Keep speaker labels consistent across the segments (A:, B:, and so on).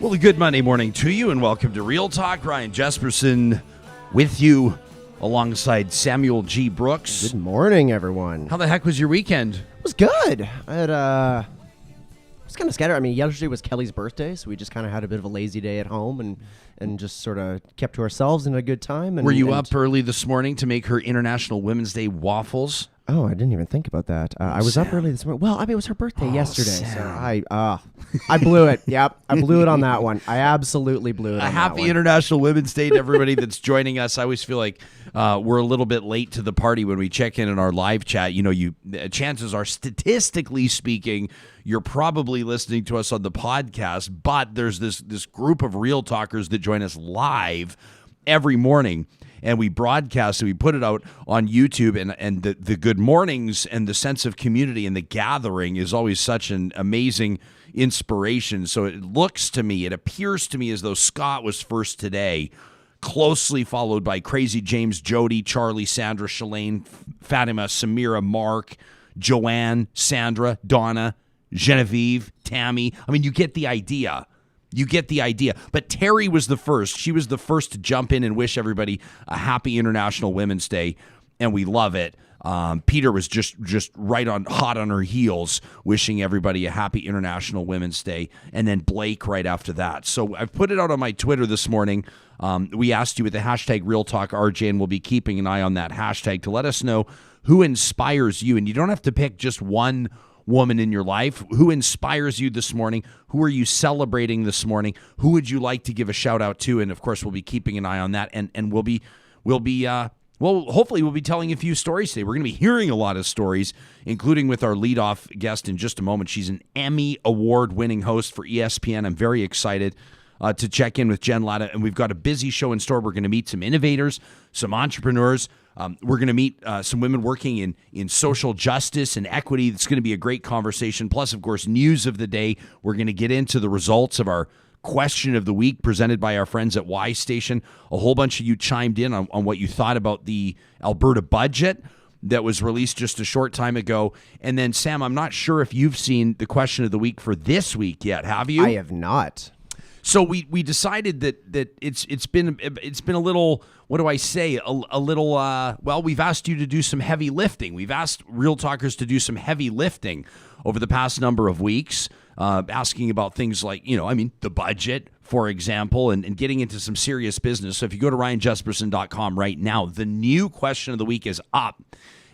A: Well, a good Monday morning to you, and welcome to Real Talk. Ryan Jesperson with you alongside Samuel G. Brooks.
B: Good morning, everyone.
A: How the heck was your weekend?
B: It was good. I was kind of scattered. I mean, yesterday was Kelly's birthday, so we just kind of had a bit of a lazy day at home and just sort of kept to ourselves and had a good time. And,
A: Were you up early this morning to make her International Women's Day waffles?
B: Oh, I didn't even think about that. I was up early this morning. Well, I mean, it was her birthday yesterday,
A: Sam.
B: so I blew it. Yep, I blew it on that one. I absolutely blew it on that one.
A: Happy International Women's Day to everybody that's joining us. I always feel like we're a little bit late to the party when we check in our live chat. You know, chances are, statistically speaking, you're probably listening to us on the podcast, but there's this group of Real Talkers that join us live every morning. And we broadcast it, we put it out on YouTube, and the good mornings and the sense of community and the gathering is always such an amazing inspiration. So it looks to me, it appears to me as though Scott was first today, closely followed by Crazy James, Jody, Charlie, Sandra, Shalane, Fatima, Samira, Mark, Joanne, Sandra, Donna, Genevieve, Tammy. I mean, you get the idea. You get the idea. But Terry was the first. She was the first to jump in and wish everybody a happy International Women's Day, and we love it. Peter was just right on, hot on her heels, wishing everybody a happy International Women's Day, and then Blake right after that. So I've put it out on my Twitter this morning. We asked you with the hashtag RealTalkRJ, and we'll be keeping an eye on that hashtag to let us know who inspires you. And you don't have to pick just one woman in your life. Who inspires you this morning? Who are you celebrating this morning? Who would you like to give a shout out to? And of course, we'll be keeping an eye on that, and hopefully we'll be telling a few stories today. We're going to be hearing a lot of stories, including with our leadoff guest in just a moment. She's an Emmy Award-winning host for ESPN. I'm very excited to check in with Jen Lada, and we've got a busy show in store. We're going to meet some innovators, some entrepreneurs. We're going to meet some women working in social justice and equity. It's going to be a great conversation. Plus, of course, news of the day. We're going to get into the results of our question of the week presented by our friends at Y Station. A whole bunch of you chimed in on what you thought about the Alberta budget that was released just a short time ago. And then, Sam, I'm not sure if you've seen the question of the week for this week yet. Have you?
B: I have not.
A: So we decided that it's been a little, what do I say, a little, well, we've asked you to do some heavy lifting. We've asked Real Talkers to do some heavy lifting over the past number of weeks, asking about things like, the budget, for example, and getting into some serious business. So if you go to ryanjesperson.com right now, the new question of the week is up.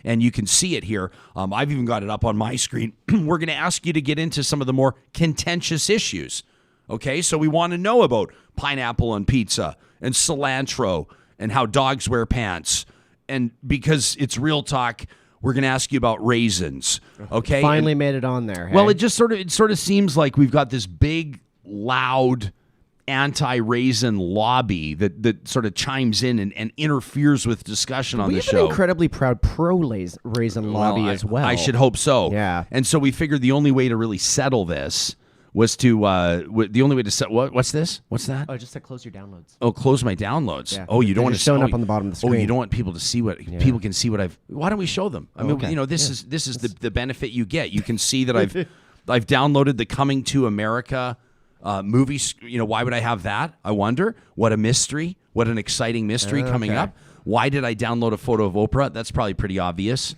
A: And you can see it here. I've even got it up on my screen. We're going to ask you to get into some of the more contentious issues. Okay, so we want to know about pineapple on pizza and cilantro and how dogs wear pants. And because it's Real Talk, we're going to ask you about raisins. Okay,
B: Finally made it on there. Hey?
A: Well, it sort of seems like we've got this big, loud anti-raisin lobby that sort of chimes in and interferes with discussion on the show.
B: We have an incredibly proud pro-raisin lobby as well.
A: I should hope so.
B: Yeah.
A: And so we figured the only way to really settle this was to what's this? What's that?
B: Oh, just to close your downloads.
A: Oh, close my downloads.
B: Yeah.
A: Oh, you don't want to
B: showing up on the bottom of the screen.
A: Oh, you don't want people to see what people can see what I've. Why don't we show them? I mean,
B: okay.
A: This is the benefit you get. You can see that I've downloaded the Coming to America movie. Why would I have that? I wonder. What a mystery. What an exciting mystery coming up. Why did I download a photo of Oprah? That's probably pretty obvious.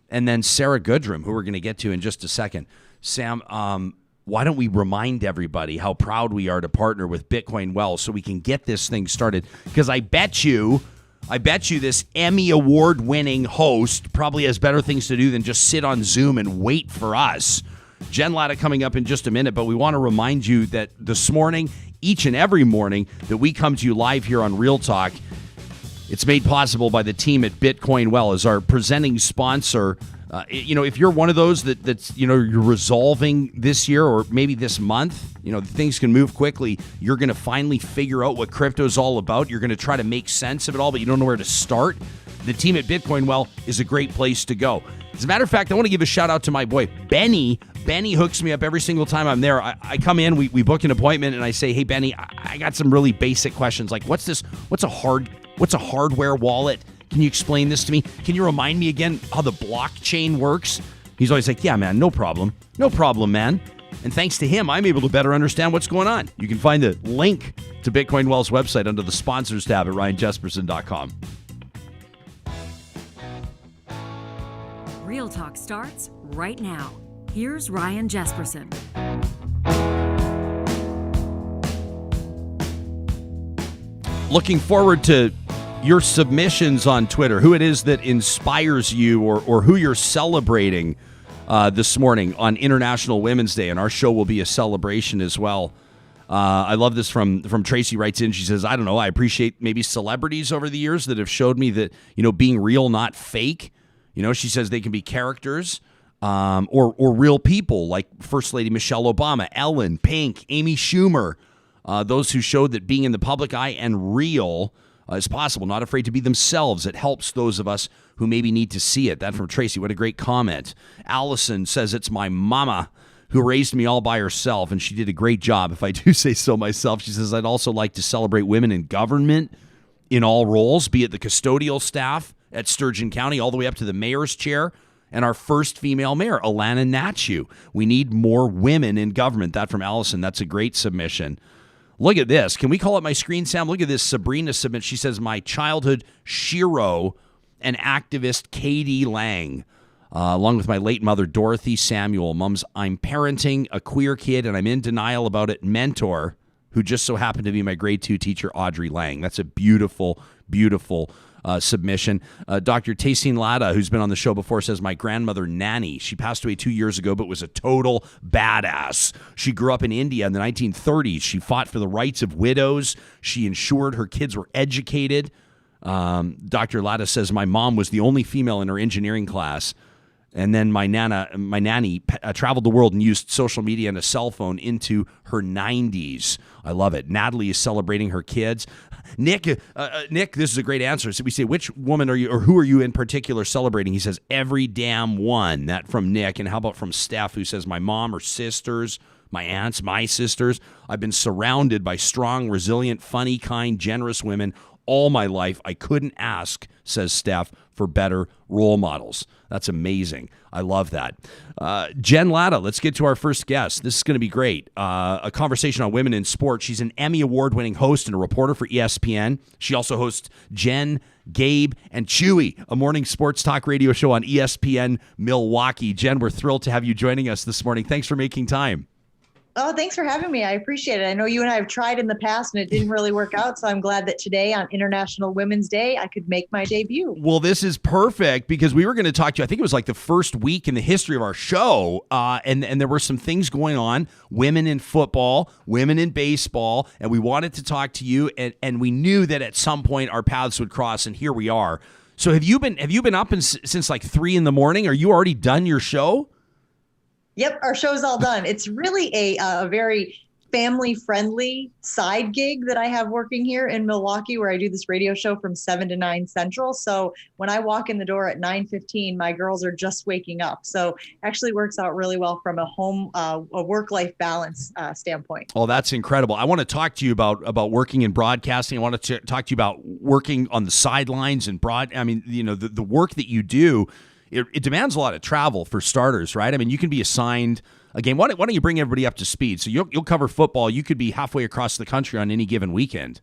A: And then Sarah Goodrum, who we're going to get to in just a second. Sam, why don't we remind everybody how proud we are to partner with Bitcoin Well so we can get this thing started? Because I bet you this Emmy Award-winning host probably has better things to do than just sit on Zoom and wait for us. Jen Lada coming up in just a minute, but we want to remind you that this morning, each and every morning, that we come to you live here on Real Talk. It's made possible by the team at Bitcoin Well as our presenting sponsor. If you're one of those that's you're resolving this year or maybe this month, things can move quickly. You're going to finally figure out what crypto is all about. You're going to try to make sense of it all, but you don't know where to start. The team at Bitcoin Well is a great place to go. As a matter of fact, I want to give a shout out to my boy, Benny. Benny hooks me up every single time I'm there. I come in, we book an appointment, and I say, hey, Benny, I got some really basic questions. Like, what's this? What's a hardware wallet? Can you explain this to me? Can you remind me again how the blockchain works? He's always like, yeah, man, no problem. No problem, man. And thanks to him, I'm able to better understand what's going on. You can find the link to Bitcoin Well's website under the sponsors tab at ryanjesperson.com.
C: Real Talk starts right now. Here's Ryan Jesperson.
A: Looking forward to your submissions on Twitter, who it is that inspires you or who you're celebrating this morning on International Women's Day, and our show will be a celebration as well. I love this from Tracy writes in. She says, I don't know, I appreciate maybe celebrities over the years that have showed me that, being real, not fake. She says they can be characters or real people like First Lady Michelle Obama, Ellen, Pink, Amy Schumer, those who showed that being in the public eye and real is possible, not afraid to be themselves. It helps those of us who maybe need to see it. That from Tracy. What a great comment. Allison says, it's my mama who raised me all by herself, and she did a great job, if I do say so myself. She says, I'd also like to celebrate women in government in all roles, be it the custodial staff at Sturgeon County all the way up to the mayor's chair, and our first female mayor, Alana Natchu. We need more women in government. That from Allison. That's a great submission. Look at this. Can we call up my screen, Sam? Look at this. Sabrina submits. She says, my childhood Shiro and activist Katie Lang, along with my late mother, Dorothy Samuel. Mums, I'm parenting a queer kid, and I'm in denial about it. Mentor, who just so happened to be my grade 2 teacher, Audrey Lang. That's a beautiful, beautiful submission. Dr. Taysine Lada, who's been on the show before, says, my grandmother, Nanny, she passed away 2 years ago, but was a total badass. She grew up in India in the 1930s. She fought for the rights of widows. She ensured her kids were educated. Dr. Lada says, my mom was the only female in her engineering class. And then my nanny traveled the world and used social media and a cell phone into her 90s. I love it. Natalie is celebrating her kids. Nick, this is a great answer. So we say, which woman are you, or who are you in particular celebrating? He says, every damn one. That from Nick. And how about from Steph, who says, my mom or sisters, my aunts, my sisters. I've been surrounded by strong, resilient, funny, kind, generous women all my life. I couldn't ask, says Steph, for better role models. That's amazing. I love that. Jen Lada, let's get to our first guest. This is going to be great. A conversation on women in sports. She's an Emmy Award-winning host and a reporter for ESPN. She also hosts Jen, Gabe, and Chewy, a morning sports talk radio show on ESPN Milwaukee. Jen, we're thrilled to have you joining us this morning. Thanks for making time.
D: Oh, thanks for having me. I appreciate it. I know you and I have tried in the past and it didn't really work out. So I'm glad that today on International Women's Day, I could make my debut.
A: Well, this is perfect because we were going to talk to you. I think it was like the first week in the history of our show. And there were some things going on, women in football, women in baseball. And we wanted to talk to you. And we knew that at some point our paths would cross. And here we are. So have you been up since like 3 a.m? Are you already done your show?
D: Yep, our show's all done. It's really a very family-friendly side gig that I have working here in Milwaukee, where I do this radio show from 7 to 9 Central. So when I walk in the door at 9:15, my girls are just waking up. So actually works out really well from a work-life balance standpoint.
A: Oh, that's incredible. I want to talk to you about working in broadcasting. I want to talk to you about working on the sidelines and the work that you do. It demands a lot of travel for starters, right? I mean, you can be assigned a game. Why don't you bring everybody up to speed? So you'll cover football. You could be halfway across the country on any given weekend.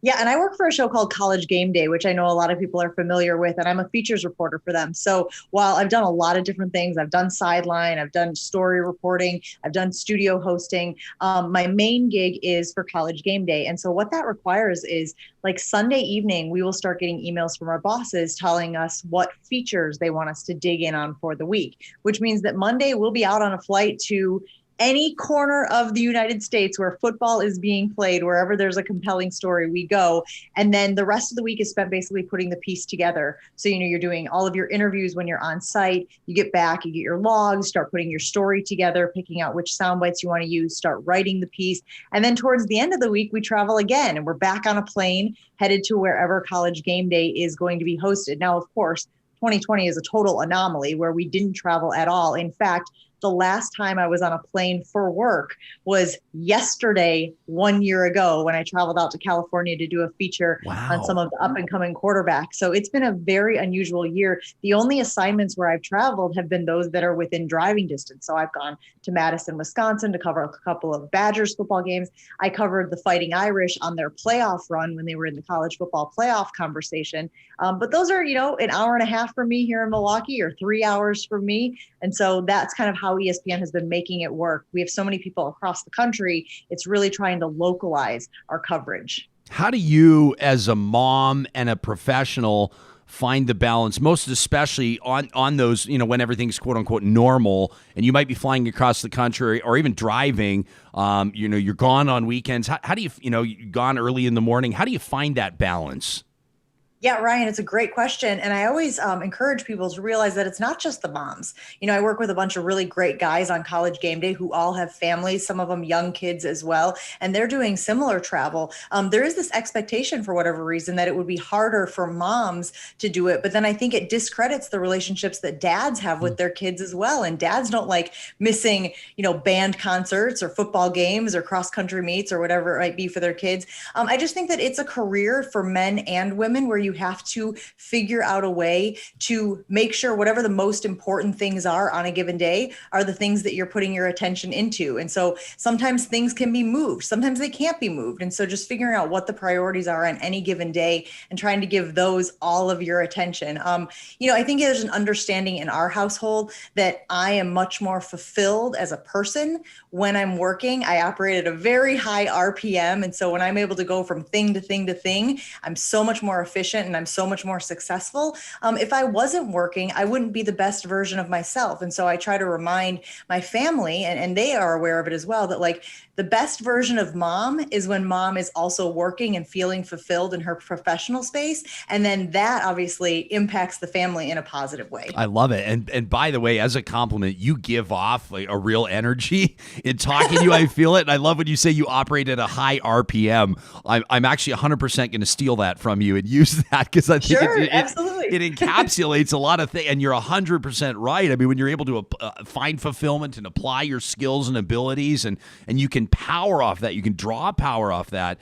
D: Yeah, and I work for a show called College Game Day, which I know a lot of people are familiar with, and I'm a features reporter for them. So while I've done a lot of different things, I've done sideline, I've done story reporting, I've done studio hosting, my main gig is for College Game Day. And so what that requires is, like Sunday evening, we will start getting emails from our bosses telling us what features they want us to dig in on for the week, which means that Monday we'll be out on a flight to any corner of the United States where football is being played, wherever there's a compelling story, we go. And then the rest of the week is spent basically putting the piece together. So, you're doing all of your interviews when you're on site, you get back, you get your logs, start putting your story together, picking out which sound bites you want to use, start writing the piece. And then towards the end of the week, we travel again and we're back on a plane headed to wherever College Game Day is going to be hosted. Now, of course, 2020 is a total anomaly where we didn't travel at all. In fact, The last time I was on a plane for work was yesterday, 1 year ago, when I traveled out to California to do a feature on some of the up and coming quarterbacks. So it's been a very unusual year. The only assignments where I've traveled have been those that are within driving distance. So I've gone to Madison, Wisconsin to cover a couple of Badgers football games. I covered the Fighting Irish on their playoff run when they were in the college football playoff conversation. But those are, an hour and a half for me here in Milwaukee, or 3 hours for me. And so that's kind of how ESPN has been making it work. We have so many people across the country. It's really trying to localize our coverage.
A: How do you, as a mom and a professional, find the balance, most especially on those, when everything's quote unquote normal and you might be flying across the country or even driving, you're gone on weekends. How do you, you're gone early in the morning. How do you find that balance?
D: Yeah, Ryan, it's a great question. And I always encourage people to realize that it's not just the moms. I work with a bunch of really great guys on College Game Day who all have families, some of them young kids as well, and they're doing similar travel. There is this expectation for whatever reason that it would be harder for moms to do it. But then I think it discredits the relationships that dads have with their kids as well. And dads don't like missing, band concerts or football games or cross-country meets or whatever it might be for their kids. I just think that it's a career for men and women where you have to figure out a way to make sure whatever the most important things are on a given day are the things that you're putting your attention into. And so sometimes things can be moved, sometimes they can't be moved. And so just figuring out what the priorities are on any given day and trying to give those all of your attention. I think there's an understanding in our household that I am much more fulfilled as a person when I'm working. I operate at a very high RPM. And so when I'm able to go from thing to thing to thing, I'm so much more efficient and I'm so much more successful. If I wasn't working, I wouldn't be the best version of myself. And so I try to remind my family, and they are aware of it as well, that the best version of mom is when mom is also working and feeling fulfilled in her professional space. And then that obviously impacts the family in a positive way.
A: I love it. And by the way, as a compliment, you give off a real energy in talking to you. I feel it. And I love when you say you operate at a high RPM. I'm actually 100% going to steal that from you and use that because I think it encapsulates a lot of things. And you're 100% right. I mean, when you're able to find fulfillment and apply your skills and abilities and you can power off that, you can draw power off that.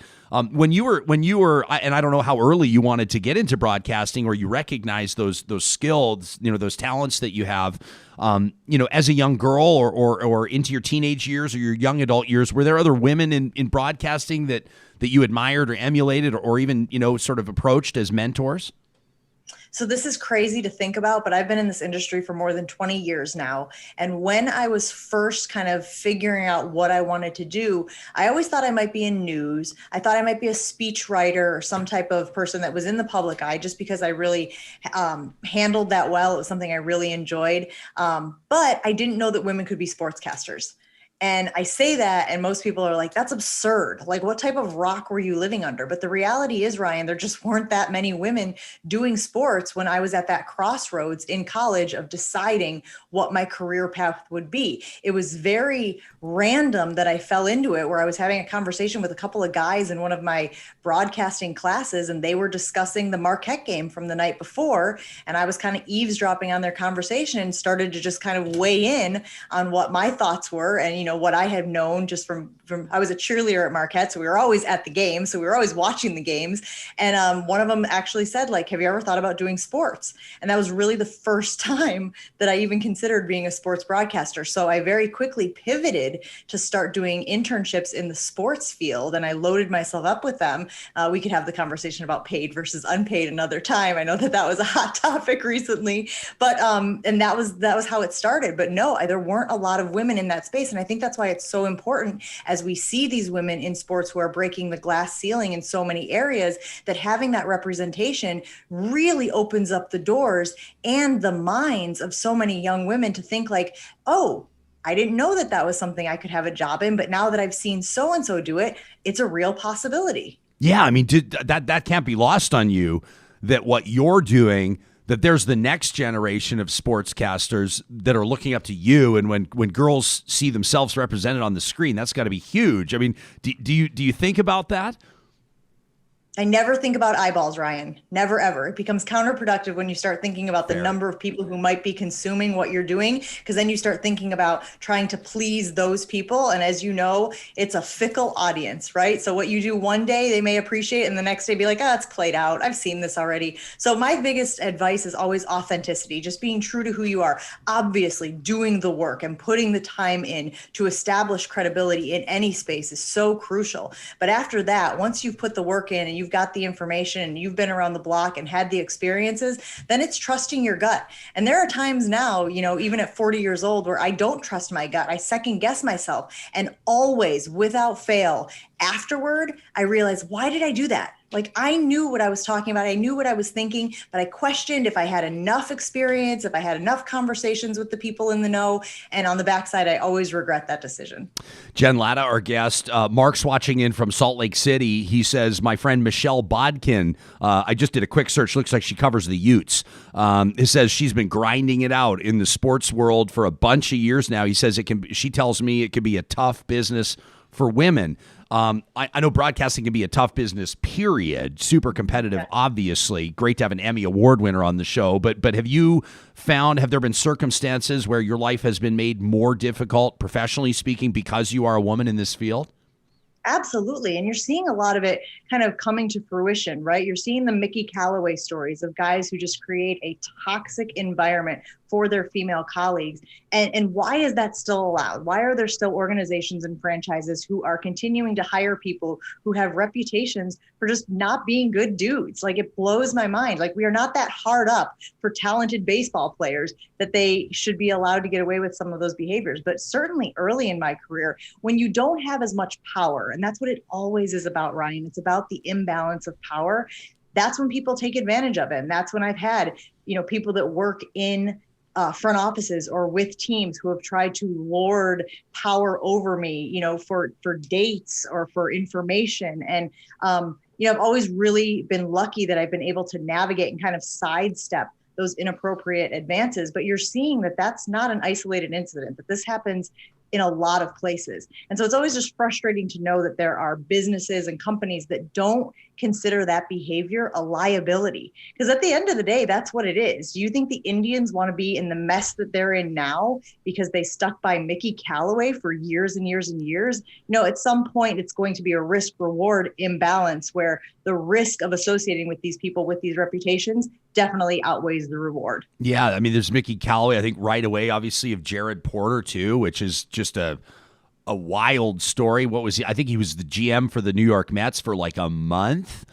A: When you were, and I don't know how early you wanted to get into broadcasting, or you recognize those skills, those talents that you have, as a young girl or into your teenage years or your young adult years, were there other women in broadcasting that you admired or emulated or even, sort of approached as mentors?
D: So this is crazy to think about, but I've been in this industry for more than 20 years now. And when I was first kind of figuring out what I wanted to do, I always thought I might be in news. I thought I might be a speech writer or some type of person that was in the public eye, just because I really handled that well. It was something I really enjoyed. But I didn't know that women could be sportscasters. And I say that, and most people are like, that's absurd. Like, what type of rock were you living under? But the reality is, Ryan, there just weren't that many women doing sports when I was at that crossroads in college of deciding what my career path would be. It was very random that I fell into it, where I was having a conversation with a couple of guys in one of my broadcasting classes, and they were discussing the Marquette game from the night before. And I was kind of eavesdropping on their conversation and started to just kind of weigh in on what my thoughts were. And, what I had known just from I was a cheerleader at Marquette, so we were always at the game. So we were always watching the games. And one of them actually said, have you ever thought about doing sports? And that was really the first time that I even considered being a sports broadcaster. So I very quickly pivoted to start doing internships in the sports field, and I loaded myself up with them. We could have the conversation about paid versus unpaid another time. I know that was a hot topic recently, but and that was how it started. But no, there weren't a lot of women in that space, and I think that's why it's so important as we see these women in sports who are breaking the glass ceiling in so many areas, that having that representation really opens up the doors and the minds of so many young women to think oh, I didn't know that was something I could have a job in, but now that I've seen so-and-so do it, it's a real possibility.
A: Yeah, I mean, that can't be lost on you, that what you're doing, that there's the next generation of sportscasters that are looking up to you. And when girls see themselves represented on the screen, that's got to be huge. I mean, do you think about that?
D: I never think about eyeballs, Ryan. Never, ever. It becomes counterproductive when you start thinking about the number of people who might be consuming what you're doing, because then you start thinking about trying to please those people. And as you know, it's a fickle audience, right? So what you do one day, they may appreciate, and the next day be like, it's played out. I've seen this already. So my biggest advice is always authenticity, just being true to who you are. Obviously, doing the work and putting the time in to establish credibility in any space is so crucial. But after that, once you've put the work in and you've got the information and you've been around the block and had the experiences, then it's trusting your gut. And there are times now, even at 40 years old, where I don't trust my gut. I second guess myself. And always, without fail, afterward, I realize, why did I do that? Like, I knew what I was talking about. I knew what I was thinking, but I questioned if I had enough experience, if I had enough conversations with the people in the know. And on the backside, I always regret that decision.
A: Jen Lada, our guest. Mark's watching in from Salt Lake City. He says, my friend Michelle Bodkin, I just did a quick search. Looks like she covers the Utes. It says she's been grinding it out in the sports world for a bunch of years now. He says she tells me it can be a tough business for women. I know broadcasting can be a tough business, period. Super competitive, obviously. Great to have an Emmy Award winner on the show. But have there been circumstances where your life has been made more difficult, professionally speaking, because you are a woman in this field?
D: Absolutely. And you're seeing a lot of it kind of coming to fruition, right? You're seeing the Mickey Callaway stories of guys who just create a toxic environment for their female colleagues. And why is that still allowed? Why are there still organizations and franchises who are continuing to hire people who have reputations for just not being good dudes? Like, it blows my mind. Like, we are not that hard up for talented baseball players that they should be allowed to get away with some of those behaviors. But certainly early in my career, when you don't have as much power, and that's what it always is about, Ryan, it's about the imbalance of power. That's when people take advantage of it. And that's when I've had, people that work in front offices or with teams who have tried to lord power over me, for dates or for information. And, I've always really been lucky that I've been able to navigate and kind of sidestep those inappropriate advances. But you're seeing that that's not an isolated incident, that this happens in a lot of places. And so it's always just frustrating to know that there are businesses and companies that don't consider that behavior a liability. Because at the end of the day, that's what it is. Do you think the Indians want to be in the mess that they're in now because they stuck by Mickey Callaway for years and years and years? At some point, it's going to be a risk-reward imbalance where the risk of associating with these people with these reputations definitely outweighs the reward.
A: Yeah, I mean, there's Mickey Callaway, I think, right away, obviously, of Jared Porter, too, which is just a wild story. What was he? I think he was the GM for the New York Mets for like a month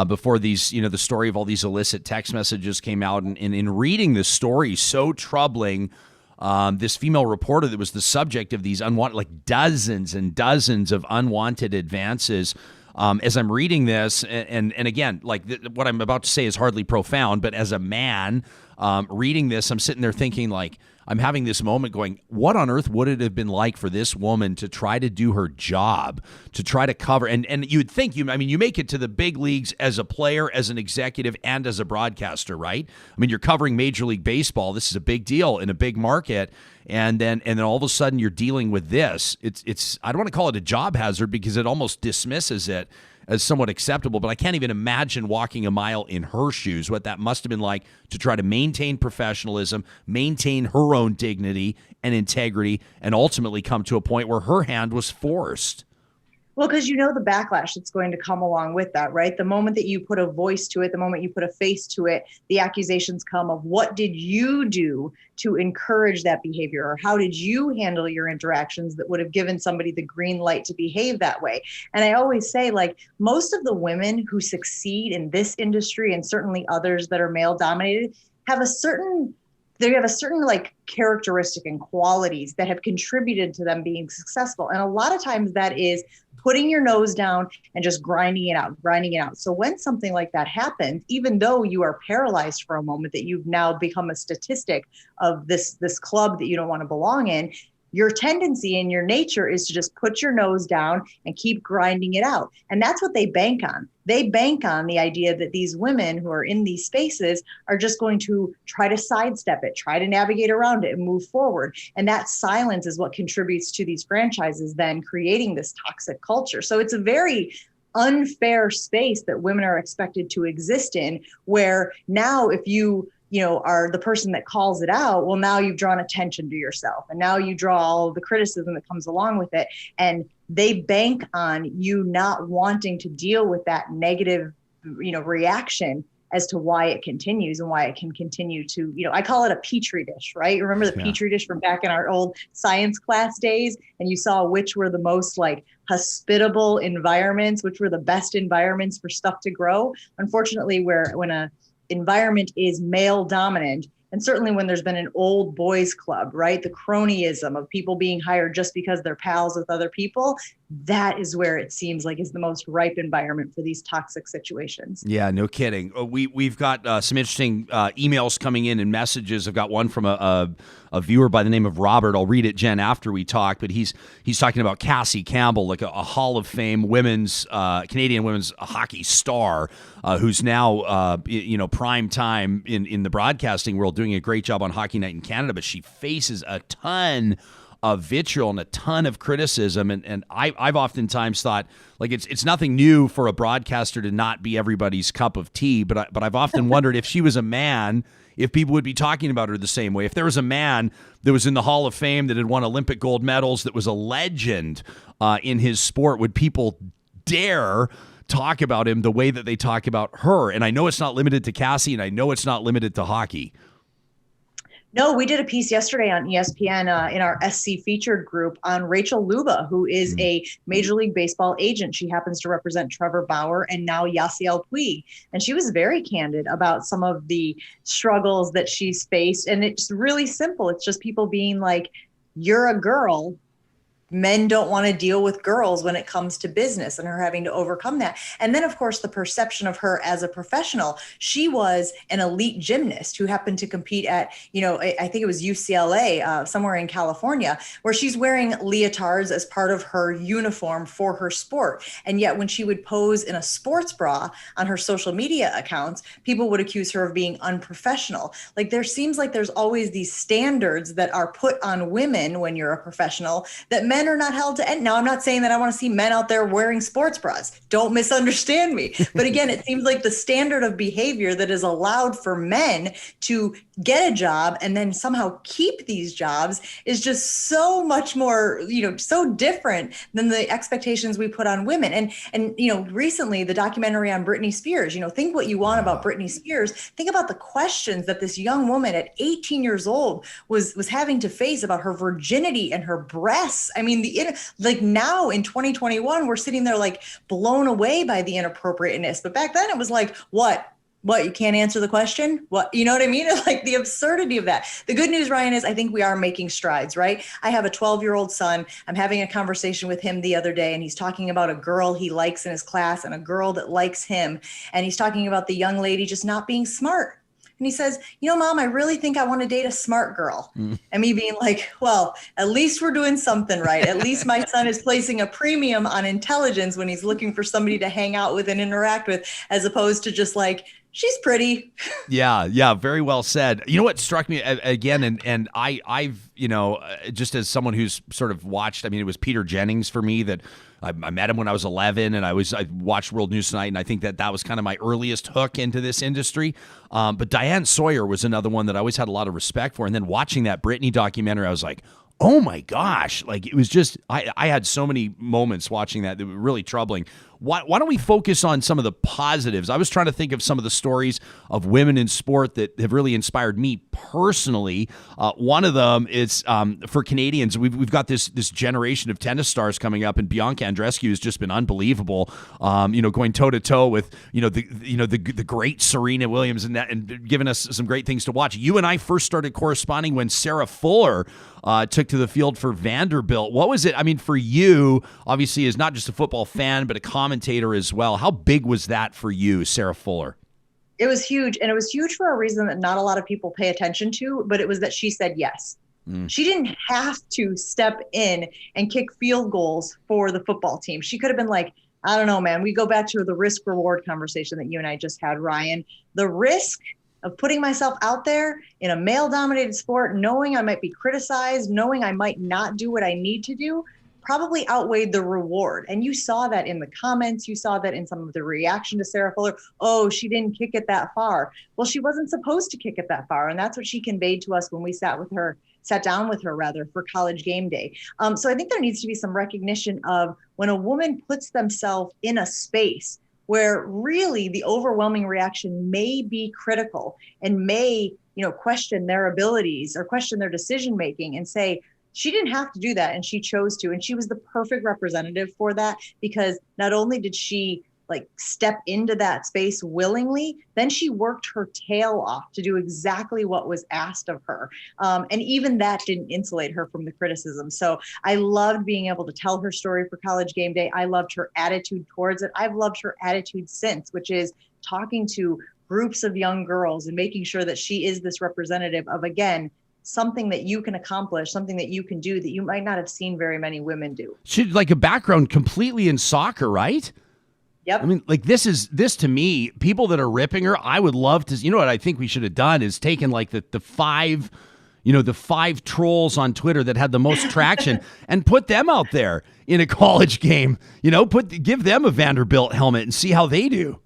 A: before these, the story of all these illicit text messages came out. And in reading this story, so troubling, this female reporter that was the subject of these unwanted, like dozens and dozens of unwanted advances. As I'm reading this, and again, what I'm about to say is hardly profound, but as a man reading this, I'm sitting there thinking, like, I'm having this moment going, what on earth would it have been like for this woman to try to do her job, to try to cover, and you would think, you make it to the big leagues as a player, as an executive, and as a broadcaster, right? I mean, you're covering Major League Baseball. This is a big deal in a big market. And then all of a sudden you're dealing with this. It's I don't want to call it a job hazard because it almost dismisses it as somewhat acceptable, but I can't even imagine walking a mile in her shoes, what that must have been like to try to maintain professionalism, maintain her own dignity and integrity, and ultimately come to a point where her hand was forced.
D: Well, because the backlash that's going to come along with that, right? The moment that you put a voice to it, the moment you put a face to it, the accusations come of what did you do to encourage that behavior? Or how did you handle your interactions that would have given somebody the green light to behave that way? And I always say, like, most of the women who succeed in this industry, and certainly others that are male dominated, have a certain like characteristic and qualities that have contributed to them being successful. And a lot of times that is putting your nose down and just grinding it out. So when something like that happens, even though you are paralyzed for a moment, that you've now become a statistic of this club that you don't want to belong in, your tendency and your nature is to just put your nose down and keep grinding it out. And that's what they bank on. They bank on the idea that these women who are in these spaces are just going to try to sidestep it, try to navigate around it and move forward. And that silence is what contributes to these franchises then creating this toxic culture. So it's a very unfair space that women are expected to exist in, where now if you are the person that calls it out, well, now you've drawn attention to yourself, and now you draw all the criticism that comes along with it. And they bank on you not wanting to deal with that negative, reaction as to why it continues and why it can continue to, I call it a petri dish, right? Remember the petri dish from back in our old science class days? And you saw which were the most like hospitable environments, which were the best environments for stuff to grow. Unfortunately, when a environment is male dominant, and certainly when there's been an old boys club, right? The cronyism of people being hired just because they're pals with other people, that is where it seems like is the most ripe environment for these toxic situations.
A: Yeah, no kidding. We've got some interesting emails coming in and messages. I've got one from a viewer by the name of Robert. I'll read it, Jen, after we talk. But he's talking about Cassie Campbell, like a Hall of Fame Canadian women's hockey star, who's now prime time in the broadcasting world, doing a great job on Hockey Night in Canada. But she faces a ton of vitriol and a ton of criticism, and I've oftentimes thought like it's nothing new for a broadcaster to not be everybody's cup of tea, but I've often wondered if she was a man, if people would be talking about her the same way. If there was a man that was in the Hall of Fame that had won Olympic gold medals, that was a legend in his sport, would people dare talk about him the way that they talk about her? And I know it's not limited to Cassie, and I know it's not limited to hockey.
D: No, we did a piece yesterday on ESPN in our SC featured group on Rachel Luba, who is a Major League Baseball agent. She happens to represent Trevor Bauer and now Yasiel Puig. And she was very candid about some of the struggles that she's faced. And it's really simple. It's just people being like, you're a girl. Men don't want to deal with girls when it comes to business, and her having to overcome that. And then, of course, the perception of her as a professional. She was an elite gymnast who happened to compete at, I think it was UCLA, somewhere in California, where she's wearing leotards as part of her uniform for her sport. And yet when she would pose in a sports bra on her social media accounts, people would accuse her of being unprofessional. Like, there seems like there's always these standards that are put on women when you're a professional that men are not held to end. Now, I'm not saying that I want to see men out there wearing sports bras. Don't misunderstand me. But again, it seems like the standard of behavior that is allowed for men to get a job and then somehow keep these jobs is just so much more, so different than the expectations we put on women. And recently the documentary on Britney Spears, think what you want about Britney Spears. Think about the questions that this young woman at 18 years old was having to face about her virginity and her breasts. I mean, now in 2021, we're sitting there like blown away by the inappropriateness. But back then it was like, what, you can't answer the question? What, you know what I mean? Like the absurdity of that. The good news, Ryan, is I think we are making strides, right? I have a 12-year-old son. I'm having a conversation with him the other day, and he's talking about a girl he likes in his class and a girl that likes him. And he's talking about the young lady just not being smart. And he says, Mom, I really think I want to date a smart girl. And me being like, well, at least we're doing something right. At least my son is placing a premium on intelligence when he's looking for somebody to hang out with and interact with, as opposed to just like, she's pretty.
A: Yeah, very well said. You know what struck me again, and I've just as someone who's sort of watched, it was Peter Jennings for me that I met him when I was 11, and I watched World News Tonight, and I think that was kind of my earliest hook into this industry. But Diane Sawyer was another one that I always had a lot of respect for, and then watching that Britney documentary, I was like, oh my gosh, like it was just, I had so many moments watching that were really troubling. Why don't we focus on some of the positives? I was trying to think of some of the stories of women in sport that have really inspired me personally. One of them is for Canadians. We've got this generation of tennis stars coming up, and Bianca Andreescu has just been unbelievable. Going toe to toe with the great Serena Williams and giving us some great things to watch. You and I first started corresponding when Sarah Fuller took to the field for Vanderbilt. What was it? For you, obviously, as not just a football fan, but a commentator as well. How big was that for you, Sarah Fuller?
D: It was huge. And it was huge for a reason that not a lot of people pay attention to, but it was that she said yes. She didn't have to step in and kick field goals for the football team. She could have been like, I don't know, man. We go back to the risk reward conversation that you and I just had, Ryan. The risk of putting myself out there in a male dominated sport, knowing I might be criticized, knowing I might not do what I need to do. probably outweighed the reward. And you saw that in the comments. You saw that in some of the reaction to Sarah Fuller. Oh, she didn't kick it that far. Well, she wasn't supposed to kick it that far. And that's what she conveyed to us when we sat down with her rather for College Game Day. So I think there needs to be some recognition of when a woman puts themselves in a space where really the overwhelming reaction may be critical and may, question their abilities or question their decision making, and say, she didn't have to do that and she chose to. And she was the perfect representative for that, because not only did she step into that space willingly, then she worked her tail off to do exactly what was asked of her. And even that didn't insulate her from the criticism. So I loved being able to tell her story for College Game Day. I loved her attitude towards it. I've loved her attitude since, which is talking to groups of young girls and making sure that she is this representative of, again, something that you can accomplish, something that you can do that you might not have seen very many women do.
A: She had a background completely in soccer, right?
D: Yep.
A: I mean, this to me, people that are ripping her, I would love to, what I think we should have done is taken the five trolls on Twitter that had the most traction and put them out there in a college game, give them a Vanderbilt helmet and see how they do.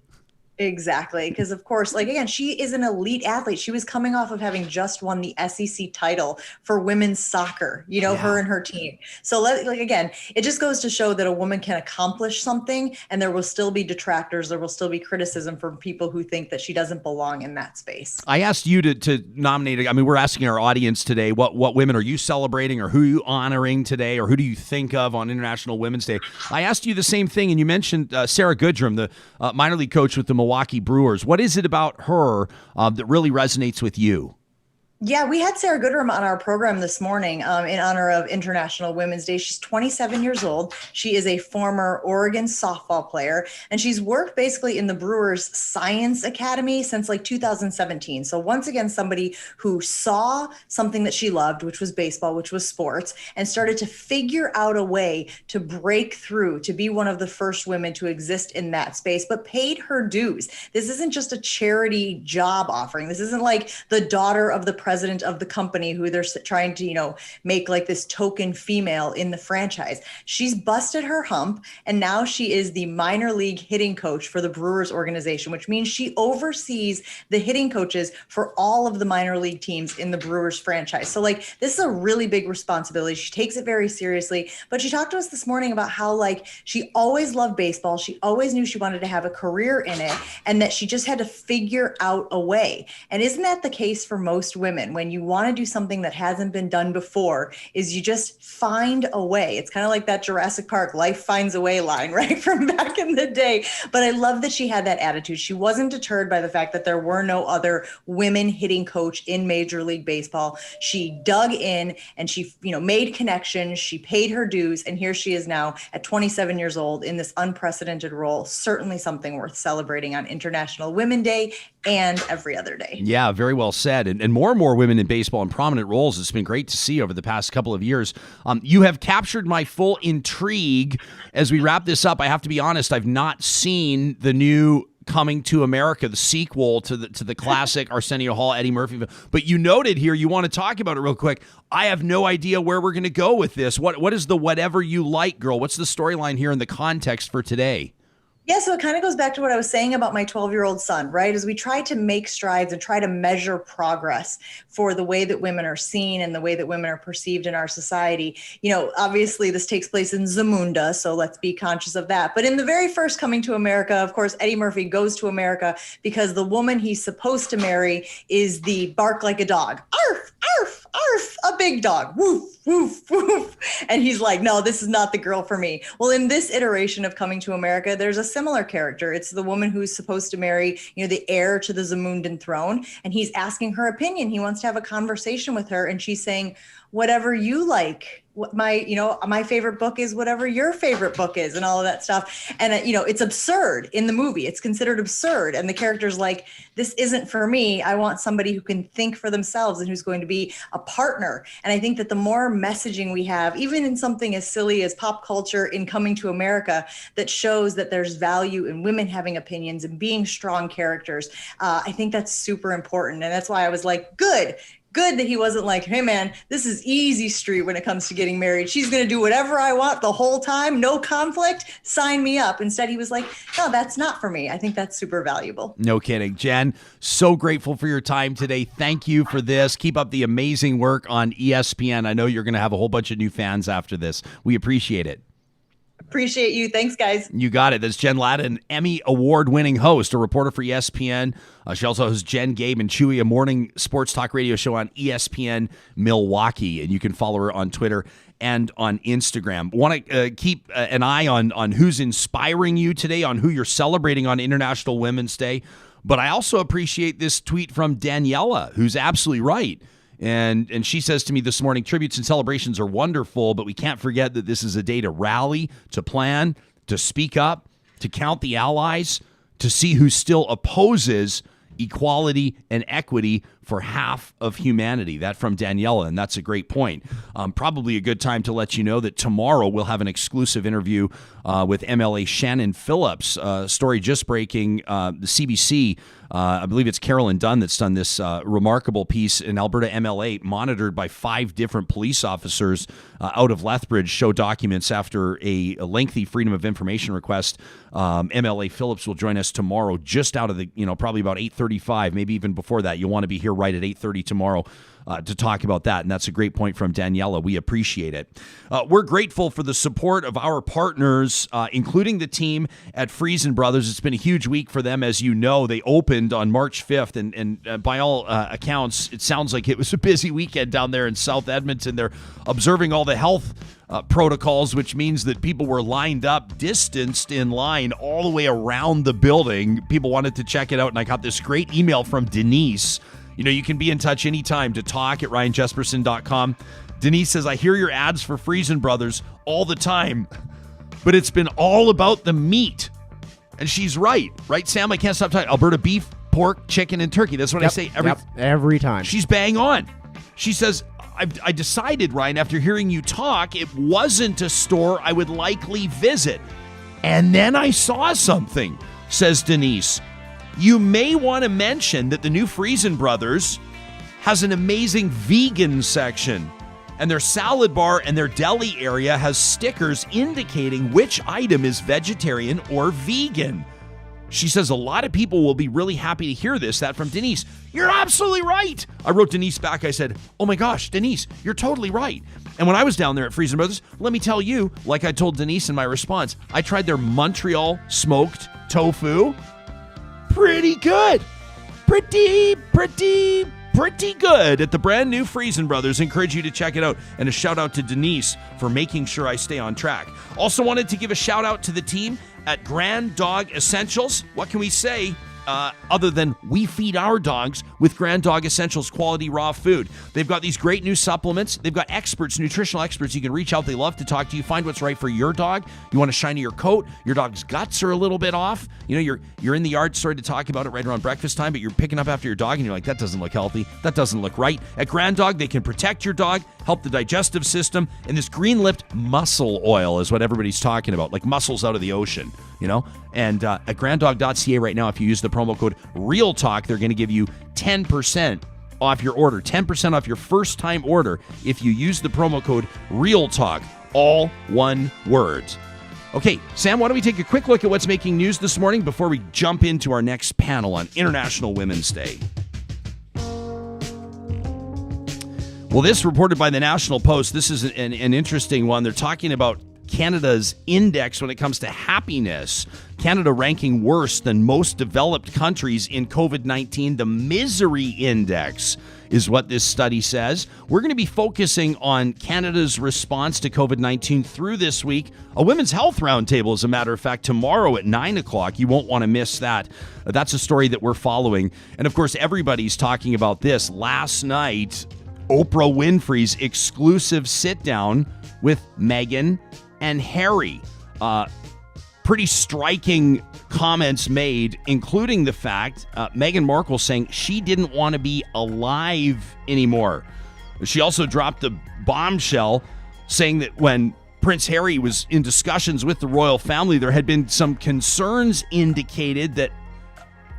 D: Exactly. Because of course, again, she is an elite athlete. She was coming off of having just won the SEC title for women's soccer, her and her team. So again, it just goes to show that a woman can accomplish something and there will still be detractors. There will still be criticism from people who think that she doesn't belong in that space.
A: I asked you to nominate, we're asking our audience today, what women are you celebrating or who are you honoring today or who do you think of on International Women's Day? I asked you the same thing and you mentioned Sarah Goodrum, the minor league coach with the Milwaukee Brewers. What is it about her that really resonates with you?
D: Yeah, we had Sarah Goodrum on our program this morning in honor of International Women's Day. She's 27 years old. She is a former Oregon softball player, and she's worked basically in the Brewers Science Academy since 2017. So once again, somebody who saw something that she loved, which was baseball, which was sports, and started to figure out a way to break through, to be one of the first women to exist in that space, but paid her dues. This isn't just a charity job offering. This isn't like the daughter of the president of the company who they're trying to, make this token female in the franchise. She's busted her hump, and now she is the minor league hitting coach for the Brewers organization, which means she oversees the hitting coaches for all of the minor league teams in the Brewers franchise. So this is a really big responsibility. She takes it very seriously, but she talked to us this morning about how she always loved baseball. She always knew she wanted to have a career in it, and that she just had to figure out a way. And isn't that the case for most women? When you want to do something that hasn't been done before, is you just find a way. It's kind of like that Jurassic Park life finds a way line, right, from back in the day. But I love that she had that attitude. She wasn't deterred by the fact that there were no other women hitting coach in Major League Baseball. She dug in and she made connections. She paid her dues, and here she is now at 27 years old in this unprecedented role. Certainly something worth celebrating on International Women's Day and every other day.
A: Yeah, very well said. And more women in baseball in prominent roles. It's been great to see over the past couple of years. You have captured my full intrigue. As we wrap this up, I have to be honest, I've not seen the new Coming to America, the sequel to the classic Arsenio Hall, Eddie Murphy. But you noted here you want to talk about it real quick. I have no idea where we're going to go with this. What is the whatever you like, girl? What's the storyline here in the context for today?
D: Yeah, so it kind of goes back to what I was saying about my 12-year-old son, right? As we try to make strides and try to measure progress for the way that women are seen and the way that women are perceived in our society. Obviously this takes place in Zamunda, so let's be conscious of that. But in the very first Coming to America, of course, Eddie Murphy goes to America because the woman he's supposed to marry is the bark like a dog. Arf, arf, arf, a big dog. Woof, woof, woof. And he's like, no, this is not the girl for me. Well, in this iteration of Coming to America, there's a similar character. It's the woman who's supposed to marry, the heir to the Zamundan throne. And he's asking her opinion. He wants to have a conversation with her. And she's saying, whatever you like. My favorite book is whatever your favorite book is, and all of that stuff. And it's absurd in the movie. It's considered absurd. And the character's like, this isn't for me. I want somebody who can think for themselves and who's going to be a partner. And I think that the more messaging we have, even in something as silly as pop culture in Coming to America, that shows that there's value in women having opinions and being strong characters, I think that's super important. And that's why I was like, good. good that he wasn't like, hey man, this is easy street when it comes to getting married. She's going to do whatever I want the whole time. No conflict. Sign me up. Instead, he was like, no, that's not for me. I think that's super valuable.
A: No kidding. Jen, so grateful for your time today. Thank you for this. Keep up the amazing work on ESPN. I know you're going to have a whole bunch of new fans after this. We appreciate it.
D: Appreciate you. Thanks, guys.
A: You got it. That's Jen Lada, an Emmy Award-winning host, a reporter for ESPN. She also hosts Jen, Gabe, and Chewy, a morning sports talk radio show on ESPN Milwaukee. And you can follow her on Twitter and on Instagram. Want to keep an eye on who's inspiring you today, on who you're celebrating on International Women's Day. But I also appreciate this tweet from Daniela, who's absolutely right. And she says to me this morning, tributes and celebrations are wonderful, but we can't forget that this is a day to rally, to plan, to speak up, to count the allies, to see who still opposes equality and equity for half of humanity. That from Daniela, and that's a great point. Probably a good time to let you know that tomorrow we'll have an exclusive interview with MLA Shannon Phillips. Story just breaking, the CBC, I believe it's Carolyn Dunn that's done this remarkable piece in Alberta MLA, monitored by 5 different police officers out of Lethbridge, show documents after a lengthy Freedom of Information request. MLA Phillips will join us tomorrow, just out of the, probably about 8:35, maybe even before that. You'll want to be here right at 8:30 tomorrow to talk about that. And that's a great point from Daniela. We appreciate it. We're grateful for the support of our partners, including the team at Friesen Brothers. It's been a huge week for them. As you know, they opened on March 5th, and by all accounts, it sounds like it was a busy weekend down there in South Edmonton. They're observing all the health protocols, which means that people were lined up, distanced in line all the way around the building. People wanted to check it out, and I got this great email from Denise. You can be in touch anytime to talk at ryanjesperson.com. Denise says, I hear your ads for Friesen Brothers all the time, but it's been all about the meat. And she's right, Sam? I can't stop talking. Alberta beef, pork, chicken, and turkey. That's what I say
B: every time.
A: She's bang on. She says, I decided, Ryan, after hearing you talk, it wasn't a store I would likely visit. And then I saw something, says Denise. You may want to mention that the new Friesen Brothers has an amazing vegan section, and their salad bar and their deli area has stickers indicating which item is vegetarian or vegan. She says a lot of people will be really happy to hear this. That from Denise. You're absolutely right. I wrote Denise back. I said, oh my gosh, Denise, you're totally right. And when I was down there at Friesen Brothers, let me tell you, like I told Denise in my response, I tried their Montreal smoked tofu. Pretty good. Pretty good at the brand new Friesen Brothers. Encourage you to check it out. And a shout out to Denise for making sure I stay on track. Also wanted to give a shout out to the team at Grand Dog Essentials. What can we say other than we feed our dogs with Grand Dog Essentials quality raw food? They've got these great new supplements. They've got experts, nutritional experts. You can reach out. They love to talk to you. Find what's right for your dog. You want a shinier coat. Your dog's guts are a little bit off. You're in the yard, sorry to talk about it right around breakfast time, but you're picking up after your dog and you're like, that doesn't look healthy. That doesn't look right. At Grand Dog, they can protect your dog, help the digestive system, and this green lift muscle oil is what everybody's talking about, like mussels out of the ocean, And at granddog.ca right now, if you use the promo code REALTALK, they're going to give you 10% off your order, 10% off your first time order if you use the promo code REALTALK, all one word. Okay, Sam, why don't we take a quick look at what's making news this morning before we jump into our next panel on International Women's Day. Well, this reported by the National Post. This is an interesting one. They're talking about Canada's index when it comes to happiness. Canada ranking worse than most developed countries in COVID-19. The misery index is what this study says. We're going to be focusing on Canada's response to COVID-19 through this week. A women's health roundtable, as a matter of fact, tomorrow at 9 o'clock. You won't want to miss that. That's a story that we're following. And of course, everybody's talking about this. Last night, Oprah Winfrey's exclusive sit-down with Meghan and Harry. Pretty striking comments made, including the fact Meghan Markle saying she didn't want to be alive anymore. She also dropped a bombshell saying that when Prince Harry was in discussions with the royal family, there had been some concerns indicated that,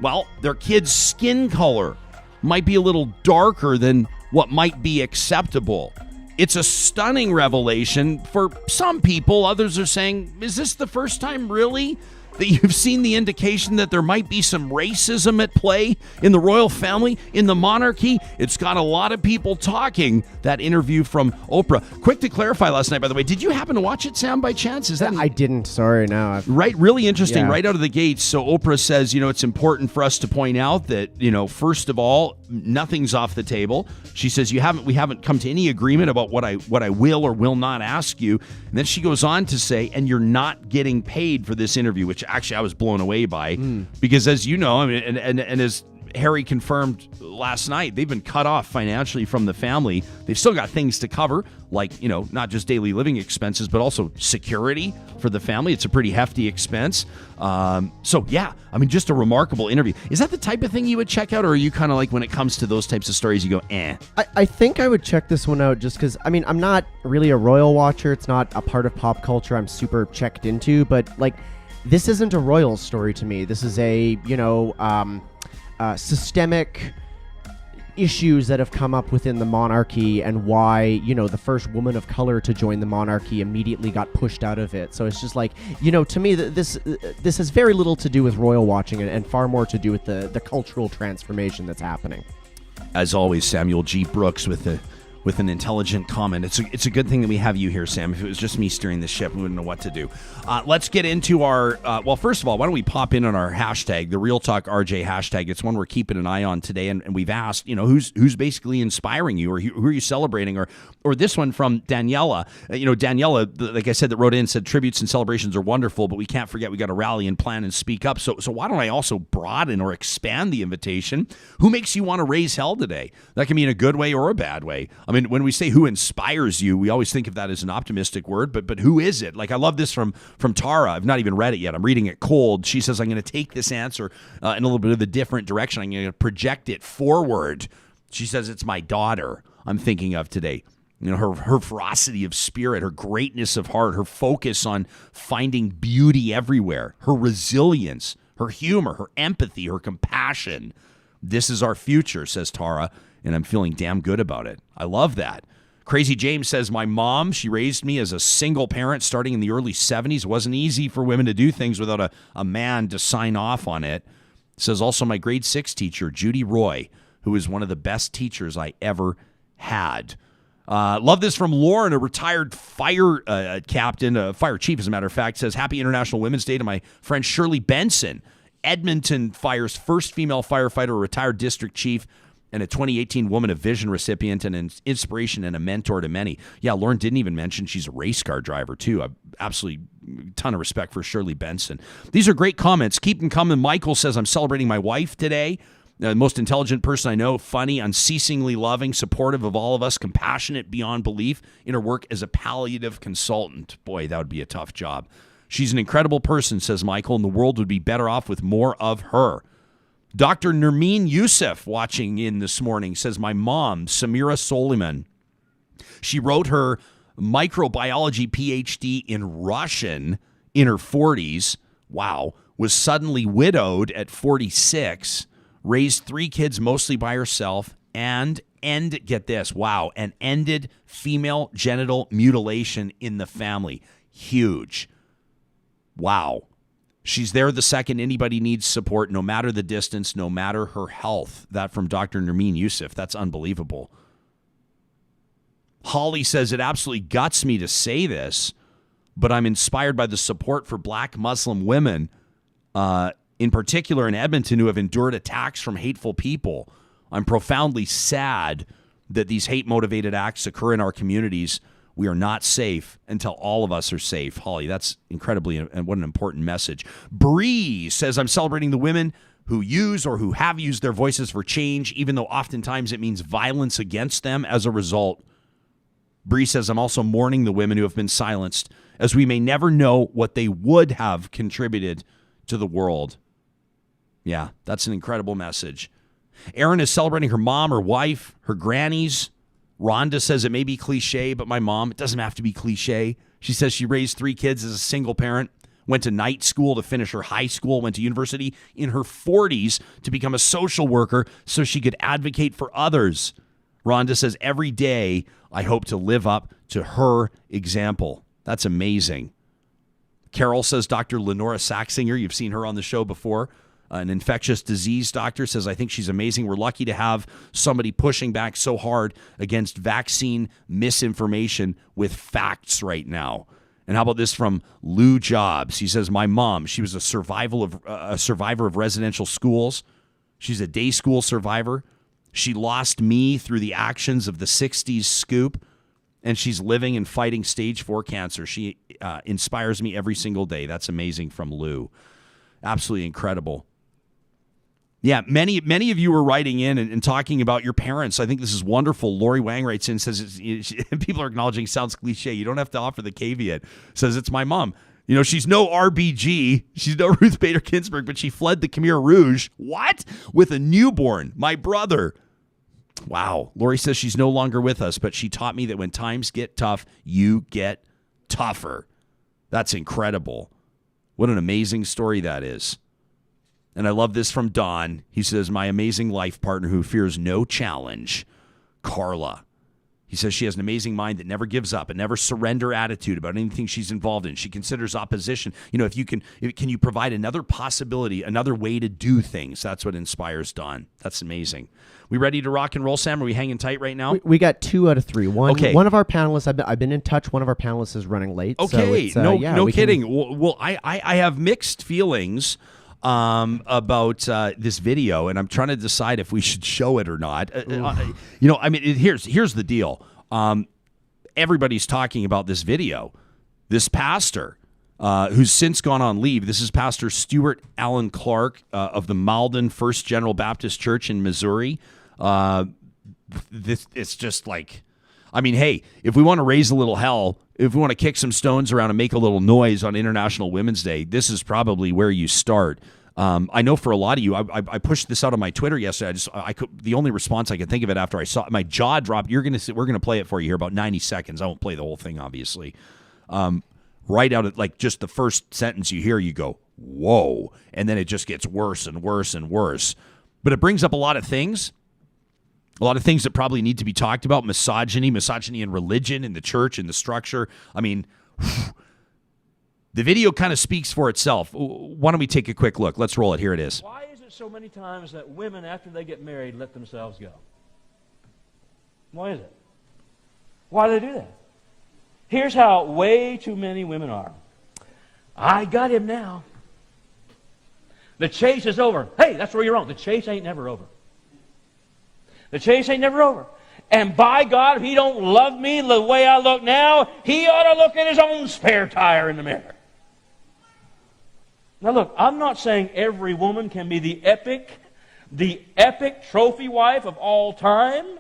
A: well, their kid's skin color might be a little darker than what might be acceptable. It's a stunning revelation for some people. Others are saying, is this the first time really that you've seen the indication that there might be some racism at play in the royal family, in the monarchy? It's got a lot of people talking, that interview from Oprah. Quick to clarify last night, by the way, did you happen to watch it, Sam, by chance? Is that
B: I didn't. Sorry, no.
A: Right, really interesting,
B: Yeah.
A: right out of the gates. So Oprah says, it's important for us to point out that, first of all, nothing's off the table. She says we haven't come to any agreement about what I will or will not ask you. And then she goes on to say, and you're not getting paid for this interview, which actually I was blown away by, because as you know, and as Harry confirmed last night, they've been cut off financially from the family. They've still got things to cover, like, not just daily living expenses, but also security for the family. It's a pretty hefty expense. So, yeah, just a remarkable interview. Is that the type of thing you would check out, or are you kind of like, when it comes to those types of stories, you go, eh?
B: I think I would check this one out just because, I'm not really a royal watcher. It's not a part of pop culture I'm super checked into, but, this isn't a royal story to me. This is a, systemic issues that have come up within the monarchy and why, the first woman of color to join the monarchy immediately got pushed out of it. So it's just like, to me, this has very little to do with royal watching and far more to do with the cultural transformation that's happening.
A: As always, Samuel G. Brooks with an intelligent comment. It's a good thing that we have you here, Sam. If it was just me steering the ship, we wouldn't know what to do. Let's get into our, first of all, why don't we pop in on our hashtag, the Real Talk RJ hashtag. It's one we're keeping an eye on today, and we've asked, who's basically inspiring you, or who are you celebrating, or this one from Daniela. Daniela, like I said, that wrote in, said tributes and celebrations are wonderful, but we can't forget we got to rally and plan and speak up. So why don't I also broaden or expand the invitation? Who makes you want to raise hell today? That can be in a good way or a bad way. When we say who inspires you, we always think of that as an optimistic word, but who is it? Like, I love this from Tara. I've not even read it yet. I'm reading it cold. She says, I'm going to take this answer in a little bit of a different direction. I'm going to project it forward. She says, it's my daughter I'm thinking of today. Her ferocity of spirit, her greatness of heart, her focus on finding beauty everywhere, her resilience, her humor, her empathy, her compassion. This is our future, says Tara, and I'm feeling damn good about it. I love that. Crazy James says, my mom, she raised me as a single parent starting in the early 70s. It wasn't easy for women to do things without a man to sign off on it. Says also my grade 6 teacher, Judy Roy, who is one of the best teachers I ever had. Love this from Lauren, a retired fire captain, fire chief, as a matter of fact, says, happy International Women's Day to my friend Shirley Benson, Edmonton Fire's first female firefighter, a retired district chief, and a 2018 Woman of Vision recipient, and an inspiration and a mentor to many. Yeah, Lauren didn't even mention she's a race car driver, too. Absolutely ton of respect for Shirley Benson. These are great comments. Keep them coming. Michael says, I'm celebrating my wife today. The most intelligent person I know, funny, unceasingly loving, supportive of all of us, compassionate beyond belief in her work as a palliative consultant. Boy, that would be a tough job. She's an incredible person, says Michael, and the world would be better off with more of her. Dr. Nermeen Youssef, watching in this morning, says, my mom, Samira Soliman, she wrote her microbiology PhD in Russian in her 40s. Wow. Was suddenly widowed at 46, raised 3 kids mostly by herself, and get this, wow, and ended female genital mutilation in the family. Huge. Wow. She's there the second anybody needs support, no matter the distance, no matter her health. That from Dr. Nermeen Youssef. That's unbelievable. Holly says, it absolutely guts me to say this, but I'm inspired by the support for Black Muslim women, in particular in Edmonton, who have endured attacks from hateful people. I'm profoundly sad that these hate-motivated acts occur in our communities. We are not safe until all of us are safe. Holly, that's incredibly, and what an important message. Bree says, I'm celebrating the women who use or who have used their voices for change, even though oftentimes it means violence against them as a result. Bree says, I'm also mourning the women who have been silenced, as we may never know what they would have contributed to the world. Yeah, that's an incredible message. Erin is celebrating her mom, her wife, her grannies. Rhonda says it may be cliche, but my mom, it doesn't have to be cliche. She says she raised 3 kids as a single parent, went to night school to finish her high school, went to university in her 40s to become a social worker so she could advocate for others. Rhonda says, every day I hope to live up to her example. That's amazing. Carol says, Dr. Lenora Saxinger, you've seen her on the show before, an infectious disease doctor, says, I think she's amazing. We're lucky to have somebody pushing back so hard against vaccine misinformation with facts right now. And how about this from Lou Jobs? He says, my mom, she was a survivor of residential schools. She's a day school survivor. She lost me through the actions of the 60s scoop, and she's living and fighting stage 4 cancer. She inspires me every single day. That's amazing from Lou. Absolutely incredible. Yeah, many of you were writing in and talking about your parents. I think this is wonderful. Lori Wang writes in, says, people are acknowledging, sounds cliche. You don't have to offer the caveat. Says, it's my mom. You know, she's no RBG. She's no Ruth Bader Ginsburg, but she fled the Khmer Rouge. What? With a newborn, my brother. Wow. Lori says she's no longer with us, but she taught me that when times get tough, you get tougher. That's incredible. What an amazing story that is. And I love this from Don. He says, my amazing life partner who fears no challenge, Carla. He says she has an amazing mind that never gives up, and never surrender attitude about anything she's involved in. She considers opposition. You know, can you provide another possibility, another way to do things? That's what inspires Don. That's amazing. We ready to rock and roll, Sam? Are we hanging tight right now?
B: We got 2 out of 3.
A: Okay.
B: One of our panelists, I've been in touch. One of our panelists is running late.
A: Okay,
B: so
A: no kidding. Well, I have mixed feelings about this video, and I'm trying to decide if we should show it or not. Here's the deal. Everybody's talking about this video. This pastor, who's since gone on leave. This is Pastor Stuart Allen Clark of the Malden First General Baptist Church in Missouri. It's just like, I mean, hey, if we want to raise a little hell, if we want to kick some stones around and make a little noise on International Women's Day, this is probably where you start. I know for a lot of you, I pushed this out on my Twitter yesterday. The only response I could think of it after I saw it, my jaw dropped. We're gonna play it for you here, about 90 seconds. I won't play the whole thing, obviously. Right out of like just the first sentence you hear, you go, whoa, and then it just gets worse and worse and worse. But it brings up a lot of things. A lot of things that probably need to be talked about. Misogyny in religion, in the church, in the structure. I mean, the video kind of speaks for itself. Why don't we take a quick look? Let's roll it. Here it is.
E: Why is it so many times that women, after they get married, let themselves go? Why is it? Why do they do that? Here's how way too many women are. I got him now. The chase is over. Hey, that's where you're wrong. The chase ain't never over. The chase ain't never over. And by God, if he don't love me the way I look now, he ought to look at his own spare tire in the mirror. Now look, I'm not saying every woman can be the epic trophy wife of all time,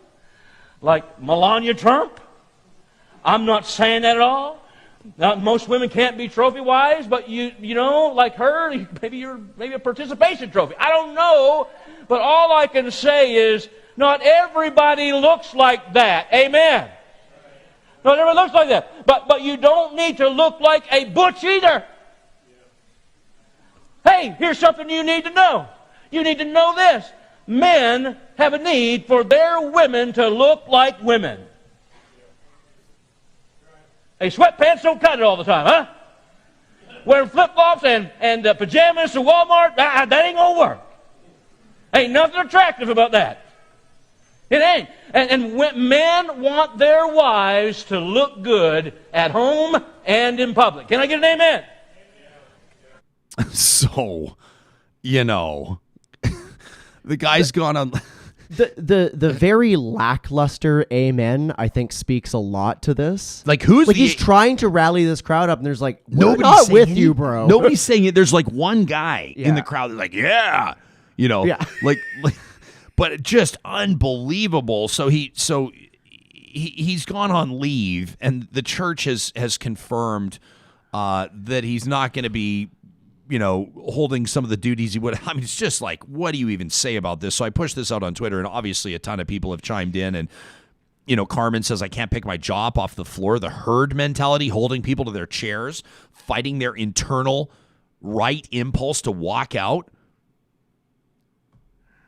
E: like Melania Trump. I'm not saying that at all. Now, most women can't be trophy wives, but you know, like her, maybe you're a participation trophy. I don't know, but all I can say is not everybody looks like that. Amen. Not everybody looks like that. But you don't need to look like a butch either. Hey, here's something you need to know. You need to know this. Men have a need for their women to look like women. Hey, sweatpants don't cut it all the time, huh? Wearing flip-flops and pajamas to Walmart, that ain't gonna work. Ain't nothing attractive about that. It ain't. And men want their wives to look good at home and in public. Can I get an amen?
A: So, you know, the guy's gone on.
B: The very lackluster amen, I think, speaks a lot to this.
A: Like,
B: he's trying to rally this crowd up, and there's like, we're
A: nobody's
B: not with
A: saying
B: you, bro.
A: Nobody's saying it. There's like one guy in the crowd that's like, yeah, you know, like, but just unbelievable. So he's gone on leave, and the church has confirmed that he's not going to be, you know, holding some of the duties he would. I mean, it's just like, what do you even say about this? So I pushed this out on Twitter, and obviously a ton of people have chimed in. And, you know, Carmen says, I can't pick my jaw up off the floor. The herd mentality, holding people to their chairs, fighting their internal right impulse to walk out.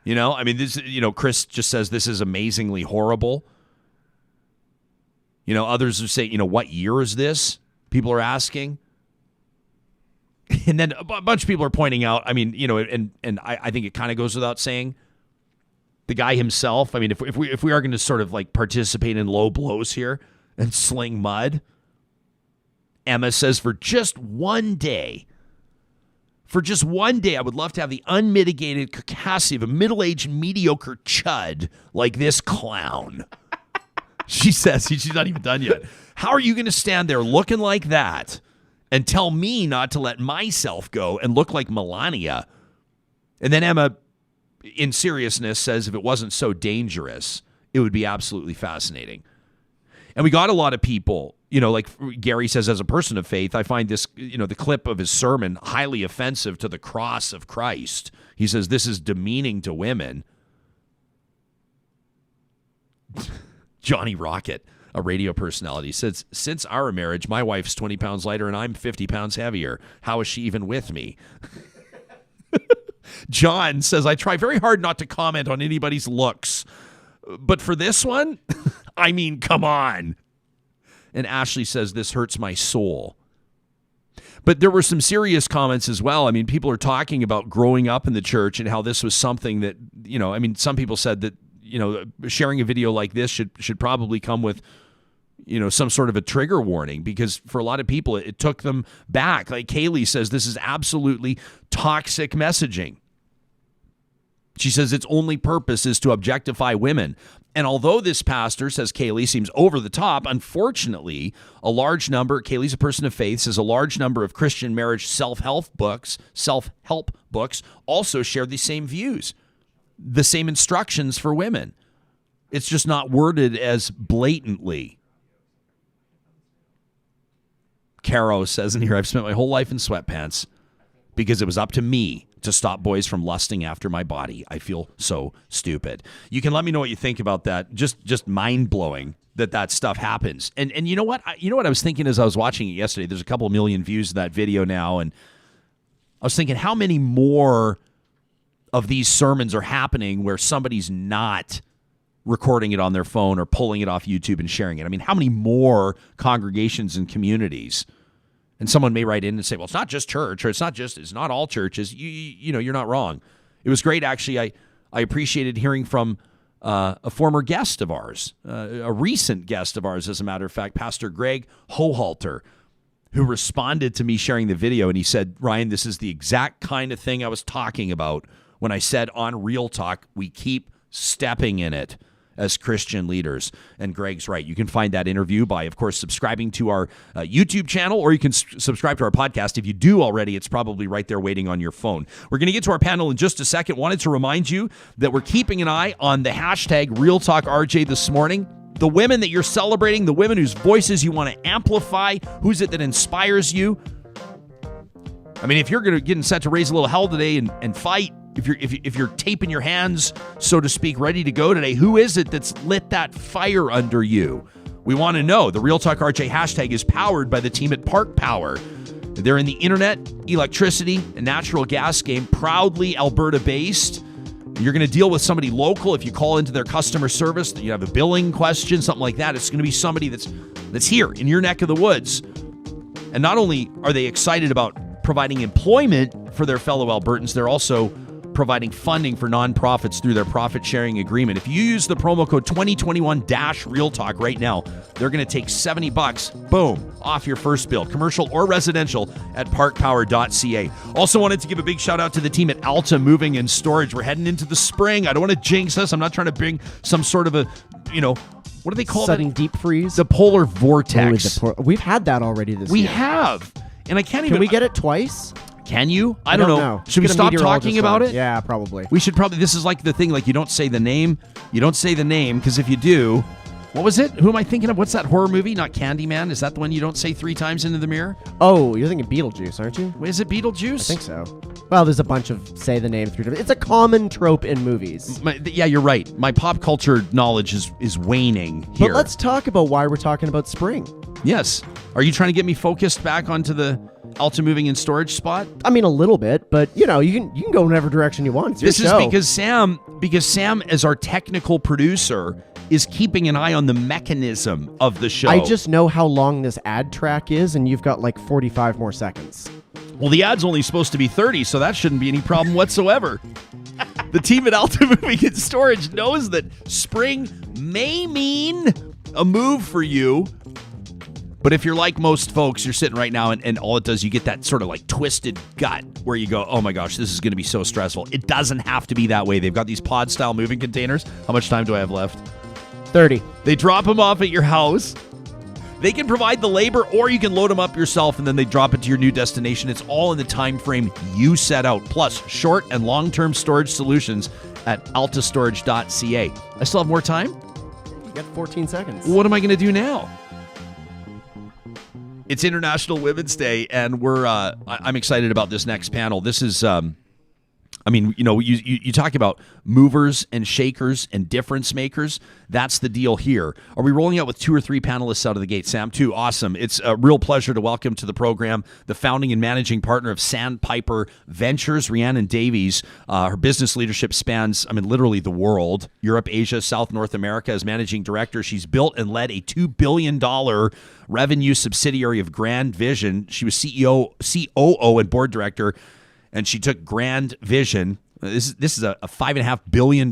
A: You know, I mean, this. You know, Chris just says this is amazingly horrible. You know, others are saying, you know, what year is this? People are asking. And then a bunch of people are pointing out, I mean, you know, and I think it kind of goes without saying, the guy himself, I mean, if we are going to sort of like participate in low blows here and sling mud, Emma says for just one day, I would love to have the unmitigated caucasity of a middle-aged mediocre chud like this clown. She says, she's not even done yet. How are you going to stand there looking like that and tell me not to let myself go and look like Melania? And then Emma, in seriousness, says if it wasn't so dangerous, it would be absolutely fascinating. And we got a lot of people, you know, like Gary says, as a person of faith, I find this, you know, the clip of his sermon highly offensive to the cross of Christ. He says this is demeaning to women. Johnny Rocket, a radio personality, says, since our marriage, my wife's 20 pounds lighter and I'm 50 pounds heavier. How is she even with me? John says, I try very hard not to comment on anybody's looks. But for this one, I mean, come on. And Ashley says, this hurts my soul. But there were some serious comments as well. I mean, people are talking about growing up in the church and how this was something that, you know, I mean, some people said that, you know, sharing a video like this should probably come with, you know, some sort of a trigger warning, because for a lot of people, it took them back. Like Kaylee says, this is absolutely toxic messaging. She says its only purpose is to objectify women. And although this pastor, says Kaylee, seems over the top, unfortunately, a large number, Kaylee's a person of faith, says a large number of Christian marriage self-help books also share the same views, the same instructions for women. It's just not worded as blatantly. Caro says in here, I've spent my whole life in sweatpants because it was up to me to stop boys from lusting after my body. I feel so stupid. You can let me know what you think about that. Just mind-blowing that stuff happens. And you know what? I was thinking as I was watching it yesterday. There's a couple million views of that video now, and I was thinking how many more of these sermons are happening where somebody's not recording it on their phone or pulling it off YouTube and sharing it. I mean, how many more congregations and communities? And someone may write in and say, well, it's not just church, or it's not all churches. You know, you're not wrong. It was great, actually. I appreciated hearing from a former guest of ours, a recent guest of ours, as a matter of fact, Pastor Greg Hohalter, who responded to me sharing the video. And he said, Ryan, this is the exact kind of thing I was talking about when I said on Real Talk, we keep stepping in it as Christian leaders. And Greg's right. You can find that interview by, of course, subscribing to our YouTube channel, or you can subscribe to our podcast. If you do already, it's probably right there waiting on your phone. We're going to get to our panel in just a second. Wanted to remind you that we're keeping an eye on the hashtag RealTalkRJ this morning. The women that you're celebrating, the women whose voices you want to amplify, who's it that inspires you? I mean, if you're getting set to raise a little hell today and fight, if you're taping your hands, so to speak, ready to go today, who is it that's lit that fire under you? We want to know. The Real Talk RJ hashtag is powered by the team at Park Power. They're in the internet, electricity, and natural gas game, proudly Alberta-based. You're going to deal with somebody local. If you call into their customer service, you have a billing question, something like that, it's going to be somebody that's here in your neck of the woods. And not only are they excited about providing employment for their fellow Albertans, they're also providing funding for nonprofits through their profit-sharing agreement. If you use the promo code 2021-RealTalk right now, they're going to take $70, boom, off your first bill, commercial or residential, at parkpower.ca. Also wanted to give a big shout-out to the team at Alta Moving and Storage. We're heading into the spring. I don't want to jinx us. I'm not trying to bring some sort of a, what do they call
B: sudden
A: that?
B: Deep freeze?
A: The polar vortex.
B: We've had that already this year.
A: We have. And I can't even...
B: Can we get it twice?
A: Can you? I don't know. Should we
B: Get a
A: stop talking about it?
B: Yeah, probably.
A: We should probably. This is like the thing, like you don't say the name. You don't say the name, because if you do, what was it? Who am I thinking of? What's that horror movie? Not Candyman. Is that the one you don't say 3 times into the mirror?
B: Oh, you're thinking Beetlejuice, aren't you?
A: Is it Beetlejuice?
B: I think so. Well, there's a bunch of say the name 3 times. It's a common trope in movies.
A: Yeah, you're right. My pop culture knowledge is waning here.
B: But let's talk about why we're talking about spring.
A: Yes. Are you trying to get me focused back onto the Alta Moving and Storage spot?
B: I mean, a little bit, but you can go in whatever direction you want. It's your
A: This
B: show.
A: is because Sam, as our technical producer, is keeping an eye on the mechanism of the show.
B: I just know how long this ad track is, and you've got like 45 more seconds.
A: Well, the ad's only supposed to be 30, so that shouldn't be any problem whatsoever. The team at Alta Moving and Storage knows that spring may mean a move for you. But if you're like most folks, you're sitting right now and all it does, you get that sort of like twisted gut where you go, oh my gosh, this is going to be so stressful. It doesn't have to be that way. They've got these pod-style moving containers. How much time do I have left?
B: 30.
A: They drop them off at your house. They can provide the labor, or you can load them up yourself, and then they drop it to your new destination. It's all in the time frame you set out. Plus, short and long-term storage solutions at altastorage.ca. I still have more time?
B: You got 14 seconds.
A: What am I going to do now? It's International Women's Day, and I'm excited about this next panel. This is, you talk about movers and shakers and difference makers. That's the deal here. Are we rolling out with 2 or 3 panelists out of the gate? Sam, 2. Awesome. It's a real pleasure to welcome to the program the founding and managing partner of Sandpiper Ventures, Rhiannon Davies. Her business leadership spans, literally the world, Europe, Asia, South, North America. As managing director, she's built and led a $2 billion revenue subsidiary of Grand Vision. She was CEO, COO, and board director, and she took Grand Vision. This is a $5.5 billion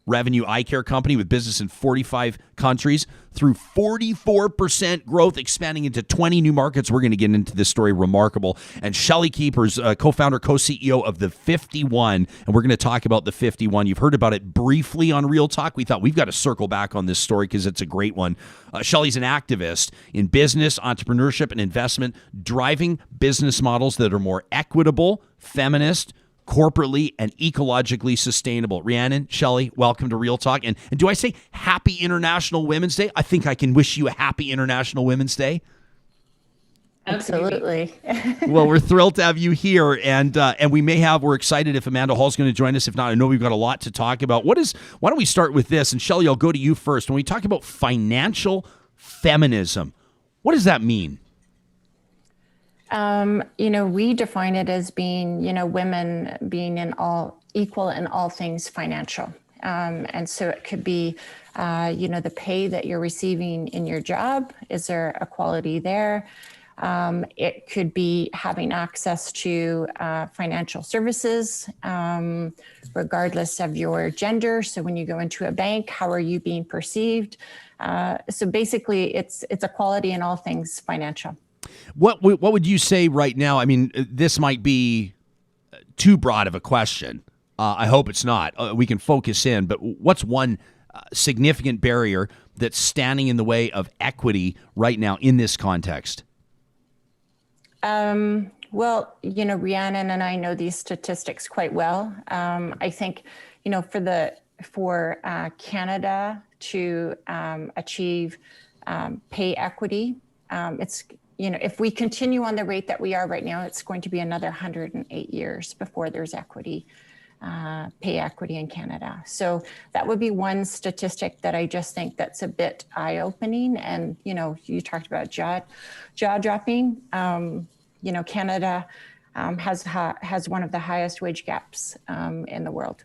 A: revenue eye care company with business in 45 countries through 44% growth, expanding into 20 new markets. We're going to get into this story. Remarkable. And Shelley Keepers, co-founder, co-CEO of the 51, and we're going to talk about the 51. You've heard about it briefly on Real Talk. We thought we've got to circle back on this story because it's a great one. Shelley's an activist in business, entrepreneurship, and investment, driving business models that are more equitable, feminist, corporately and ecologically sustainable. Rhiannon, Shelley, welcome to Real Talk. And do I say Happy International Women's Day? I think I can wish you a Happy International Women's Day.
F: Absolutely.
A: Well, we're thrilled to have you here, and we're excited if Amanda Hall's going to join us. If not, I know we've got a lot to talk about. Why don't we start with this? And Shelley, I'll go to you first. When we talk about financial feminism, what does that mean?
F: We define it as being, women being equal in all things financial. And so it could be, the pay that you're receiving in your job. Is there equality there? It could be having access to financial services, regardless of your gender. So when you go into a bank, how are you being perceived? So basically, it's equality in all things financial.
A: What would you say right now? This might be too broad of a question. I hope it's not. We can focus in, but what's one significant barrier that's standing in the way of equity right now in this context?
F: Well, Rhiannon and I know these statistics quite well. I think, for Canada to achieve pay equity, it's if we continue on the rate that we are right now, it's going to be another 108 years before there's equity, pay equity in Canada. So that would be one statistic that I just think that's a bit eye-opening. And, you talked about jaw-dropping. Canada has one of the highest wage gaps in the world.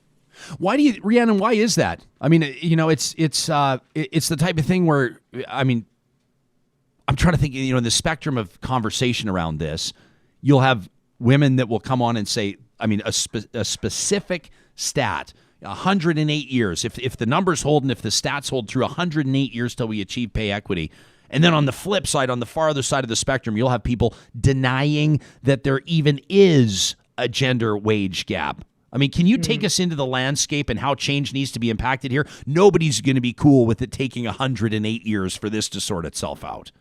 A: Rhiannon, why is that? It's the type of thing where, I'm trying to think, in the spectrum of conversation around this, you'll have women that will come on and say, a specific stat, 108 years. If the numbers hold and if the stats hold through 108 years till we achieve pay equity. And then on the flip side, on the far other side of the spectrum, you'll have people denying that there even is a gender wage gap. Can you take us into the landscape and how change needs to be impacted here? Nobody's going to be cool with it taking 108 years for this to sort itself out.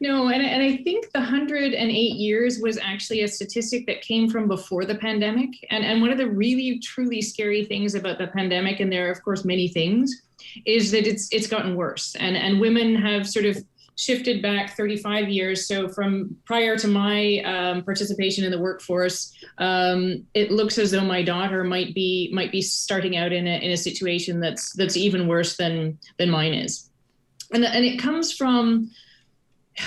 G: No, and I think the 108 years was actually a statistic that came from before the pandemic. And one of the really, truly scary things about the pandemic, and there are, of course, many things, is that it's gotten worse. And women have sort of shifted back 35 years. So from prior to my participation in the workforce, it looks as though my daughter might be starting out in a situation that's even worse than mine is. And it comes from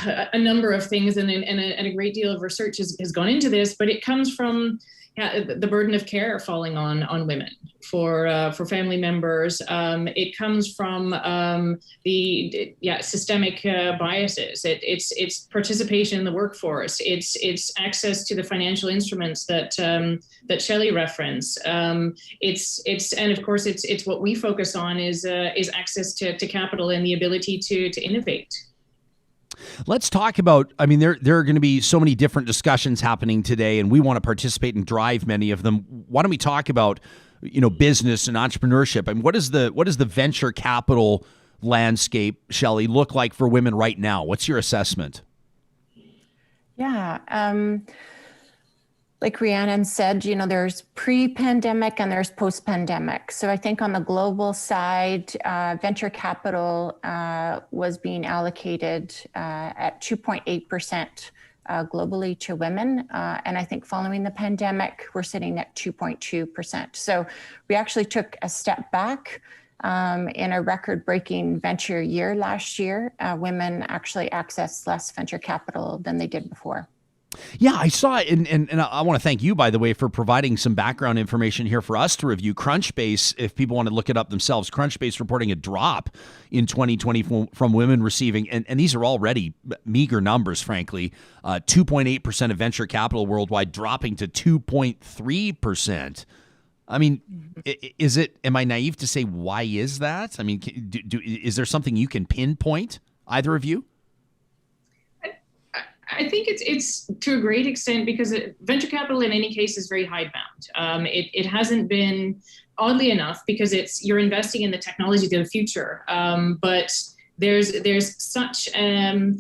G: a number of things, and a great deal of research has gone into this, but it comes from the burden of care falling on women for family members. It comes from the systemic biases. It's participation in the workforce. It's access to the financial instruments that Shelley referenced. And of course it's what we focus on is access to capital and the ability to innovate.
A: Let's talk about, I mean, there are going to be so many different discussions happening today, and we want to participate and drive many of them. Why don't we talk about, business and entrepreneurship? I mean, what does the venture capital landscape, Shelley, look like for women right now? What's your assessment?
F: Yeah. Like Rhiannon said, there's pre-pandemic and there's post-pandemic. So I think on the global side, venture capital was being allocated at 2.8% globally to women. And I think following the pandemic, we're sitting at 2.2%. So we actually took a step back in a record-breaking venture year last year. Women actually accessed less venture capital than they did before.
A: Yeah, I saw it, and I want to thank you, by the way, for providing some background information here for us to review. Crunchbase, if people want to look it up themselves, Crunchbase reporting a drop in 2020 from women receiving, and these are already meager numbers, frankly, 2.8% of venture capital worldwide dropping to 2.3%. I mean, am I naive to say, why is that? I mean, is there something you can pinpoint, either of you?
G: I think it's to a great extent because venture capital in any case is very hidebound. It hasn't been, oddly enough, because you're investing in the technology of the future. But there's such an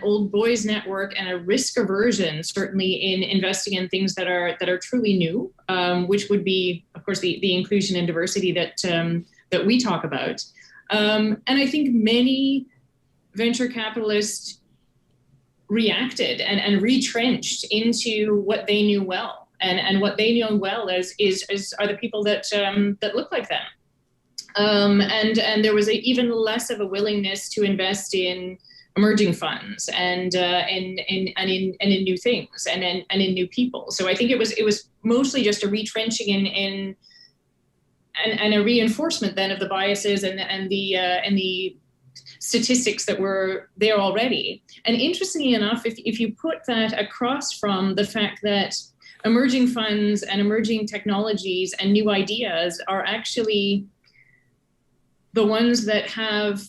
G: old boys network and a risk aversion, certainly in investing in things that are truly new, which would be, of course, the inclusion and diversity that we talk about. And I think many venture capitalists reacted and retrenched into what they knew well, and what they knew well are the people that look like them, and there was even less of a willingness to invest in emerging funds and in new things and in new people. So I think it was mostly just a retrenching in and a reinforcement then of the biases and the statistics that were there already. And interestingly enough, if you put that across from the fact that emerging funds and emerging technologies and new ideas are actually the ones that have,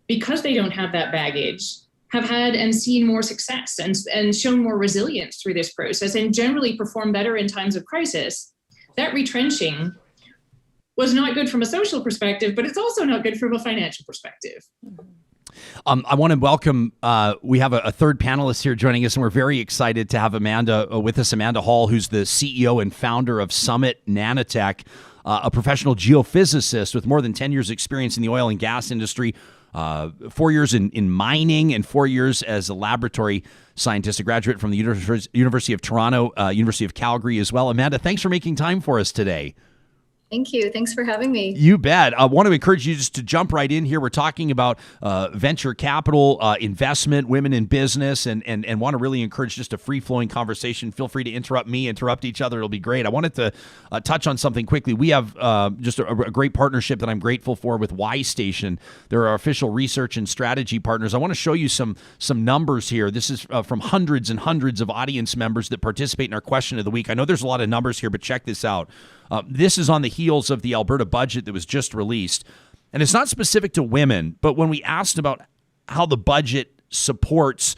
G: because they don't have that baggage, have had and seen more success and shown more resilience through this process and generally perform better in times of crisis, that retrenching was not good from a social perspective, but it's also not good from a financial perspective.
A: I want to welcome, we have a third panelist here joining us, and we're very excited to have Amanda with us, Amanda Hall, who's the CEO and founder of Summit Nanotech, a professional geophysicist with more than 10 years experience in the oil and gas industry, 4 years in mining, and 4 years as a laboratory scientist, a graduate from the University of Toronto, University of Calgary as well. Amanda, thanks for making time for us today.
H: Thank you. Thanks for having me.
A: You bet. I want to encourage you just to jump right in here. We're talking about venture capital, investment, women in business, and want to really encourage just a free-flowing conversation. Feel free to interrupt me, interrupt each other. It'll be great. I wanted to touch on something quickly. We have just a great partnership that I'm grateful for with Y Station. They're our official research and strategy partners. I want to show you some numbers here. This is from hundreds and hundreds of audience members that participate in our question of the week. I know there's a lot of numbers here, but check this out. This is on the heels of the Alberta budget that was just released. And it's not specific to women, but when we asked about how the budget supports,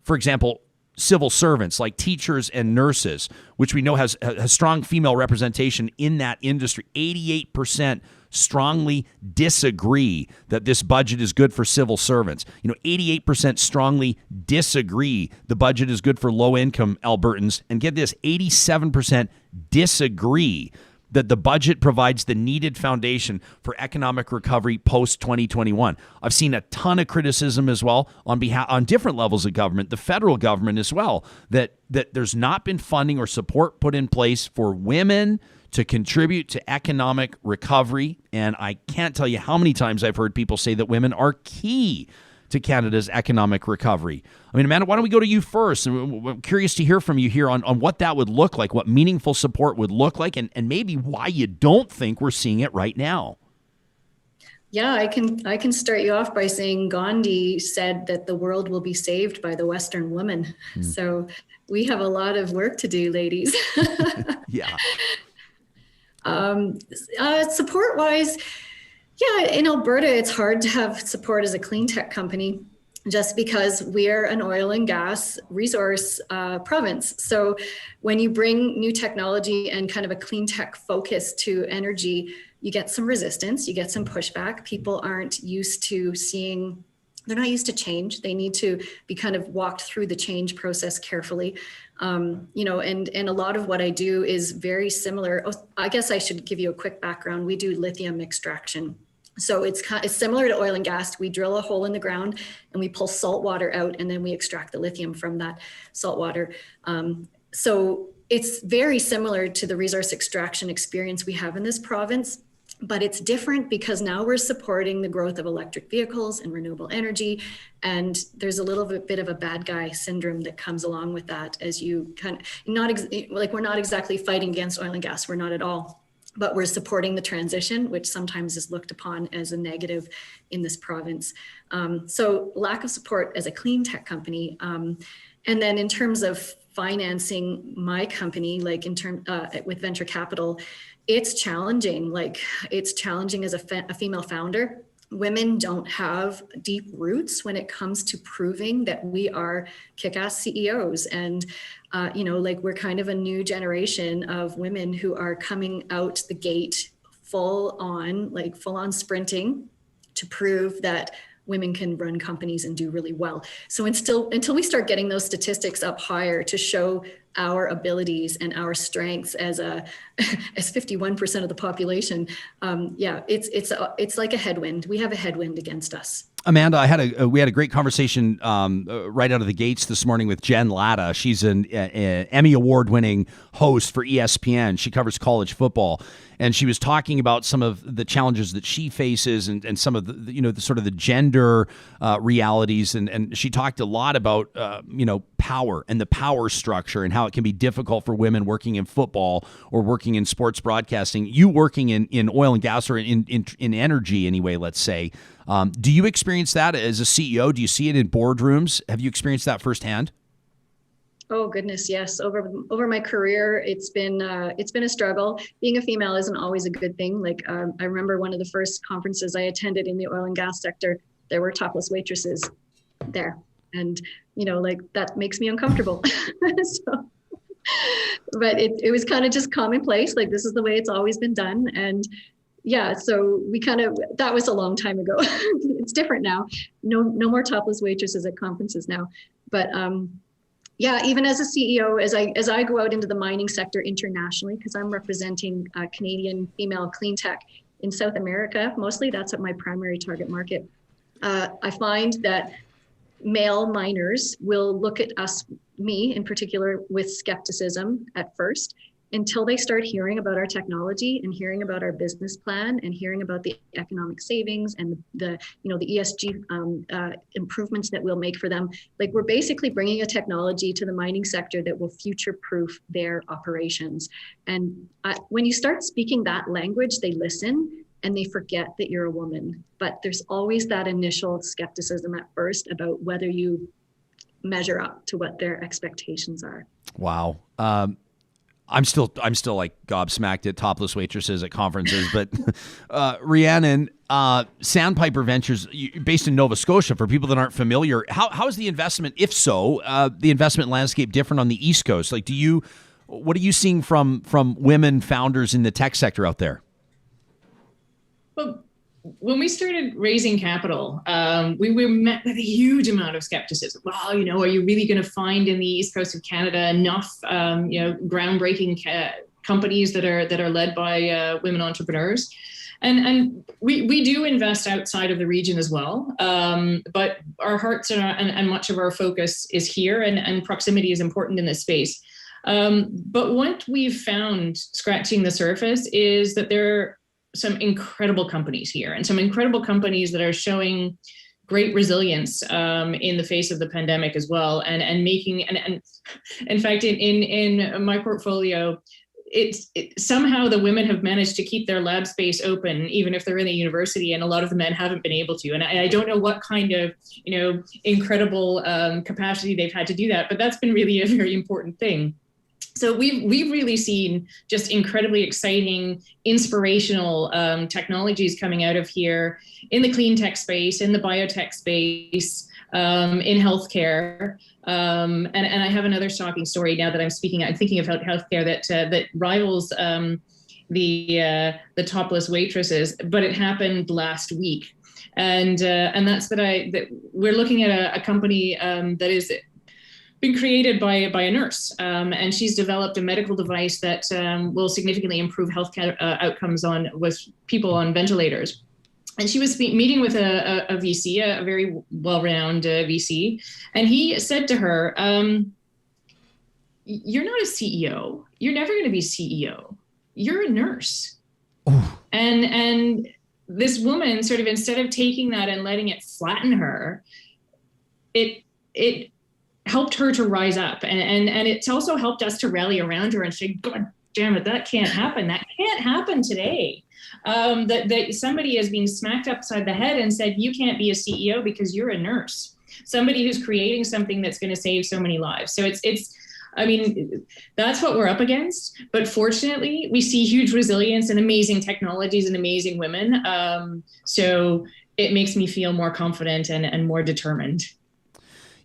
A: for example, civil servants like teachers and nurses, which we know has strong female representation in that industry, 88% strongly disagree that this budget is good for civil servants. 88% strongly disagree the budget is good for low-income Albertans. And get this, 87% disagree that the budget provides the needed foundation for economic recovery post-2021. I've seen a ton of criticism as well on different levels of government, the federal government as well, that there's not been funding or support put in place for women to contribute to economic recovery. And I can't tell you how many times I've heard people say that women are key to Canada's economic recovery. I mean, Amanda, why don't we go to you first? I'm curious to hear from you here on what that would look like, what meaningful support would look like, and maybe why you don't think we're seeing it right now.
H: Yeah, I can start you off by saying Gandhi said that the world will be saved by the Western woman. So we have a lot of work to do, ladies.
A: Yeah.
H: Support-wise, yeah, in Alberta, it's hard to have support as a clean tech company just because we're an oil and gas resource province. So when you bring new technology and kind of a clean tech focus to energy, you get some resistance, you get some pushback. People aren't used to seeing, they're not used to change. They need to be kind of walked through the change process carefully. And a lot of what I do is very similar. Oh, I guess I should give you a quick background. We do lithium extraction. So it's similar to oil and gas. We drill a hole in the ground and we pull salt water out, and then we extract the lithium from that salt water. So it's very similar to the resource extraction experience we have in this province, but it's different because now we're supporting the growth of electric vehicles and renewable energy. And there's a little bit of a bad guy syndrome that comes along with that, as you kind of we're not exactly fighting against oil and gas. We're not at all. But we're supporting the transition, which sometimes is looked upon as a negative in this province. So lack of support as a clean tech company. And then in terms of financing my company, like with venture capital, it's challenging. Like it's challenging as a female founder. Women don't have deep roots when it comes to proving that we are kick-ass CEOs. And, we're kind of a new generation of women who are coming out the gate full on sprinting to prove that women can run companies and do really well. So until we start getting those statistics up higher to show our abilities and our strengths as 51% of the population, it's like a headwind. We have a headwind against us.
A: Amanda, we had a great conversation right out of the gates this morning with Jen Lada. She's an Emmy Award-winning host for ESPN. She covers college football, and she was talking about some of the challenges that she faces and some of the sort of the gender realities. And she talked a lot about power and the power structure and how it can be difficult for women working in football or working in sports broadcasting. You working in oil and gas or in energy anyway, let's say. Do you experience that as a CEO? Do you see it in boardrooms? Have you experienced that firsthand?
H: Oh goodness, yes. Over my career, it's been a struggle. Being a female isn't always a good thing. I remember one of the first conferences I attended in the oil and gas sector, there were topless waitresses there, and that makes me uncomfortable. But it was kind of just commonplace. Like this is the way it's always been done, and. Yeah, so that was a long time ago. It's different now. No more topless waitresses at conferences now. But even as a CEO, as I go out into the mining sector internationally, because I'm representing Canadian female clean tech in South America, mostly that's my primary target market. I find that male miners will look at me in particular, with skepticism at first, until they start hearing about our technology and hearing about our business plan and hearing about the economic savings and the ESG improvements that we'll make for them. Like we're basically bringing a technology to the mining sector that will future-proof their operations. And when you start speaking that language, they listen and they forget that you're a woman. But there's always that initial skepticism at first about whether you measure up to what their expectations are.
A: Wow. I'm still like gobsmacked at topless waitresses at conferences, but Rhiannon, Sandpiper Ventures, based in Nova Scotia, for people that aren't familiar, how is the investment, if so, the investment landscape different on the East Coast? Like, what are you seeing from women founders in the tech sector out there?
G: Well, when we started raising capital, we were met with a huge amount of skepticism. Well, are you really going to find in the East Coast of Canada enough, groundbreaking companies that are led by women entrepreneurs? And we do invest outside of the region as well, but our hearts and much of our focus is here, and proximity is important in this space. But what we've found, scratching the surface, is that there are some incredible companies here, and some incredible companies that are showing great resilience in the face of the pandemic as well, and making and in fact in my portfolio, somehow the women have managed to keep their lab space open even if they're in a university, and a lot of the men haven't been able to. And I don't know what kind of incredible capacity they've had to do that, but that's been really a very important thing. So we've really seen just incredibly exciting, inspirational technologies coming out of here in the clean tech space, in the biotech space, in healthcare. And I have another shocking story now that I'm speaking. I'm thinking about healthcare that rivals the topless waitresses, but it happened last week. And that's that we're looking at a company that is been created by a nurse, and she's developed a medical device that will significantly improve healthcare outcomes with people on ventilators. And she was meeting with a VC, a very well-renowned VC, and he said to her, "You're not a CEO. You're never going to be CEO. You're a nurse." And this woman, sort of, instead of taking that and letting it flatten her, it helped her to rise up, and it's also helped us to rally around her and say, "God damn it, that can't happen. That can't happen today." That somebody has been smacked upside the head and said, "You can't be a CEO because you're a nurse." Somebody who's creating something that's going to save so many lives. So I mean, that's what we're up against. But fortunately, we see huge resilience and amazing technologies and amazing women. So it makes me feel more confident and more determined.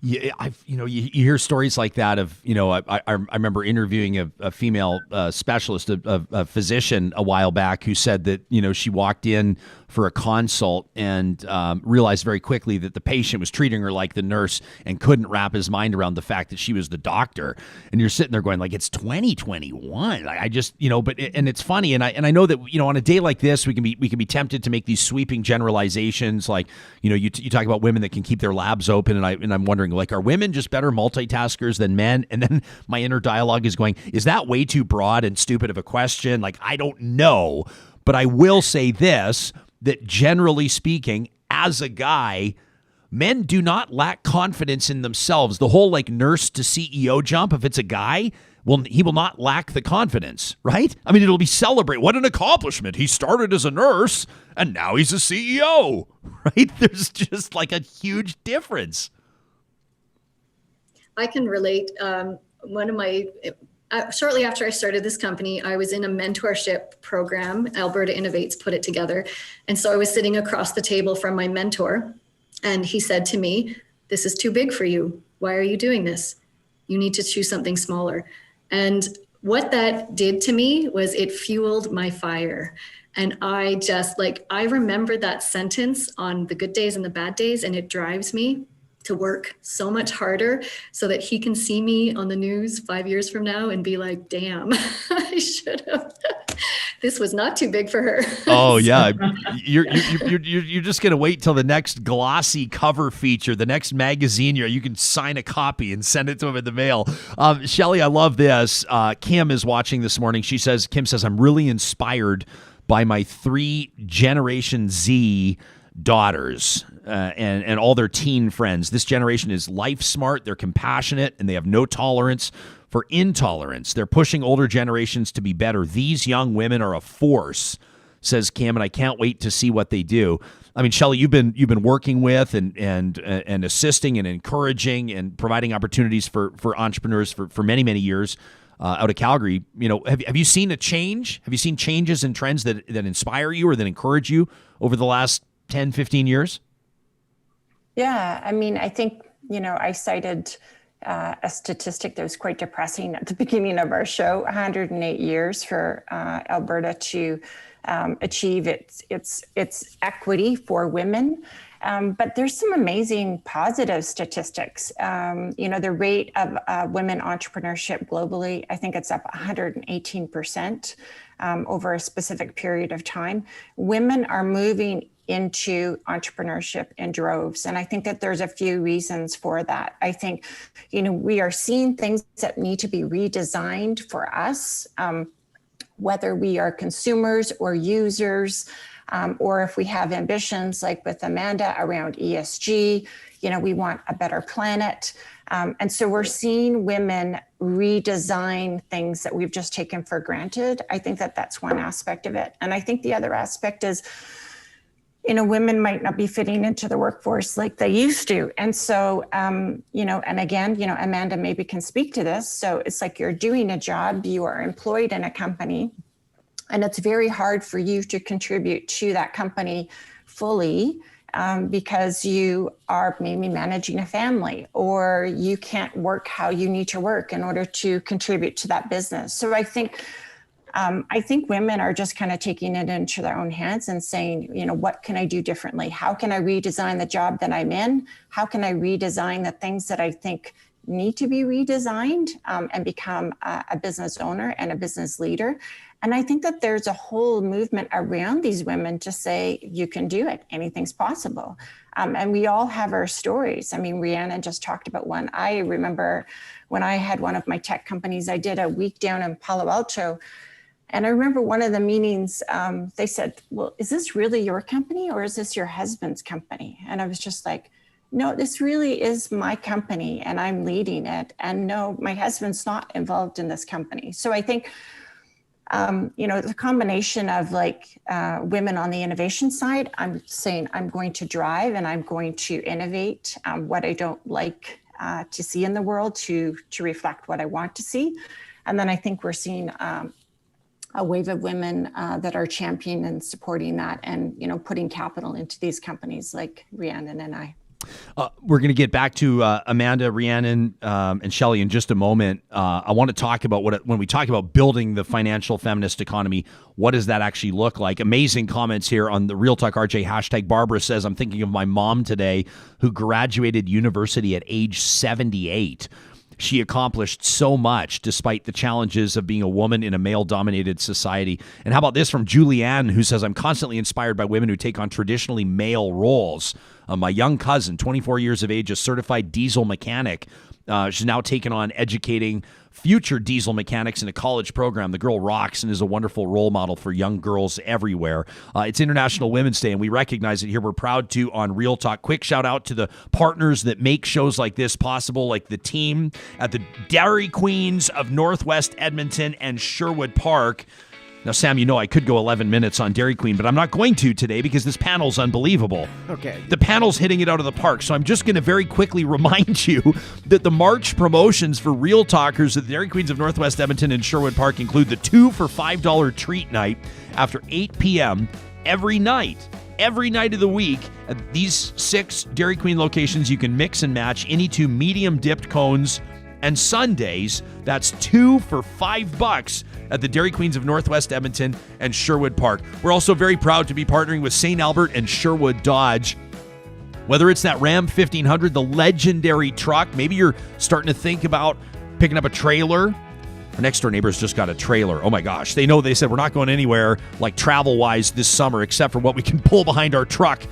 A: Yeah, you hear stories like that of, I remember interviewing a female specialist, a physician a while back, who said that, she walked in for a consult and realized very quickly that the patient was treating her like the nurse and couldn't wrap his mind around the fact that she was the doctor. And you're sitting there going, like, it's 2021. I just, and it's funny. And I know that, on a day like this, we can be tempted to make these sweeping generalizations. Like, you talk about women that can keep their labs open. And I'm wondering, like, are women just better multitaskers than men? And then my inner dialogue is going, is that way too broad and stupid of a question? Like, I don't know, but I will say this, that generally speaking, as a guy, men do not lack confidence in themselves. The whole, like, nurse to CEO jump, if it's a guy, he will not lack the confidence, right? I mean, it'll be celebrated. What an accomplishment. He started as a nurse and now he's a CEO, right? There's just like a huge difference.
H: I can relate. One of my shortly after I started this company, I was in a mentorship program. Alberta Innovates put it together. And so I was sitting across the table from my mentor, and he said to me, "This is too big for you. Why are you doing this? You need to choose something smaller." And what that did to me was it fueled my fire. And I remember that sentence on the good days and the bad days, and it drives me to work so much harder so that he can see me on the news 5 years from now and be like, "Damn, I should have." This was not too big for her.
A: Oh yeah, you're just gonna wait till the next glossy cover feature, the next magazine. You can sign a copy and send it to him in the mail. Shelley, I love this. Kim is watching this morning. Kim says, "I'm really inspired by my 3 Generation Z daughters and all their teen friends. This generation is life smart, they're compassionate, and they have no tolerance for intolerance. They're pushing older generations to be better. These young women are a force," says Kim, "and I can't wait to see what they do." I mean, Shelley, you've been working with and assisting and encouraging and providing opportunities for entrepreneurs for many, many years out of Calgary. Have you seen a change? Have you seen changes and trends that inspire you or that encourage you over the last 10, 15 years?
F: Yeah, I mean, I think, I cited a statistic that was quite depressing at the beginning of our show, 108 years for Alberta to achieve its equity for women. But there's some amazing positive statistics. The rate of women entrepreneurship globally, I think it's up 118% over a specific period of time. Women are moving into entrepreneurship in droves. And I think that there's a few reasons for that. I think, we are seeing things that need to be redesigned for us, whether we are consumers or users. or if we have ambitions like with Amanda around ESG, we want a better planet. And so we're seeing women redesign things that we've just taken for granted. I think that that's one aspect of it. And I think the other aspect is, women might not be fitting into the workforce like they used to. And so, and again, Amanda maybe can speak to this. So it's like you're doing a job, you are employed in a company, and it's very hard for you to contribute to that company fully because you are maybe managing a family, or you can't work how you need to work in order to contribute to that business. So I think women are just kind of taking it into their own hands and saying, what can I do differently? How can I redesign the job that I'm in? How can I redesign the things that I think need to be redesigned and become a business owner and a business leader? And I think that there's a whole movement around these women to say, you can do it, anything's possible. And we all have our stories. I mean, Rhiannon just talked about one. I remember when I had one of my tech companies, I did a week down in Palo Alto. And I remember one of the meetings, they said, well, is this really your company or is this your husband's company? And I was just like, no, this really is my company and I'm leading it. And no, my husband's not involved in this company. So I think, the combination of women on the innovation side, I'm saying I'm going to drive and I'm going to innovate what I don't like to see in the world to reflect what I want to see. And then I think we're seeing a wave of women that are championing and supporting that and, putting capital into these companies like Rhiannon and I.
A: We're going to get back to Amanda, Rhiannon, and Shelley in just a moment. I want to talk about when we talk about building the financial feminist economy, what does that actually look like? Amazing comments here on the Real Talk RJ hashtag. Barbara says, I'm thinking of my mom today who graduated university at age 78. She accomplished so much despite the challenges of being a woman in a male-dominated society. And how about this from Julianne, who says, I'm constantly inspired by women who take on traditionally male roles. My young cousin, 24 years of age, a certified diesel mechanic. She's now taken on educating future diesel mechanics in a college program. The girl rocks and is a wonderful role model for young girls everywhere. It's International Women's Day, and we recognize it here. We're proud to on Real Talk. Quick shout out to the partners that make shows like this possible, like the team at the Dairy Queens of Northwest Edmonton and Sherwood Park. Now, Sam, I could go 11 minutes on Dairy Queen, but I'm not going to today because this panel's unbelievable.
B: Okay.
A: The panel's hitting it out of the park, so I'm just going to very quickly remind you that the March promotions for Real Talkers at the Dairy Queens of Northwest Edmonton and Sherwood Park include the 2 for $5 treat night after 8 p.m. every night. Every night of the week at these 6 Dairy Queen locations, you can mix and match any 2 medium dipped cones and sundaes. That's 2 for $5 at the Dairy Queens of Northwest Edmonton and Sherwood Park. We're also very proud to be partnering with St. Albert and Sherwood Dodge. Whether it's that Ram 1500, the legendary truck, maybe you're starting to think about picking up a trailer. Our next door neighbors just got a trailer. Oh my gosh. They said we're not going anywhere like travel-wise this summer except for what we can pull behind our truck.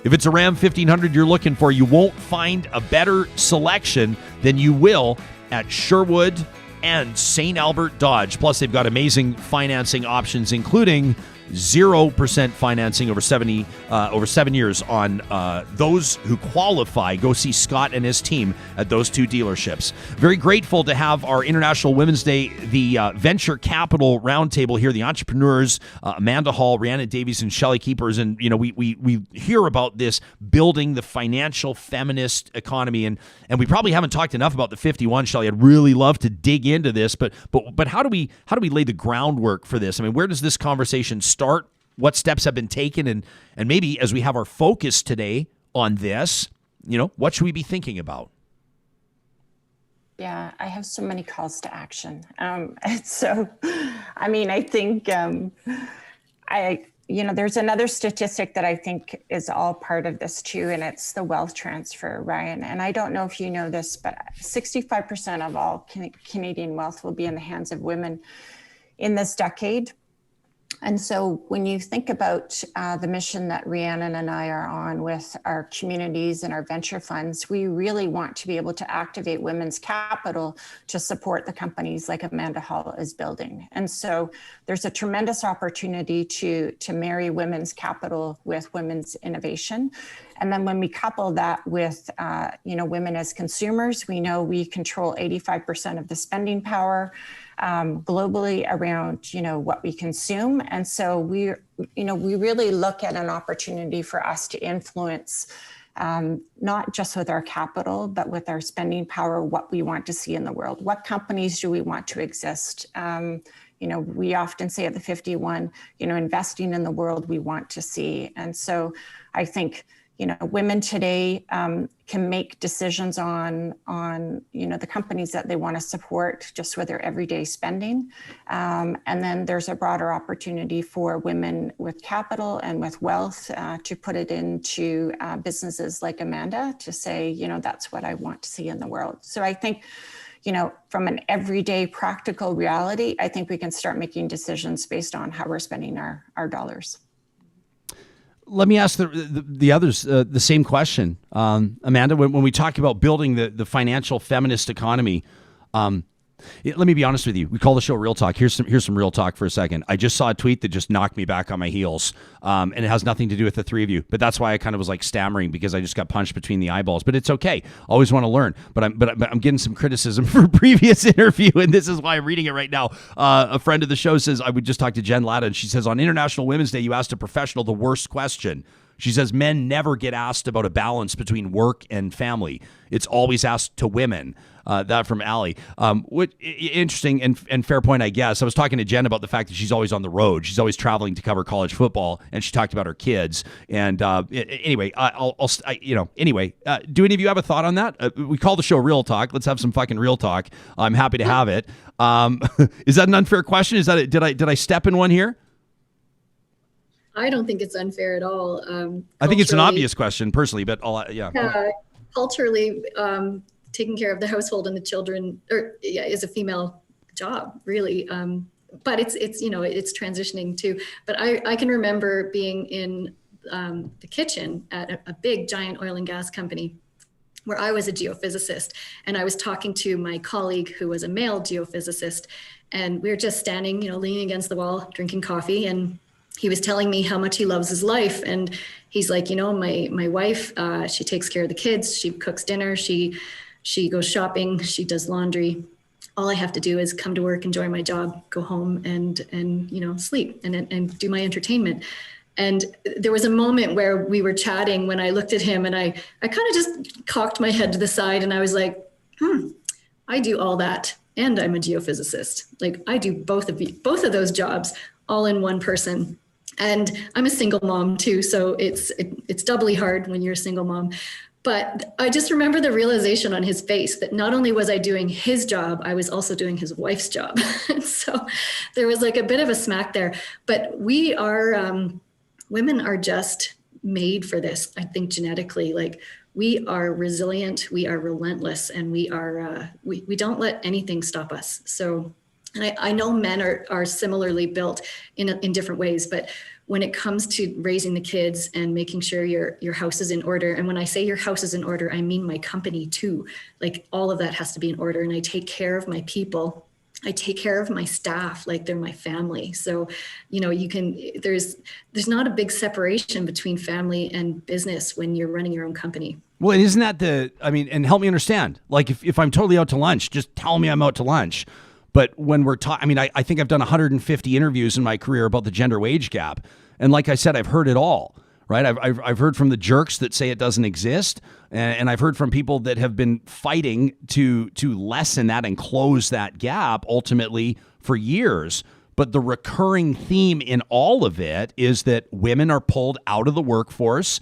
A: If it's a Ram 1500 you're looking for, you won't find a better selection than you will at Sherwood and St. Albert Dodge. Plus, they've got amazing financing options, including 0% financing over 7 years on those who qualify. Go see Scott and his team at those 2 dealerships. Very grateful to have our International Women's Day, the Venture Capital Roundtable here, the entrepreneurs, Amanda Hall, Rhiannon Davies, and Shelley Keepers. And, we hear about this building the financial feminist economy. And we probably haven't talked enough about the 51, Shelley. I'd really love to dig into this, but how do we lay the groundwork for this? I mean, where does this conversation start? What steps have been taken, and maybe as we have our focus today on this, what should we be thinking about?
F: Yeah, I have so many calls to action. I think there's another statistic that I think is all part of this too, and it's the wealth transfer, Ryan. And I don't know if you know this, but 65% of all Canadian wealth will be in the hands of women in this decade. And so when you think about the mission that Rhiannon and I are on with our communities and our venture funds, we really want to be able to activate women's capital to support the companies like Amanda Hall is building. And so there's a tremendous opportunity to marry women's capital with women's innovation. And then when we couple that with, women as consumers, we know we control 85% of the spending power globally around, what we consume. And so we really look at an opportunity for us to influence, not just with our capital, but with our spending power, what we want to see in the world. What companies do we want to exist? We often say at the 51, investing in the world we want to see. And so I think, women today can make decisions on the companies that they want to support just with their everyday spending. And then there's a broader opportunity for women with capital and with wealth to put it into businesses like Amanda to say, that's what I want to see in the world. So I think, from an everyday practical reality, I think we can start making decisions based on how we're spending our dollars.
A: Let me ask the others the same question. Amanda, when we talk about building the financial feminist economy, let me be honest with you. We call the show Real Talk. Here's some real talk for a second. I just saw a tweet that just knocked me back on my heels, and it has nothing to do with the three of you. But that's why I kind of was like stammering, because I just got punched between the eyeballs. But it's okay. Always want to learn. But I'm getting some criticism for a previous interview, and this is why I'm reading it right now. A friend of the show says, I would just talk to Jen Lada, and she says, on International Women's Day, you asked a professional the worst question. She says, men never get asked about a balance between work and family. It's always asked to women. That from Allie. Interesting and fair point, I guess. I was talking to Jen about the fact that she's always on the road. She's always traveling to cover college football, and she talked about her kids. And anyway, do any of you have a thought on that? We call the show Real Talk. Let's have some fucking real talk. I'm happy to have it. Is that an unfair question? Did I step in one here?
H: I don't think it's unfair at all.
A: I think it's an obvious question, personally, but
H: culturally, taking care of the household and the children, is a female job, really. But it's transitioning too. But I can remember being in the kitchen at a big giant oil and gas company where I was a geophysicist, and I was talking to my colleague who was a male geophysicist, and we were just standing, leaning against the wall, drinking coffee, and he was telling me how much he loves his life. And he's like, my wife, she takes care of the kids, she cooks dinner, she goes shopping, she does laundry. All I have to do is come to work, enjoy my job, go home and sleep and do my entertainment. And there was a moment where we were chatting when I looked at him, and I kind of just cocked my head to the side, and I was like, I do all that, and I'm a geophysicist. Like, I do both of those jobs all in one person. And I'm a single mom too, so it's doubly hard when you're a single mom. But I just remember the realization on his face that not only was I doing his job, I was also doing his wife's job. And so there was like a bit of a smack there. But we are, women are just made for this, I think, genetically. Like, we are resilient, we are relentless, and we are, we don't let anything stop us. So, and I know men are similarly built in different ways, but when it comes to raising the kids and making sure your house is in order, and when I say your house is in order, I mean my company too. Like, all of that has to be in order, and I take care of my people. I take care of my staff like they're my family. So, there's not a big separation between family and business when you're running your own company.
A: Well, and isn't that and help me understand, like, if I'm totally out to lunch, just tell me I'm out to lunch. But when we're talking, I think I've done 150 interviews in my career about the gender wage gap. And like I said, I've heard it all, right? I've heard from the jerks that say it doesn't exist. And I've heard from people that have been fighting to lessen that and close that gap ultimately for years. But the recurring theme in all of it is that women are pulled out of the workforce,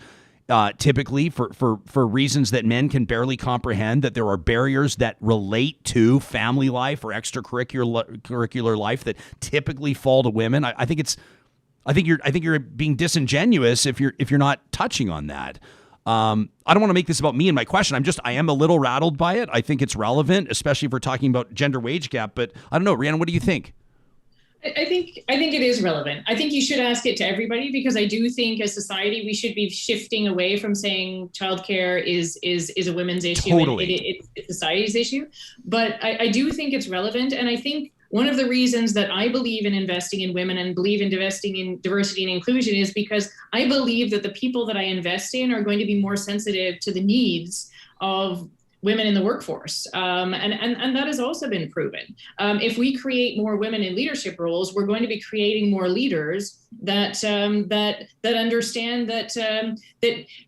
A: typically for reasons that men can barely comprehend, that there are barriers that relate to family life or extracurricular life that typically fall to women. I think you're being disingenuous if you're not touching on that. I don't want to make this about me and my question. I am a little rattled by it. I think it's relevant, especially if we're talking about gender wage gap, but I don't know, Rhiannon, what do you think?
G: I think it is relevant. I think you should ask it to everybody, because I do think as society we should be shifting away from saying childcare is a women's issue.
A: Totally.
G: It's society's issue. But I do think it's relevant, and I think one of the reasons that I believe in investing in women and believe in investing in diversity and inclusion is because I believe that the people that I invest in are going to be more sensitive to the needs of women in the workforce. And that has also been proven. If we create more women in leadership roles, we're going to be creating more leaders that understand that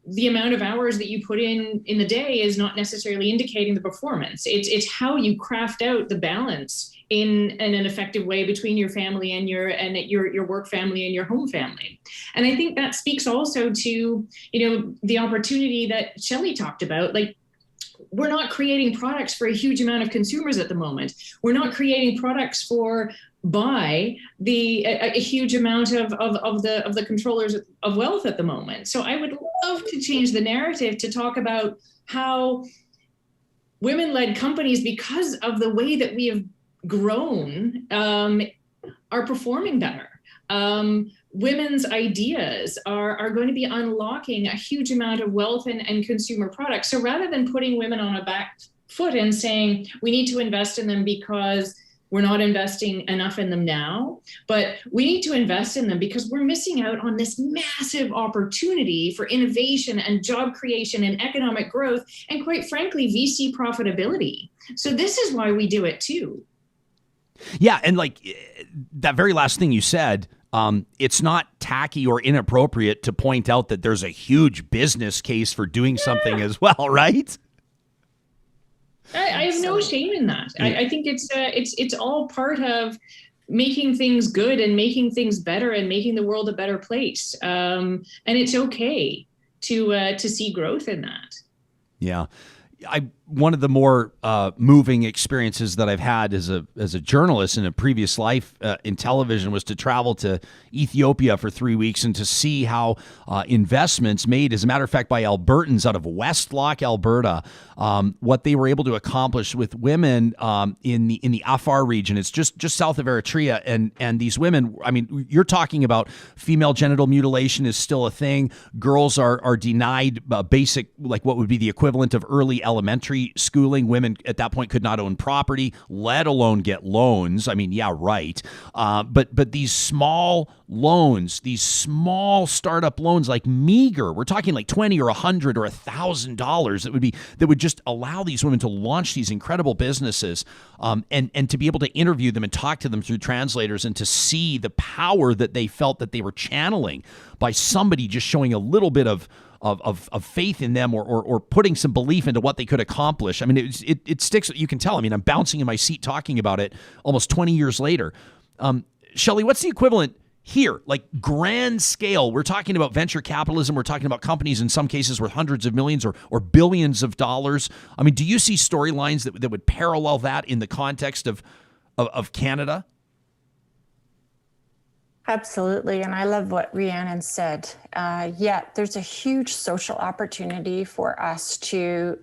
G: the amount of hours that you put in the day is not necessarily indicating the performance. It's how you craft out the balance in an effective way between your family and your work family and your home family. And I think that speaks also to, the opportunity that Shelley talked about. Like, we're not creating products for a huge amount of consumers at the moment. We're not creating products by a huge amount of the controllers of wealth at the moment. So I would love to change the narrative to talk about how women-led companies, because of the way that we have grown, are performing better. Women's ideas are going to be unlocking a huge amount of wealth and consumer products. So rather than putting women on a back foot and saying we need to invest in them because we're not investing enough in them now, but we need to invest in them because we're missing out on this massive opportunity for innovation and job creation and economic growth, and quite frankly, VC profitability. So this is why we do it too.
A: Yeah, and like that very last thing you said, it's not tacky or inappropriate to point out that there's a huge business case for doing something as well, right?
G: I have no shame in that. Yeah. I think it's all part of making things good and making things better and making the world a better place. And it's okay to see growth in that.
A: Yeah. One of the more moving experiences that I've had as a journalist in a previous life in television was to travel to Ethiopia for 3 weeks and to see how investments made, as a matter of fact, by Albertans out of Westlock, Alberta, what they were able to accomplish with women in the Afar region. It's just south of Eritrea, and these women. I mean, you're talking about female genital mutilation is still a thing. Girls are denied basic, like what would be the equivalent of early elementary schooling. Women at that point could not own property, let alone get loans. I mean, yeah, right. But these small loans, these small startup loans, like meager, we're talking like $20 or $100 or $1,000 that would just allow these women to launch these incredible businesses, and to be able to interview them and talk to them through translators and to see the power that they felt that they were channeling by somebody just showing a little bit of faith in them or putting some belief into what they could accomplish. I mean, it sticks. You can tell. I mean, I'm bouncing in my seat talking about it almost 20 years later. Shelley, what's the equivalent here? Like grand scale, we're talking about venture capitalism. We're talking about companies in some cases worth hundreds of millions or billions of dollars. I mean, do you see storylines that would parallel that in the context of Canada?
F: Absolutely. And I love what Rhiannon said. There's a huge social opportunity for us to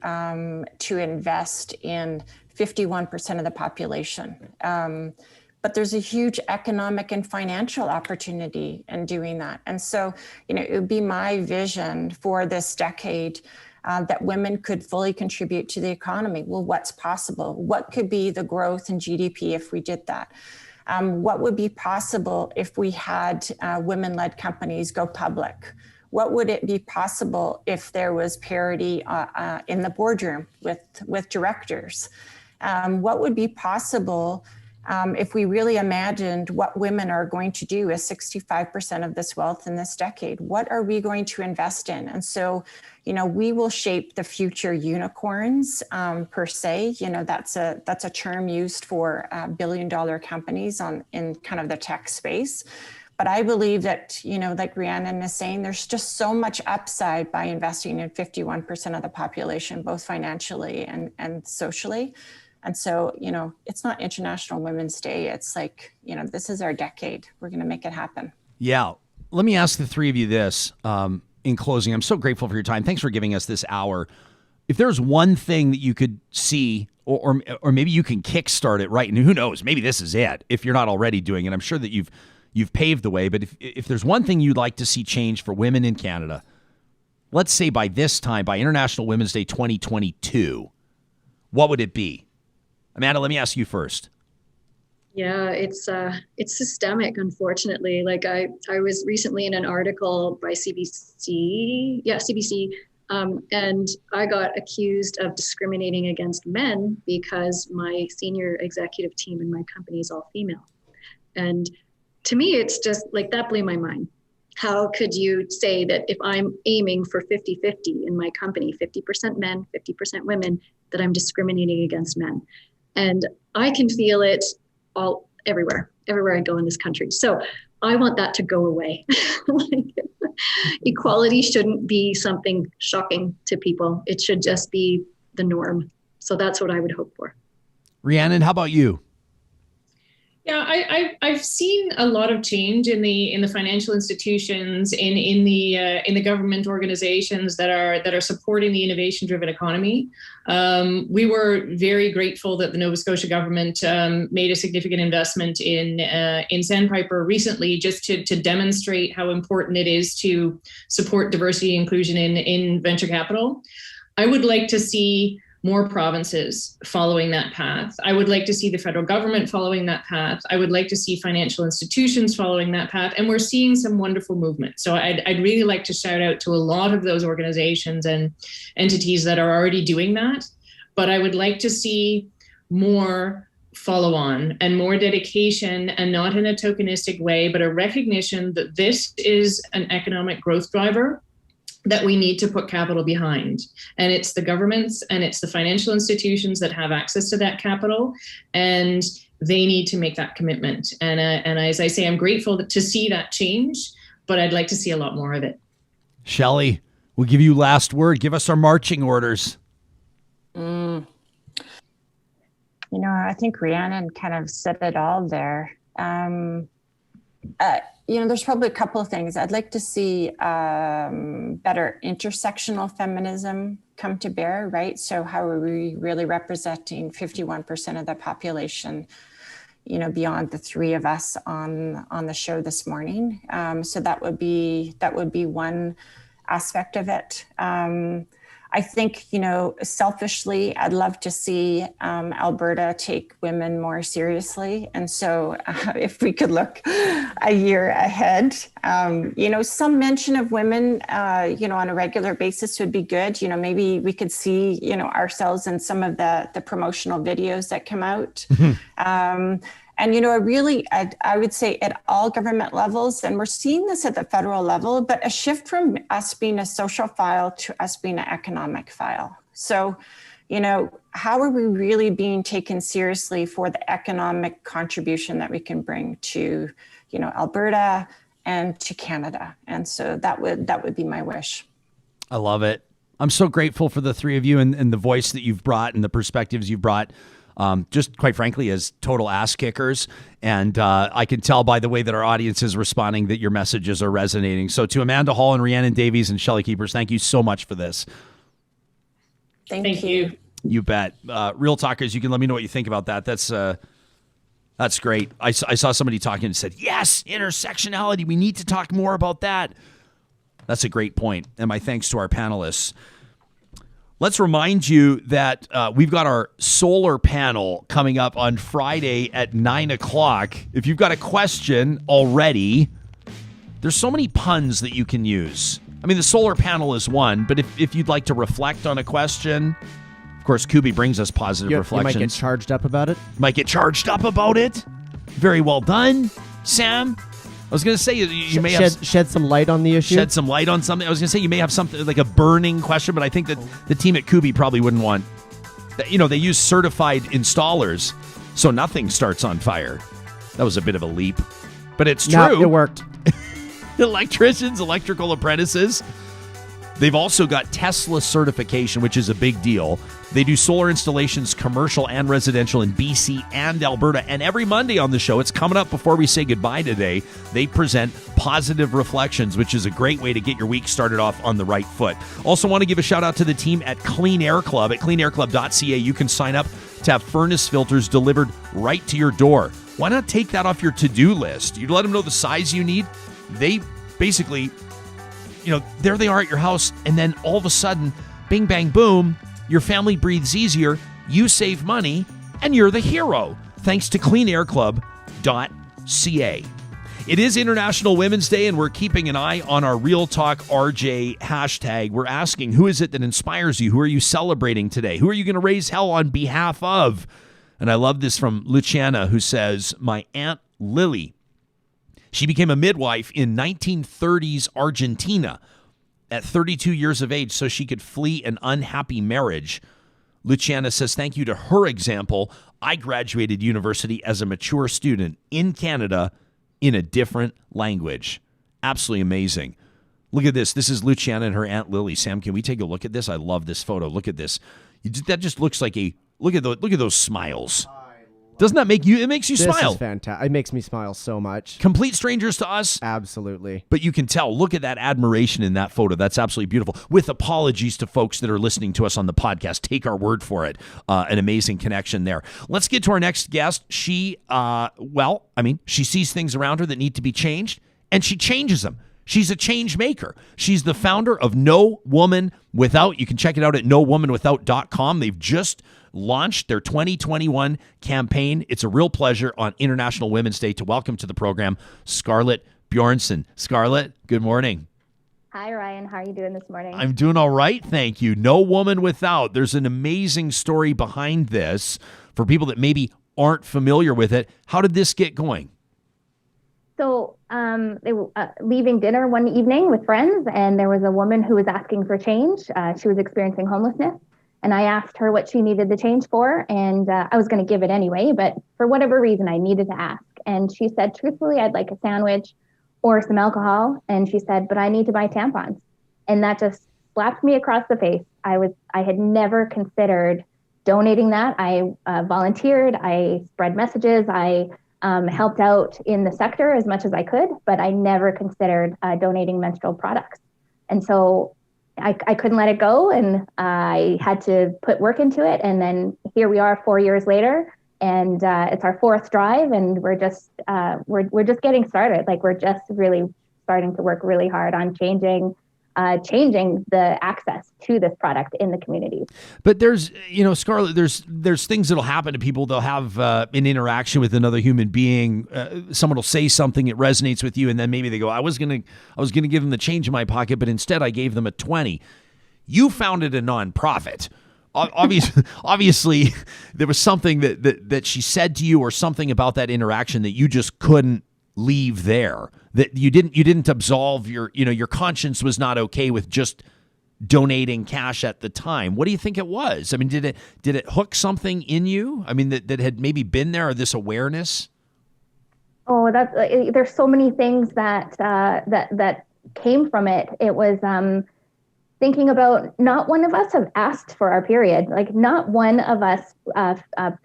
F: invest in 51% of the population. But there's a huge economic and financial opportunity in doing that. And so, it would be my vision for this decade that women could fully contribute to the economy. Well, what's possible? What could be the growth in GDP if we did that? What would be possible if we had women-led companies go public? What would it be possible if there was parity in the boardroom with directors? What would be possible if we really imagined what women are going to do with 65% of this wealth in this decade? What are we going to invest in? And so, we will shape the future unicorns per se. That's a term used for billion-dollar companies in kind of the tech space. But I believe that, like Rhiannon is saying, there's just so much upside by investing in 51% of the population, both financially and socially. And so, it's not International Women's Day. It's like, this is our decade. We're going to make it happen.
A: Yeah. Let me ask the three of you this in closing. I'm so grateful for your time. Thanks for giving us this hour. if there's one thing that you could see, or maybe you can kickstart it right, and who knows, maybe this is it if you're not already doing it. I'm sure that you've paved the way, but if there's one thing you'd like to see change for women in Canada, let's say by this time, by International Women's Day 2022, what would it be? Amanda, let me ask you first.
H: Yeah, it's systemic, unfortunately. Like I was recently in an article by CBC, and I got accused of discriminating against men because my senior executive team in my company is all female. And to me, it's just like, that blew my mind. How could you say that if I'm aiming for 50-50 in my company, 50% men, 50% women, that I'm discriminating against men? And I can feel it everywhere I go in this country. So I want that to go away. Equality shouldn't be something shocking to people. It should just be the norm. So that's what I would hope for.
A: Rhiannon, how about you?
G: Yeah, I've seen a lot of change in the financial institutions, in the government organizations that are supporting the innovation-driven economy. We were very grateful that the Nova Scotia government made a significant investment in Sandpiper recently, just to demonstrate how important it is to support diversity and inclusion in venture capital. I would like to see more provinces following that path. I would like to see the federal government following that path. I would like to see financial institutions following that path. And we're seeing some wonderful movement. So I'd really like to shout out to a lot of those organizations and entities that are already doing that. But I would like to see more follow on and more dedication, and not in a tokenistic way, but a recognition that this is an economic growth driver that we need to put capital behind. And it's the governments and it's the financial institutions that have access to that capital, and they need to make that commitment. And as I say, I'm grateful to see that change, but I'd like to see a lot more of it.
A: Shelley, we'll give you last word. Give us our marching orders.
F: You know, I think Rhiannon kind of said it all there. You know, there's probably a couple of things. I'd like to see better intersectional feminism come to bear, right? So how are we really representing 51% of the population, you know, beyond the three of us on the show this morning? So that would be one aspect of it. I think, you know, selfishly, I'd love to see Alberta take women more seriously. And so if we could look a year ahead, you know, some mention of women, you know, on a regular basis would be good. You know, maybe we could see, you know, ourselves in some of the promotional videos that come out. And, you know, I would say at all government levels, and we're seeing this at the federal level, but a shift from us being a social file to us being an economic file. So, you know, how are we really being taken seriously for the economic contribution that we can bring to, you know, Alberta and to Canada? And so that would be my wish.
A: I love it. I'm so grateful for the three of you and the voice that you've brought and the perspectives you've brought. Just quite frankly, as total ass kickers. And I can tell by the way that our audience is responding that your messages are resonating. So to Amanda Hall and Rhiannon Davies and Shelley Keepers, thank you so much for this.
F: Thank you.
A: You bet. Real Talkers, you can let me know what you think about that. That's great. I saw somebody talking and said, yes, intersectionality. We need to talk more about that. That's a great point. And my thanks to our panelists. Let's remind you that we've got our solar panel coming up on Friday at 9 o'clock. If you've got a question already, there's so many puns that you can use. I mean, the solar panel is one, but if you'd like to reflect on a question, of course, Kubi brings us positive reflections.
B: You might get charged up about it.
A: Might get charged up about it. Very well done, Sam. I was going to say you may have
B: shed some light on the issue.
A: Shed some light on something. I was going to say you may have something like a burning question, but I think that the team at Kubi probably wouldn't want. You know, they use certified installers, so nothing starts on fire. That was a bit of a leap, but it's true.
B: No, it worked.
A: Electricians, electrical apprentices. They've also got Tesla certification, which is a big deal. They do solar installations, commercial and residential in BC and Alberta. And every Monday on the show, it's coming up before we say goodbye today, they present Positive Reflections, which is a great way to get your week started off on the right foot. Also want to give a shout out to the team at Clean Air Club. At cleanairclub.ca, you can sign up to have furnace filters delivered right to your door. Why not take that off your to-do list? You let them know the size you need. They basically, there they are at your house, and then all of a sudden, bing, bang, boom, your family breathes easier, you save money, and you're the hero, thanks to cleanairclub.ca. It is International Women's Day, and we're keeping an eye on our Real Talk RJ hashtag. We're asking, who is it that inspires you? Who are you celebrating today? Who are you going to raise hell on behalf of? And I love this from Luciana, who says, my Aunt Lily. She became a midwife in 1930s Argentina at 32 years of age so she could flee an unhappy marriage. Luciana says, thank you to her example, I graduated university as a mature student in Canada in a different language. Absolutely amazing. Look at this. This is Luciana and her Aunt Lily. Sam, can we take a look at this? I love this photo. Look at this. That just looks like look at those smiles. Doesn't that make you? It makes you smile.
B: This is fantastic. It makes me smile so much.
A: Complete strangers to us.
B: Absolutely.
A: But you can tell. Look at that admiration in that photo. That's absolutely beautiful. With apologies to folks that are listening to us on the podcast. Take our word for it. An amazing connection there. Let's get to our next guest. She, she sees things around her that need to be changed, and she changes them. She's a change maker. She's the founder of No Woman Without. You can check it out at nowomanwithout.com. They've just launched their 2021 campaign. It's a real pleasure on International Women's Day to welcome to the program Scarlet Bjornson. Scarlet, good morning.
I: Hi, Ryan. How are you doing this morning?
A: I'm doing all right, thank you. No Woman Without. There's an amazing story behind this for people that maybe aren't familiar with it. How did this get going?
I: So they were leaving dinner one evening with friends, and there was a woman who was asking for change. She was experiencing homelessness, and I asked her what she needed the change for, and I was going to give it anyway, but for whatever reason, I needed to ask. And she said, truthfully, I'd like a sandwich or some alcohol. And she said, but I need to buy tampons. And that just slapped me across the face. I had never considered donating that. I volunteered, I spread messages, I helped out in the sector as much as I could, but I never considered donating menstrual products. And so I couldn't let it go, and I had to put work into it. And then here we are 4 years later, and it's our fourth drive, and we're just getting started. Like, we're just really starting to work really hard on changing the access to this product in the community.
A: But there's, Scarlet, there's things that'll happen to people. They'll have an interaction with another human being. Someone will say something that resonates with you, and then maybe they go, I was gonna give them the change in my pocket, but instead I gave them a 20. You founded a nonprofit. Obviously, there was something that she said to you, or something about that interaction that you just couldn't leave there, that you didn't absolve your conscience was not okay with just donating cash at the time. What do you think it was? I mean, did it hook something in you? I mean, that had maybe been there, or this awareness?
I: Oh, there's so many things that came from it. It was thinking about, not one of us have asked for our period. Like, not one of us,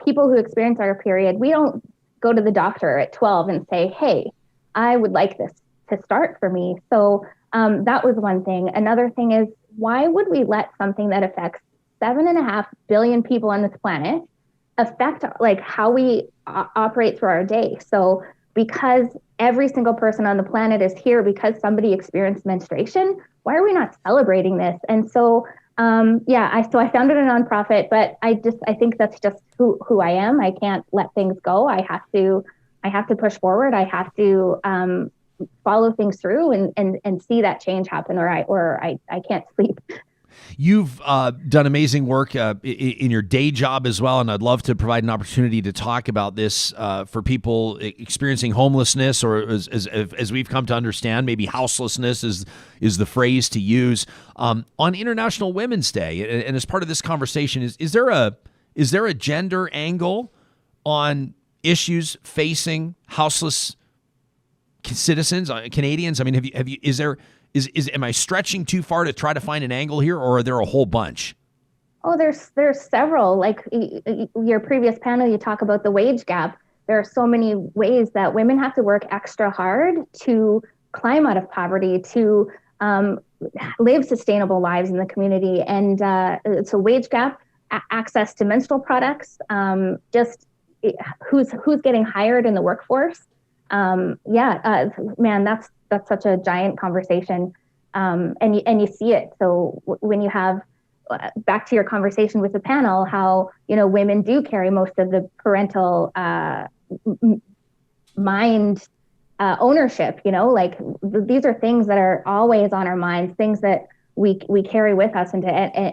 I: people who experience our period, we don't go to the doctor at 12 and say, hey, I would like this to start for me. So that was one thing. Another thing is, why would we let something that affects 7.5 billion people on this planet affect like how we operate through our day? So because every single person on the planet is here because somebody experienced menstruation, why are we not celebrating this? And so I founded a nonprofit, but I think that's just who I am. I can't let things go. I have to push forward. I have to follow things through and see that change happen, or I can't sleep.
A: You've done amazing work in your day job as well, and I'd love to provide an opportunity to talk about this for people experiencing homelessness, or as we've come to understand, maybe houselessness is the phrase to use. On International Women's Day, and as part of this conversation, is there a gender angle on issues facing houseless citizens, Canadians? I mean, have you is Am I stretching too far to try to find an angle here, or are there a whole bunch?
I: Oh, there's several. Like your previous panel, you talk about the wage gap. There are so many ways that women have to work extra hard to climb out of poverty, to live sustainable lives in the community. And so wage gap, access to menstrual products, just who's getting hired in the workforce. Man, that's such a giant conversation. And you see it. So when you have, back to your conversation with the panel, how, women do carry most of the parental mind ownership, these are things that are always on our minds, things that we carry with us into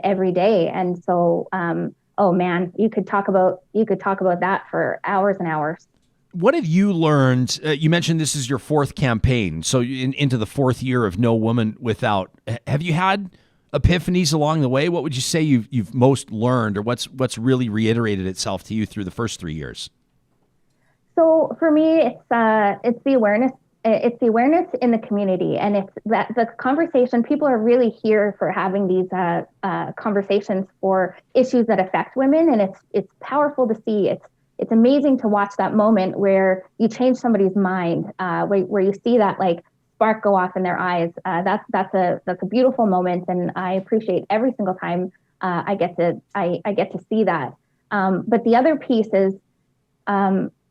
I: every day. And so, oh man, you could talk about that for hours and hours.
A: What have you learned? You mentioned this is your fourth campaign, so into the fourth year of No Woman Without. Have you had epiphanies along the way? What would you say you've most learned, or what's really reiterated itself to you through the first 3 years?
I: So for me, it's the awareness. It's the awareness in the community, and it's that the conversation. People are really here for having these conversations for issues that affect women, and it's powerful to see. It's amazing to watch that moment where you change somebody's mind, where you see that like spark go off in their eyes. That's a beautiful moment, and I appreciate every single time I get to see that. But the other piece is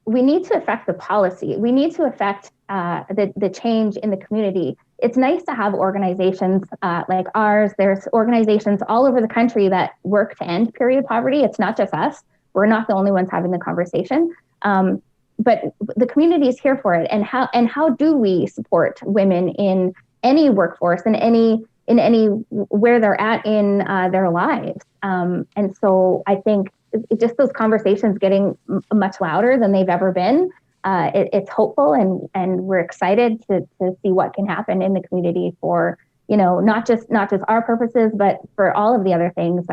I: we need to affect the policy. We need to affect the change in the community. It's nice to have organizations like ours. There's organizations all over the country that work to end period poverty. It's not just us. We're not the only ones having the conversation. But the community is here for it. And how do we support women in any workforce, in any where they're at in their lives? And so I think just those conversations getting much louder than they've ever been. It's hopeful, and we're excited to see what can happen in the community for, not just our purposes, but for all of the other things.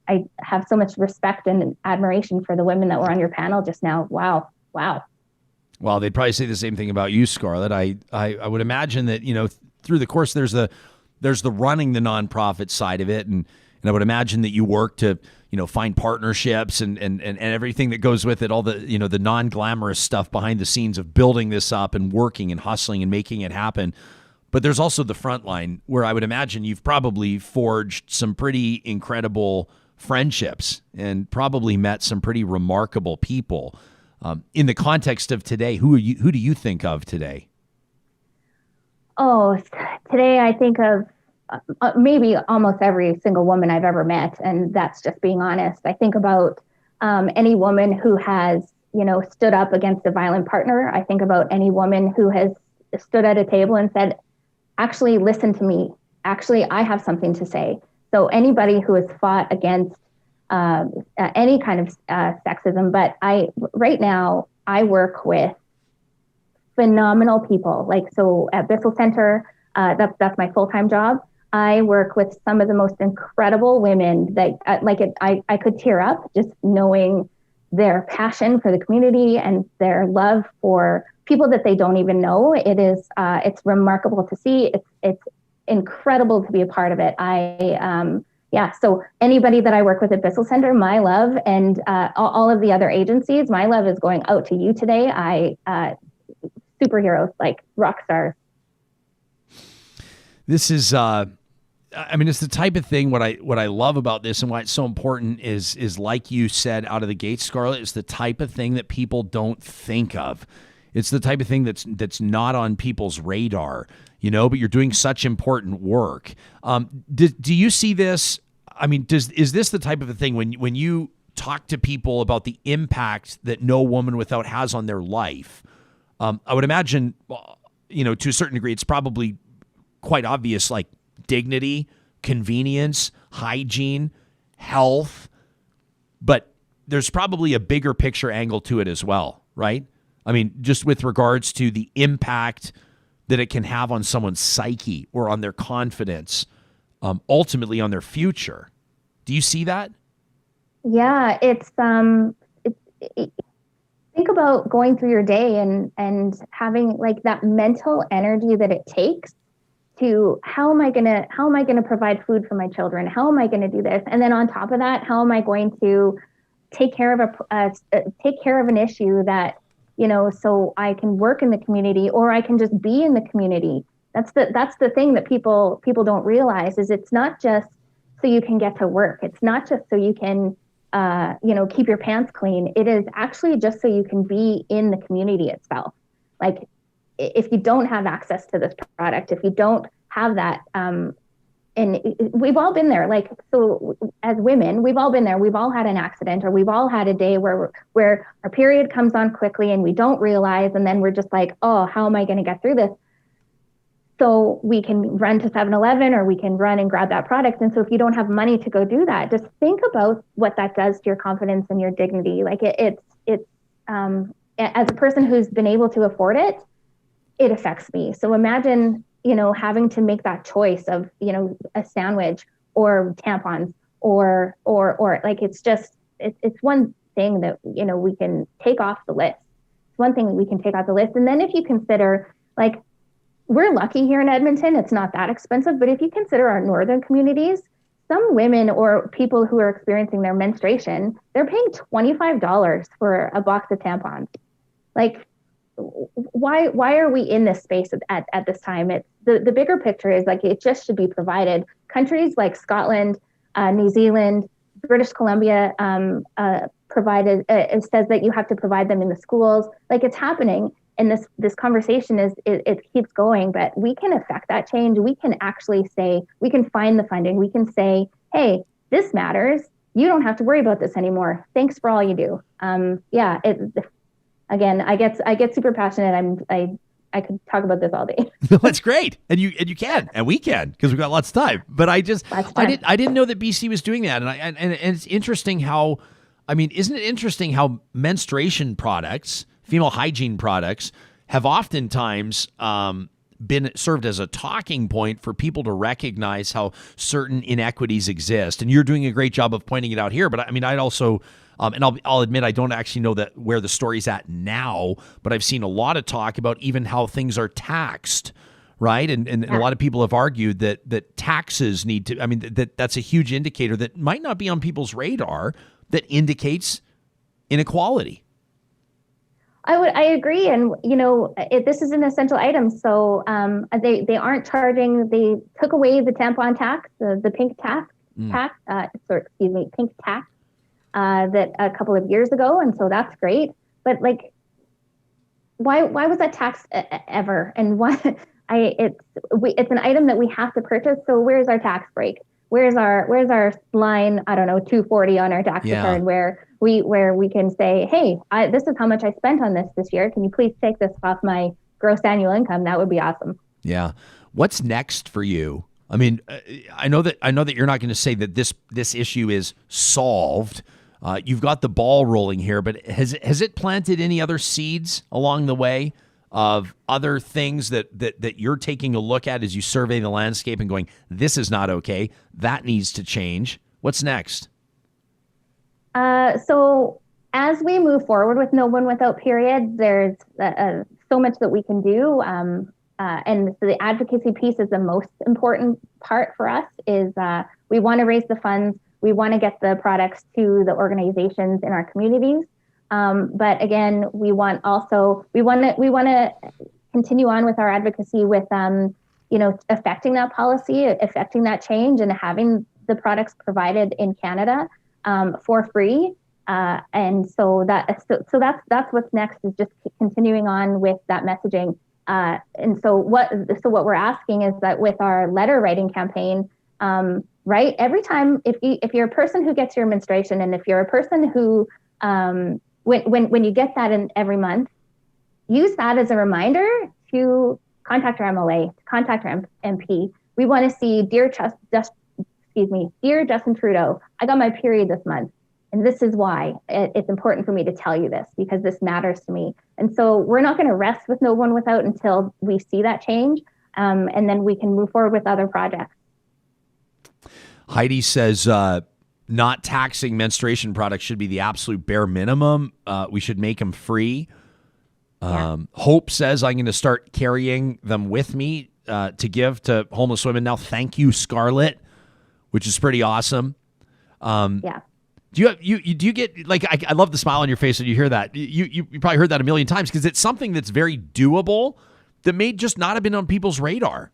I: I have so much respect and admiration for the women that were on your panel just now. Wow.
A: Well, they'd probably say the same thing about you, Scarlett. I would imagine that, through the course, there's the running the nonprofit side of it. And I would imagine that you work to, find partnerships and everything that goes with it, all the, the non-glamorous stuff behind the scenes of building this up and working and hustling and making it happen. But there's also the front line where I would imagine you've probably forged some pretty incredible friendships and probably met some pretty remarkable people. In the context of today, who do you think of today?
I: Oh, today I think of maybe almost every single woman I've ever met, and that's just being honest. I think about any woman who has, stood up against a violent partner. I think about any woman who has stood at a table and said, actually, listen to me. Actually, I have something to say. So anybody who has fought against any kind of sexism, but right now I work with phenomenal people. Like, so at Bissell Center, that's my full-time job. I work with some of the most incredible women that I could tear up just knowing their passion for the community and their love for people that they don't even know. It's remarkable to see. It's incredible to be a part of it. So anybody that I work with at Bissell Center, my love, and all of the other agencies, my love is going out to you today. Superheroes, like rock stars.
A: This is, it's the type of thing. What I love about this and why it's so important is like you said out of the gate, Scarlett, it's the type of thing that people don't think of. It's the type of thing that's not on people's radar, but you're doing such important work. Do you see this? Is this the type of a thing when you talk to people about the impact that No Woman Without has on their life? I would imagine, to a certain degree, it's probably quite obvious, like dignity, convenience, hygiene, health, but there's probably a bigger picture angle to it as well, right? Just with regards to the impact that it can have on someone's psyche or on their confidence, ultimately on their future. Do you see that?
I: Yeah, it's think about going through your day and having like that mental energy that it takes to how am I gonna provide food for my children? How am I gonna do this? And then on top of that, how am I going to take care of an issue that, so I can work in the community, or I can just be in the community. That's the thing that people don't realize, is it's not just so you can get to work. It's not just so you can keep your pants clean. It is actually just so you can be in the community itself. Like, if you don't have access to this product, if you don't have that, and we've all been there. Like, so as women, we've all been there. We've all had an accident, or we've all had a day where our period comes on quickly and we don't realize, and then we're just like, oh, how am I going to get through this? So we can run to 7-Eleven, or we can run and grab that product. And so if you don't have money to go do that, just think about what that does to your confidence and your dignity. Like, it's as a person who's been able to afford it, it affects me. So imagine, having to make that choice of, a sandwich or tampons or like, it's one thing that, we can take off the list. It's one thing we can take off the list. And then if you consider, like, we're lucky here in Edmonton, it's not that expensive, but if you consider our northern communities, some women or people who are experiencing their menstruation, they're paying $25 for a box of tampons. Like, why are we in this space at this time? It's the bigger picture is, like, it just should be provided. Countries like Scotland, New Zealand, British Columbia provided, it says that you have to provide them in the schools. Like, it's happening. And this conversation it keeps going, but we can affect that change. We can actually say, we can find the funding. We can say, hey, this matters. You don't have to worry about this anymore. Thanks for all you do. Again, I get super passionate. I could talk about this all day.
A: That's great, and you can, and we can, because we've got lots of time. But I didn't know that BC was doing that, and it's interesting how, isn't it interesting how menstruation products, female hygiene products, have oftentimes been served as a talking point for people to recognize how certain inequities exist. And you're doing a great job of pointing it out here. But I'd also, and I'll admit, I don't actually know that where the story's at now, but I've seen a lot of talk about even how things are taxed, right? And a lot of people have argued that taxes need to, that's a huge indicator that might not be on people's radar that indicates inequality.
I: I agree, and this is an essential item, so they aren't charging. They took away the tampon tax, the pink tax, pink tax that a couple of years ago, and so that's great. But, like, why was that tax ever? And why it's an item that we have to purchase. So where's our tax break? Where's our line? I don't know, 240 on our tax return where we can say, hey, this is how much I spent on this year. Can you please take this off my gross annual income? That would be awesome.
A: Yeah. What's next for you? I know that you're not going to say that this issue is solved. You've got the ball rolling here, but has it planted any other seeds along the way of other things that you're taking a look at as you survey the landscape and going, this is not okay, that needs to change? What's next?
I: So as we move forward with No One Without Period, there's so much that we can do. And so the advocacy piece is the most important part for us. Is we want to raise the funds. We want to get the products to the organizations in our communities. But again, we want to continue on with our advocacy with affecting that policy, affecting that change, and having the products provided in Canada for free. And so that's what's next, is just continuing on with that messaging. And so what we're asking is that with our letter writing campaign, right, every time, if you're a person who gets your menstruation, and if you're a person who when you get that in every month, use that as a reminder to contact our MLA, to contact our MP. We want to see, Dear Justin Trudeau, I got my period this month, and this is why it's important for me to tell you this, because this matters to me. And so we're not going to rest with No One Without until we see that change, and then we can move forward with other projects.
A: Heidi says not taxing menstruation products should be the absolute bare minimum. We should make them free. Hope says I'm going to start carrying them with me to give to homeless women now. Thank you, Scarlet, which is pretty awesome.
I: Yeah.
A: Do you get, like, I love the smile on your face when you hear that. You probably heard that a million times because it's something that's very doable that may just not have been on people's radar.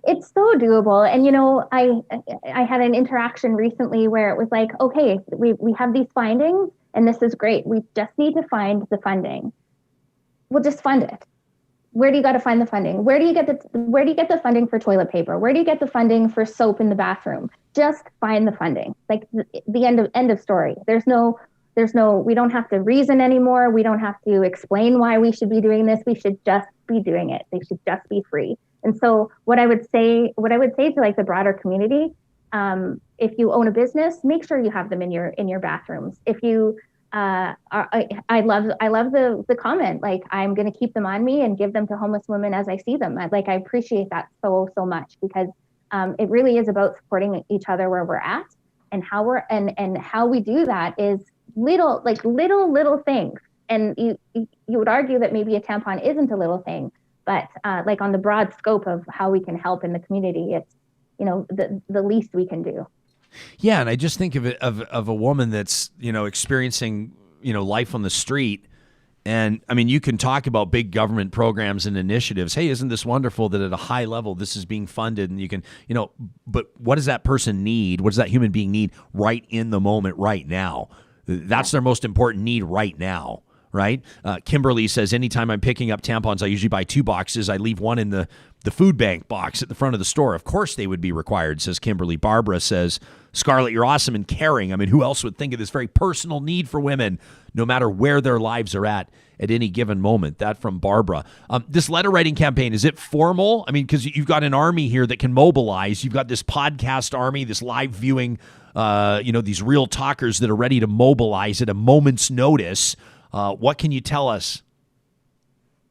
I: It's so doable. And, I had an interaction recently where it was like, okay, we have these findings and this is great. We just need to find the funding. We'll just fund it. Where do you got to find the funding? Where do you get the funding for toilet paper? Where do you get the funding for soap in the bathroom? Just find the funding. Like the end of story. There's no, we don't have to reason anymore. We don't have to explain why we should be doing this. We should just be doing it. They should just be free. And so what I would say to like the broader community, if you own a business, make sure you have them in your bathrooms. If you I love the comment, like, I'm going to keep them on me and give them to homeless women as I see them. I appreciate that so much, because it really is about supporting each other where we're at, and how we do that is little things. And you would argue that maybe a tampon isn't a little thing, but like on the broad scope of how we can help in the community, it's the least we can do.
A: Yeah, and I just think of it of a woman that's experiencing life on the street, and I mean, you can talk about big government programs and initiatives. Hey, isn't this wonderful that at a high level this is being funded, and you can but what does that person need? What does that human being need right in the moment, right now? That's their most important need right now. Right? Kimberly says, anytime I'm picking up tampons, I usually buy 2 boxes. I leave one in the food bank box at the front of the store. Of course they would be required, says Kimberly. Barbara says, Scarlet, you're awesome and caring. I mean, who else would think of this very personal need for women, no matter where their lives are at any given moment? That from Barbara. This letter writing campaign, is it formal? I mean, because you've got an army here that can mobilize. You've got this podcast army, this live viewing, these real talkers that are ready to mobilize at a moment's notice. What can you tell us?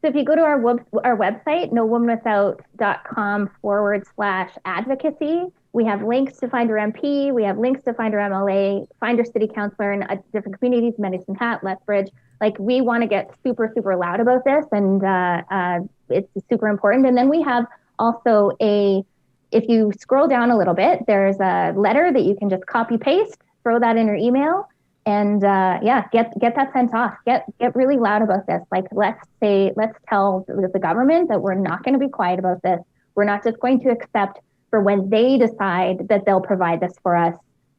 I: So if you go to our website, nowomanwithout.com/advocacy, we have links to find your MP, we have links to find your MLA, find your city councilor in different communities, Medicine Hat, Lethbridge. Like, we want to get super, super loud about this, and it's super important. And then we have also if you scroll down a little bit, there's a letter that you can just copy paste, throw that in your email. And get that sent off. Get really loud about this. Like, let's tell the government that we're not going to be quiet about this. We're not just going to accept for when they decide that they'll provide this for us.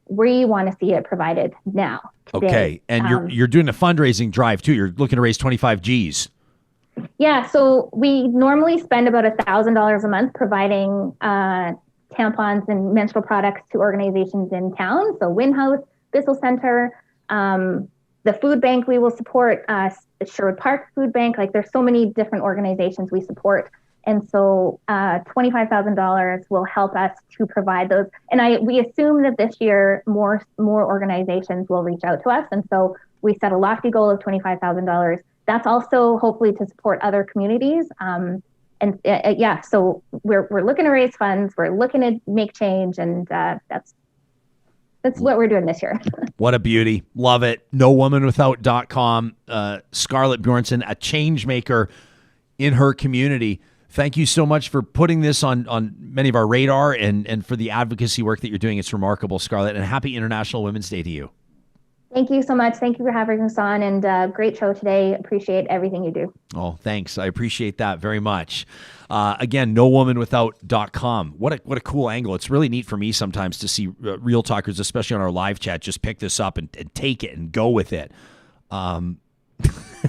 I: We want to see it provided now. Today.
A: Okay, and you're doing a fundraising drive too. You're looking to raise 25 G's.
I: Yeah, so we normally spend about $1,000 a month providing tampons and menstrual products to organizations in town. So Win House, Bissell Center. The food bank we will support, Sherwood Park Food Bank. Like, there's so many different organizations we support. And so $25,000 will help us to provide those. And we assume that this year more organizations will reach out to us. And so we set a lofty goal of $25,000. That's also hopefully to support other communities. So we're looking to raise funds. We're looking to make change. And that's what we're doing this year.
A: What a beauty. Love it. NoWomanWithout.com. Scarlet Bjornson, a change maker in her community. Thank you so much for putting this on many of our radar and for the advocacy work that you're doing. It's remarkable, Scarlet, and happy International Women's Day to you.
I: Thank you so much. Thank you for having us on, and great show today. Appreciate everything you do.
A: Oh, thanks. I appreciate that very much. Again, NoWomanWithout.com. What a cool angle. It's really neat for me sometimes to see real talkers, especially on our live chat, just pick this up and take it and go with it.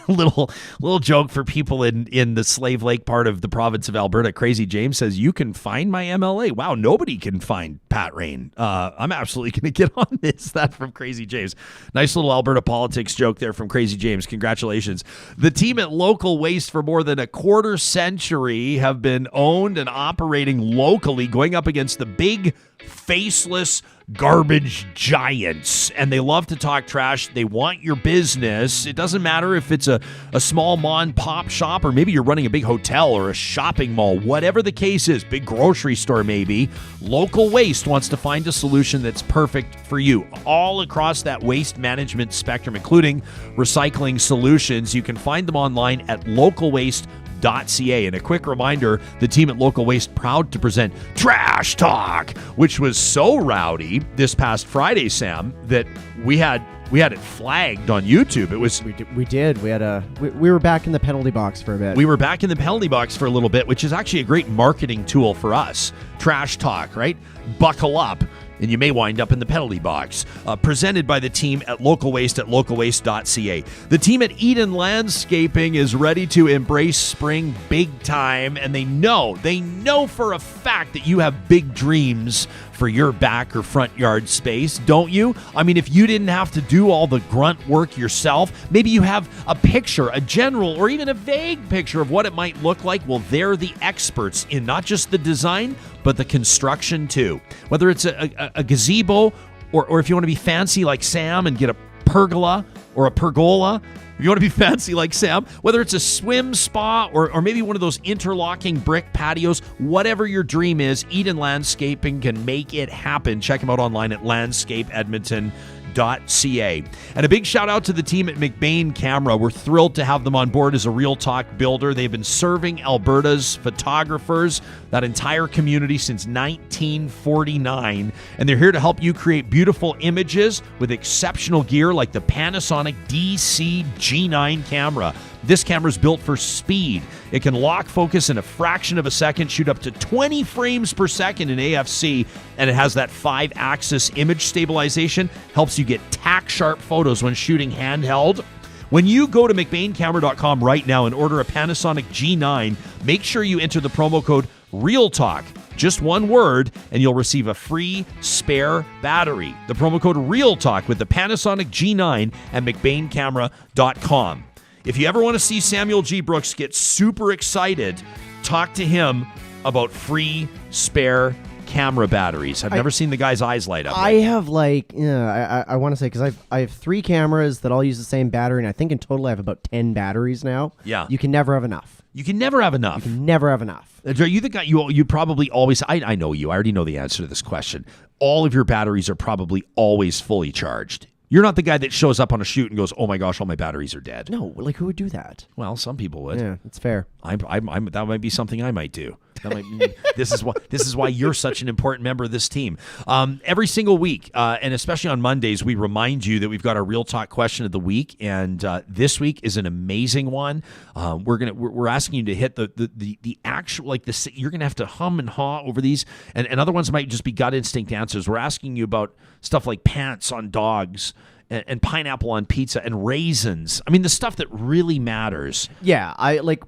A: Little joke for people in the Slave Lake part of the province of Alberta. Crazy James says, you can find my MLA. Wow, nobody can find Pat Rain. I'm absolutely going to get on this. That from Crazy James. Nice little Alberta politics joke there from Crazy James. Congratulations. The team at Local Waste for more than a quarter century have been owned and operating locally, going up against the big, faceless garbage giants, and they love to talk trash. They want your business. It doesn't matter if it's a small mom and pop shop, or maybe you're running a big hotel or a shopping mall, whatever the case is, big grocery store maybe. Local Waste wants to find a solution that's perfect for you all across that waste management spectrum, including recycling solutions. You can find them online at localwaste.com. localwaste.ca. And a quick reminder, the team at Local Waste proud to present Trash Talk, which was so rowdy this past Friday, Sam, that we had it flagged on YouTube. It was
B: we did. We were back in the penalty box for a bit.
A: We were back in the penalty box for a little bit, which is actually a great marketing tool for us. Trash Talk, right? Buckle up, and you may wind up in the penalty box. Presented by the team at Local Waste at localwaste.ca. The team at Eden Landscaping is ready to embrace spring big time, and they know for a fact that you have big dreams for your back or front yard space, don't you? I mean, if you didn't have to do all the grunt work yourself, maybe you have a picture, a general or even a vague picture of what it might look like. Well, they're the experts in not just the design, but the construction too. Whether it's a gazebo or if you want to be fancy like Sam and get a pergola or a pergola, if you want to be fancy like Sam, whether it's a swim spa or maybe one of those interlocking brick patios, whatever your dream is, Eden Landscaping can make it happen. Check them out online at landscapeedmonton.ca. And a big shout out to the team at McBain Camera. We're thrilled to have them on board as a Real Talk builder. They've been serving Alberta's photographers, that entire community, since 1949. And they're here to help you create beautiful images with exceptional gear like the Panasonic DC G9 camera. This camera is built for speed. It can lock focus in a fraction of a second, shoot up to 20 frames per second in AFC, and it has that 5-axis image stabilization, helps you get tack-sharp photos when shooting handheld. When you go to McBainCamera.com right now and order a Panasonic G9, make sure you enter the promo code REALTALK, just one word, and you'll receive a free spare battery. The promo code REALTALK with the Panasonic G9 at McBainCamera.com. If you ever want to see Samuel G. Brooks get super excited, talk to him about free spare camera batteries. I've never seen the guy's eyes light up.
B: I have I want to say, because I have 3 cameras that all use the same battery, and I think in total I have about 10 batteries now.
A: Yeah.
B: You can never have enough.
A: You can never have enough.
B: You can never have enough.
A: Are you the guy, you probably always, I know you, I already know the answer to this question. All of your batteries are probably always fully charged. You're not the guy that shows up on a shoot and goes, "Oh my gosh, all my batteries are dead."
B: No, like who would do that?
A: Well, some people would.
B: Yeah, it's fair.
A: That might be something I might do. This is why you're such an important member of this team. Every single week, and especially on Mondays, we remind you that we've got our Real Talk question of the week, and this week is an amazing one. We're asking you to hit the actual, like this. You're gonna have to hum and haw over these, and other ones might just be gut instinct answers. We're asking you about stuff like pants on dogs, and pineapple on pizza, and raisins. I mean, the stuff that really matters.
B: Yeah,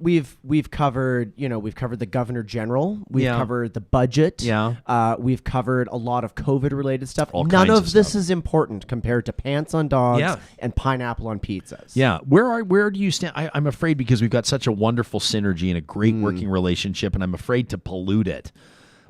B: we've covered the Governor General. We've covered the budget.
A: Yeah.
B: We've covered a lot of COVID related stuff.
A: All
B: None
A: kinds
B: of
A: of
B: this
A: stuff.
B: is important compared to pants on dogs
A: Yeah.
B: and pineapple on pizzas.
A: Yeah. Where do you stand? I'm afraid, because we've got such a wonderful synergy and a great working relationship, and I'm afraid to pollute it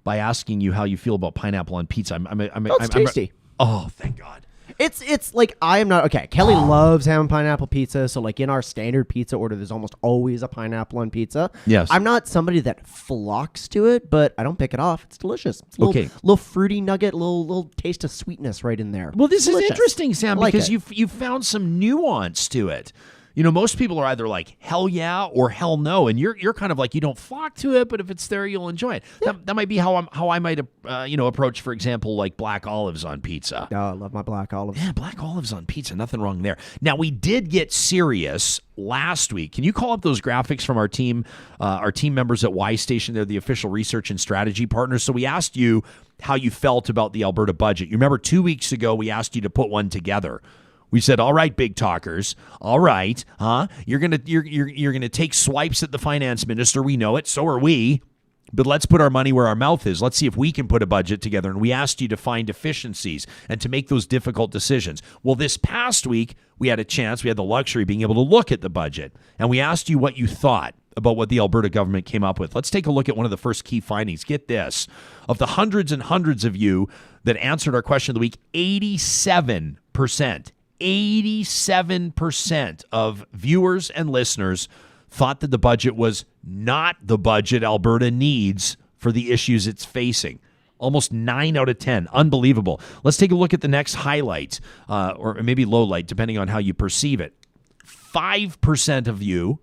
A: by asking you how you feel about pineapple on pizza.
B: It's tasty.
A: Oh, thank God.
B: It's like, I am not okay. Kelly loves having pineapple pizza, so like in our standard pizza order, there's almost always a pineapple on pizza.
A: Yes.
B: I'm not somebody that flocks to it, but I don't pick it off. It's delicious. It's a little fruity nugget, little taste of sweetness right in there.
A: Well, this
B: Delicious.
A: is interesting, Sam,
B: I like
A: because
B: it.
A: you've found some nuance to it. You know, most people are either like hell yeah or hell no, and you're kind of like, you don't flock to it, but if it's there, you'll enjoy it. Yeah. That might be how I might approach, for example, like black olives on pizza.
B: Oh, I love my black olives.
A: Yeah, black olives on pizza, nothing wrong there. Now, we did get serious last week. Can you call up those graphics from our team members at Y Station? They're the official research and strategy partners. So we asked you how you felt about the Alberta budget. You remember 2 weeks ago we asked you to put one together. We said, "All right, big talkers. All right, huh? You're gonna take swipes at the finance minister. We know it. So are we. But let's put our money where our mouth is. Let's see if we can put a budget together." And we asked you to find efficiencies and to make those difficult decisions. Well, this past week we had the luxury of being able to look at the budget, and we asked you what you thought about what the Alberta government came up with. Let's take a look at one of the first key findings. Get this. Of the hundreds and hundreds of you that answered our question of the week, 87% of viewers and listeners thought that the budget was not the budget Alberta needs for the issues it's facing. Almost 9 out of 10. Unbelievable. Let's take a look at the next highlight, or maybe low light, depending on how you perceive it. 5% of you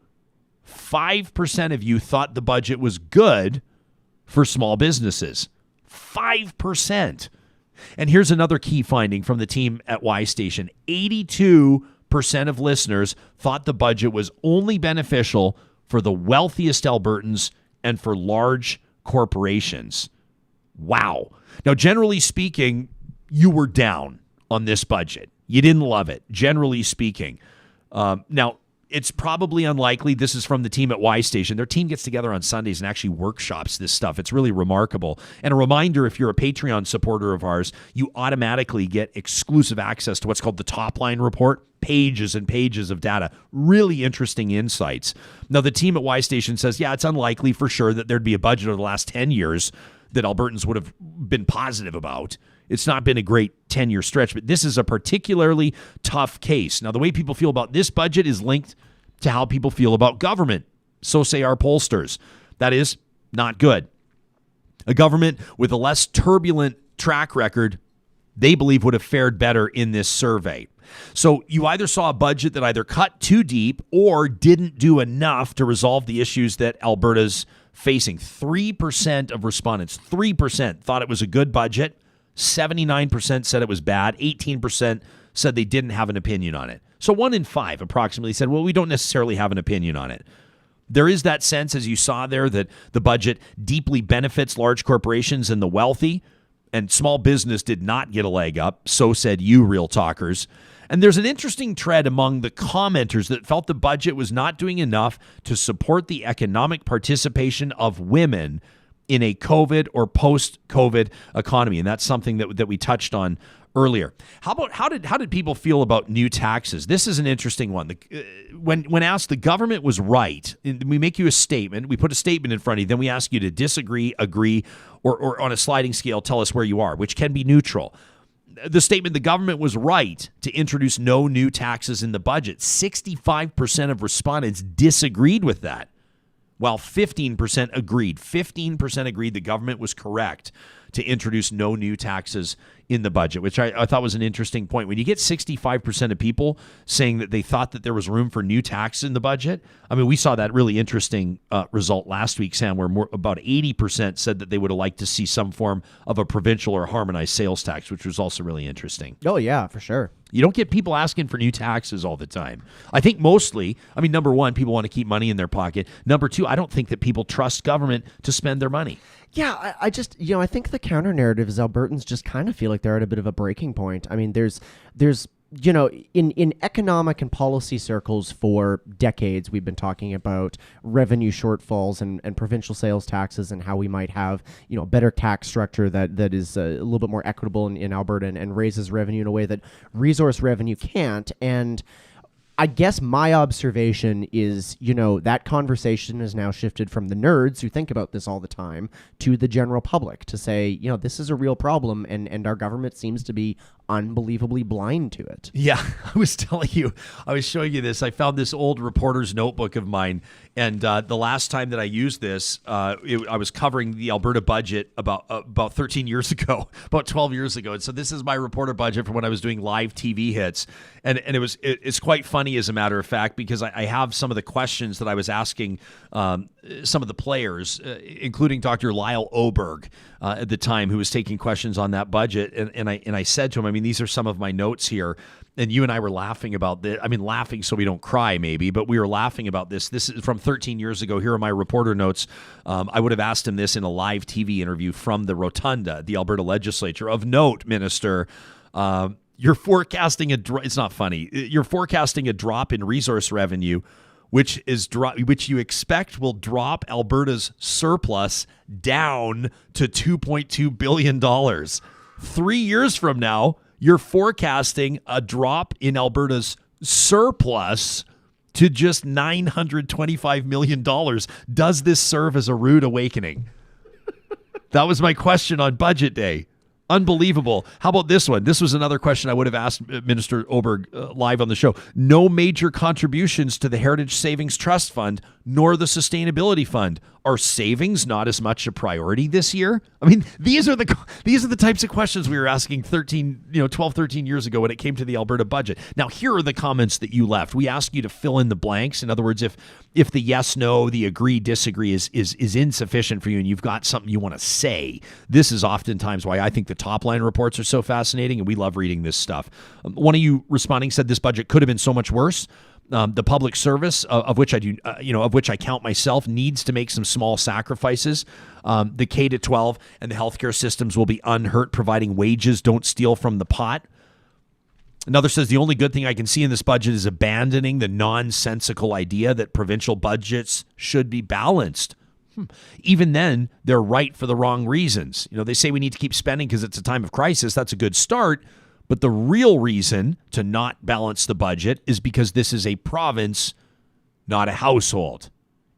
A: 5% of you thought the budget was good for small businesses. 5%. And here's another key finding from the team at Y Station. 82% of listeners thought the budget was only beneficial for the wealthiest Albertans and for large corporations. Wow. Now, generally speaking, you were down on this budget. You didn't love it, generally speaking. Now, it's probably unlikely. This is from the team at Y Station. Their team gets together on Sundays and actually workshops this stuff. It's really remarkable. And a reminder, if you're a Patreon supporter of ours, you automatically get exclusive access to what's called the Top Line Report. Pages and pages of data. Really interesting insights. Now, the team at Y Station says, yeah, it's unlikely for sure that there'd be a budget over the last 10 years that Albertans would have been positive about. It's not been a great 10-year stretch, but this is a particularly tough case. Now, the way people feel about this budget is linked to how people feel about government. So say our pollsters. That is not good. A government with a less turbulent track record, they believe would have fared better in this survey. So you either saw a budget that either cut too deep or didn't do enough to resolve the issues that Alberta's facing. 3% of respondents, 3% thought it was a good budget. 79% said it was bad. 18% said they didn't have an opinion on it. So 1 in 5 approximately said, well, we don't necessarily have an opinion on it. There is that sense, as you saw there, that the budget deeply benefits large corporations and the wealthy, and small business did not get a leg up. So said you, Real Talkers. And there's an interesting trend among the commenters that felt the budget was not doing enough to support the economic participation of women in a COVID or post-COVID economy. And that's something that we touched on earlier. How did people feel about new taxes? This is an interesting one. When asked, the government was right. We make you a statement. We put a statement in front of you. Then we ask you to disagree, agree, or on a sliding scale, tell us where you are, which can be neutral. The statement, the government was right to introduce no new taxes in the budget. 65% of respondents disagreed with that, while 15% agreed. 15% agreed the government was correct to introduce no new taxes in the budget, which I thought was an interesting point. When you get 65% of people saying that they thought that there was room for new tax in the budget, I mean, we saw that really interesting result last week, Sam, where about 80% said that they would have liked to see some form of a provincial or harmonized sales tax, which was also really interesting.
B: Oh, yeah, for sure.
A: You don't get people asking for new taxes all the time. I think mostly, number one, people want to keep money in their pocket. Number two, I don't think that people trust government to spend their money.
B: Yeah, I just, I think the counter narrative is Albertans just kind of feel like they're at a bit of a breaking point. I mean, there's in economic and policy circles for decades, we've been talking about revenue shortfalls and provincial sales taxes and how we might have, a better tax structure that is a little bit more equitable in Alberta and raises revenue in a way that resource revenue can't. And I guess my observation is, that conversation has now shifted from the nerds who think about this all the time to the general public to say, this is a real problem and our government seems to be unbelievably blind to it.
A: Yeah, I was showing you this. I found this old reporter's notebook of mine, and the last time that I used this, I was covering the Alberta budget about 13 years ago, about 12 years ago. And so this is my reporter budget from when I was doing live TV hits. And it's quite funny, as a matter of fact, because I have some of the questions that I was asking some of the players, including Dr. Lyle Oberg at the time, who was taking questions on that budget. And I said to him, these are some of my notes here. And you and I were laughing about this. Laughing so we don't cry, maybe, but we were laughing about this. This is from 13 years ago. Here are my reporter notes. I would have asked him this in a live TV interview from the Rotunda, the Alberta legislature. Of note, Minister, you're forecasting it's not funny. You're forecasting a drop in resource revenue, which you expect will drop Alberta's surplus down to $2.2 billion. 3 years from now, you're forecasting a drop in Alberta's surplus to just $925 million. Does this serve as a rude awakening? That was my question on budget day. Unbelievable. How about this one? This was another question I would have asked Minister Oberg live on the show. No major contributions to the Heritage Savings Trust Fund nor the Sustainability Fund. Are savings not as much a priority this year? I mean, these are the types of questions we were asking 12, 13 years ago when it came to the Alberta budget. Now, here are the comments that you left. We asked you to fill in the blanks. In other words, if the yes, no, the agree, disagree is insufficient for you and you've got something you want to say, this is oftentimes why I think the top line reports are so fascinating and we love reading this stuff. One of you responding said this budget could have been so much worse. The public service, of which I count myself, needs to make some small sacrifices. The K-12 and the healthcare systems will be unhurt, providing wages don't steal from the pot. Another says the only good thing I can see in this budget is abandoning the nonsensical idea that provincial budgets should be balanced. Even then, they're right for the wrong reasons. They say we need to keep spending because it's a time of crisis. That's a good start. But the real reason to not balance the budget is because this is a province, not a household.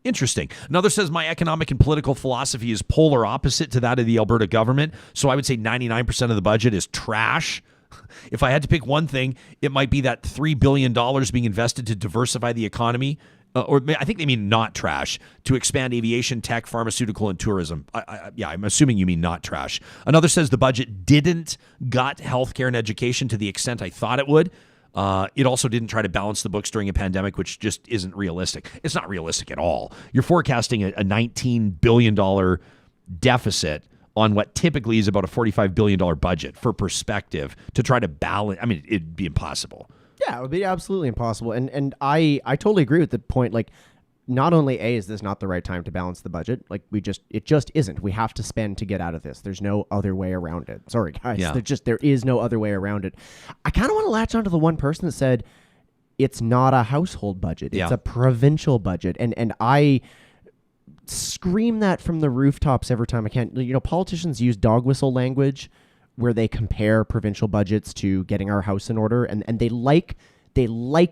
A: Interesting. Another says my economic and political philosophy is polar opposite to that of the Alberta government. So I would say 99% of the budget is trash. If I had to pick one thing, it might be that $3 billion being invested to diversify the economy. Or I think they mean not trash, to expand aviation, tech, pharmaceutical, and tourism. I'm assuming you mean not trash. Another says the budget didn't gut healthcare and education to the extent I thought it would. It also didn't try to balance the books during a pandemic, which just isn't realistic. It's not realistic at all. You're forecasting a $19 billion deficit on what typically is about a $45 billion budget. For perspective, to try to balance, I mean, it'd be impossible.
B: Yeah, it would be absolutely impossible. And I totally agree with the point. Like, not only is this not the right time to balance the budget, like it just isn't. We have to spend to get out of this. There's no other way around it. Sorry, guys.
A: Yeah.
B: There is no other way around it. I kind of want to latch onto the one person that said it's not a household budget. It's a provincial budget. And I scream that from the rooftops every time I can. Politicians use dog whistle language where they compare provincial budgets to getting our house in order, and they like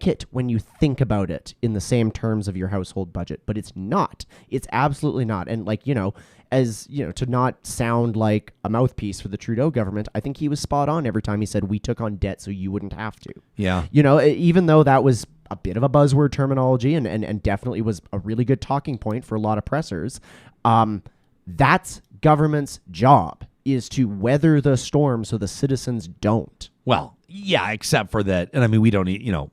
B: it when you think about it in the same terms of your household budget, but it's not. It's absolutely not. And to not sound like a mouthpiece for the Trudeau government, I think he was spot on every time he said we took on debt so you wouldn't have to.
A: Yeah.
B: Even though that was a bit of a buzzword terminology and definitely was a really good talking point for a lot of pressers, that's government's job, is to weather the storm so the citizens don't.
A: Well, yeah, except for that. And I mean, we don't,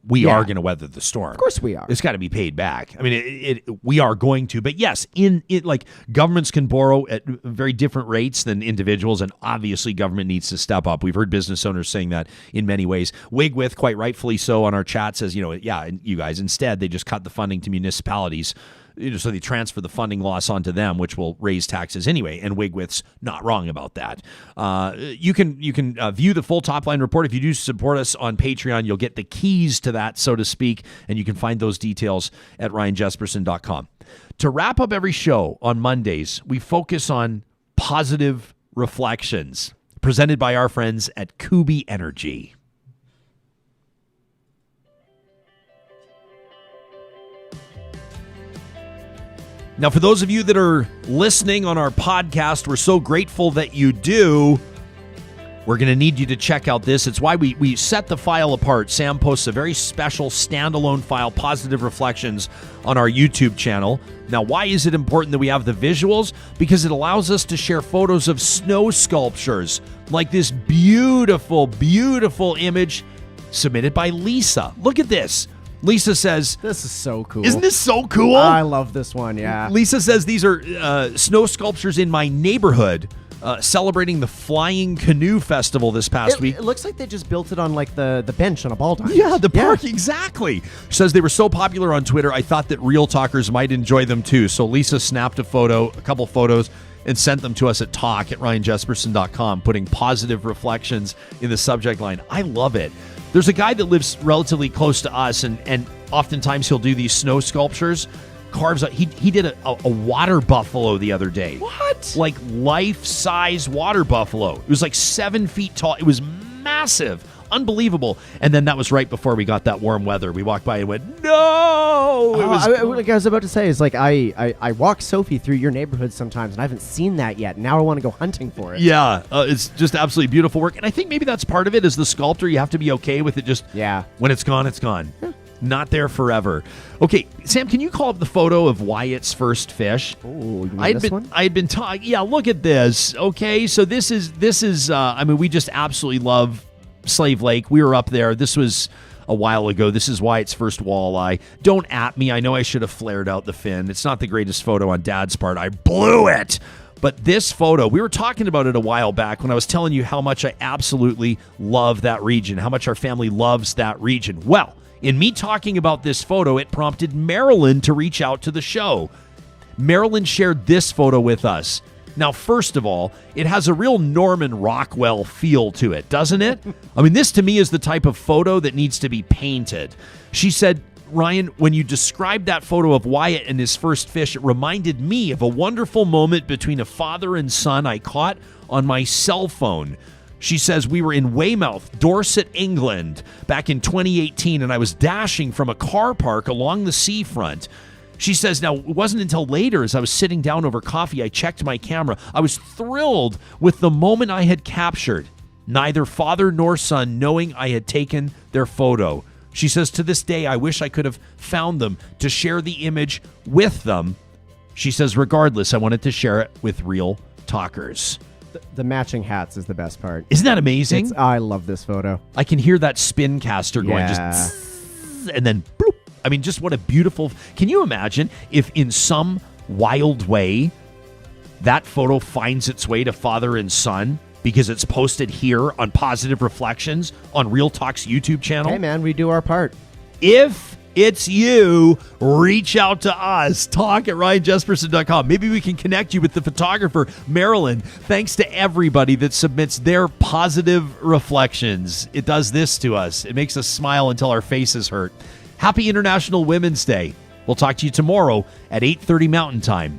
A: we are going to weather the storm.
B: Of course we are.
A: It's got to be paid back. I mean, we are going to. But yes, governments can borrow at very different rates than individuals. And obviously, government needs to step up. We've heard business owners saying that in many ways. Wigwith, quite rightfully so, on our chat says, you guys, instead, they just cut the funding to municipalities. So they transfer the funding loss onto them, which will raise taxes anyway. And Wigwith's not wrong about that. You can view the full top line report. If you do support us on Patreon, you'll get the keys to that, so to speak. And you can find those details at ryanjesperson.com. To wrap up every show on Mondays, we focus on positive reflections presented by our friends at Kubi Energy. Now, for those of you that are listening on our podcast, we're so grateful that you do. We're going to need you to check out this. It's why we set the file apart. Sam posts a very special standalone file, Positive Reflections, on our YouTube channel. Now, why is it important that we have the visuals? Because it allows us to share photos of snow sculptures, like this beautiful, beautiful image submitted by Lisa. Look at this. Lisa says,
B: this is so cool.
A: Isn't this so cool?
B: I love this one, yeah.
A: Lisa says these are snow sculptures in my neighborhood, celebrating the Flying Canoe Festival this past week.
B: It looks like they just built it on like the bench on a ball diamond.
A: Yeah, the park, exactly. She says they were so popular on Twitter, I thought that real talkers might enjoy them too. So Lisa snapped a couple photos, and sent them to us at talk@ryanjesperson.com, putting Positive Reflections in the subject line. I love it. There's a guy that lives relatively close to us, and oftentimes he'll do these snow sculptures. He did a water buffalo the other day.
B: What?
A: Like life-size water buffalo. It was like 7 feet tall. It was massive. Unbelievable. And then that was right before we got that warm weather. We walked by and went, no!
B: Like I was about to say, is like I walk Sophie through your neighborhood sometimes, and I haven't seen that yet. Now I want to go hunting for it.
A: Yeah, it's just absolutely beautiful work. And I think maybe that's part of it. As the sculptor, you have to be okay with it just, when it's gone, it's gone. Not there forever. Okay, Sam, can you call up the photo of Wyatt's first fish?
B: Oh, you mean this one?
A: I had been talking. Yeah, look at this. Okay, so this is. I mean, we just absolutely love Slave Lake. We were up there. This was a while ago. This is Wyatt's first walleye. Don't at me. I know I should have flared out the fin. It's not the greatest photo on Dad's part. I blew it. But this photo, we were talking about it a while back when I was telling you how much I absolutely love that region, how much our family loves that region. Well, in me talking about this photo, it prompted Marilyn to reach out to the show. Marilyn shared this photo with us. Now, first of all, it has a real Norman Rockwell feel to it, doesn't it? I mean, this to me is the type of photo that needs to be painted. She said, Ryan, when you described that photo of Wyatt and his first fish, it reminded me of a wonderful moment between a father and son I caught on my cell phone. She says, we were in Weymouth, Dorset, England, back in 2018, and I was dashing from a car park along the seafront. She says, now, it wasn't until later, as I was sitting down over coffee, I checked my camera. I was thrilled with the moment I had captured, neither father nor son knowing I had taken their photo. She says, to this day, I wish I could have found them to share the image with them. She says, regardless, I wanted to share it with real talkers.
B: The matching hats is the best part.
A: Isn't that amazing?
B: I love this photo.
A: I can hear that spin caster going,
B: Yeah.
A: just and then bloop. I mean, just what a beautiful... Can you imagine if in some wild way that photo finds its way to father and son because it's posted here on Positive Reflections on Real Talk's YouTube channel?
B: Hey, man, we do our part.
A: If it's you, reach out to us. Talk at RyanJesperson.com. Maybe we can connect you with the photographer, Marilyn. Thanks to everybody that submits their positive reflections. It does this to us. It makes us smile until our faces hurt. Happy International Women's Day. We'll talk to you tomorrow at 8:30 Mountain Time.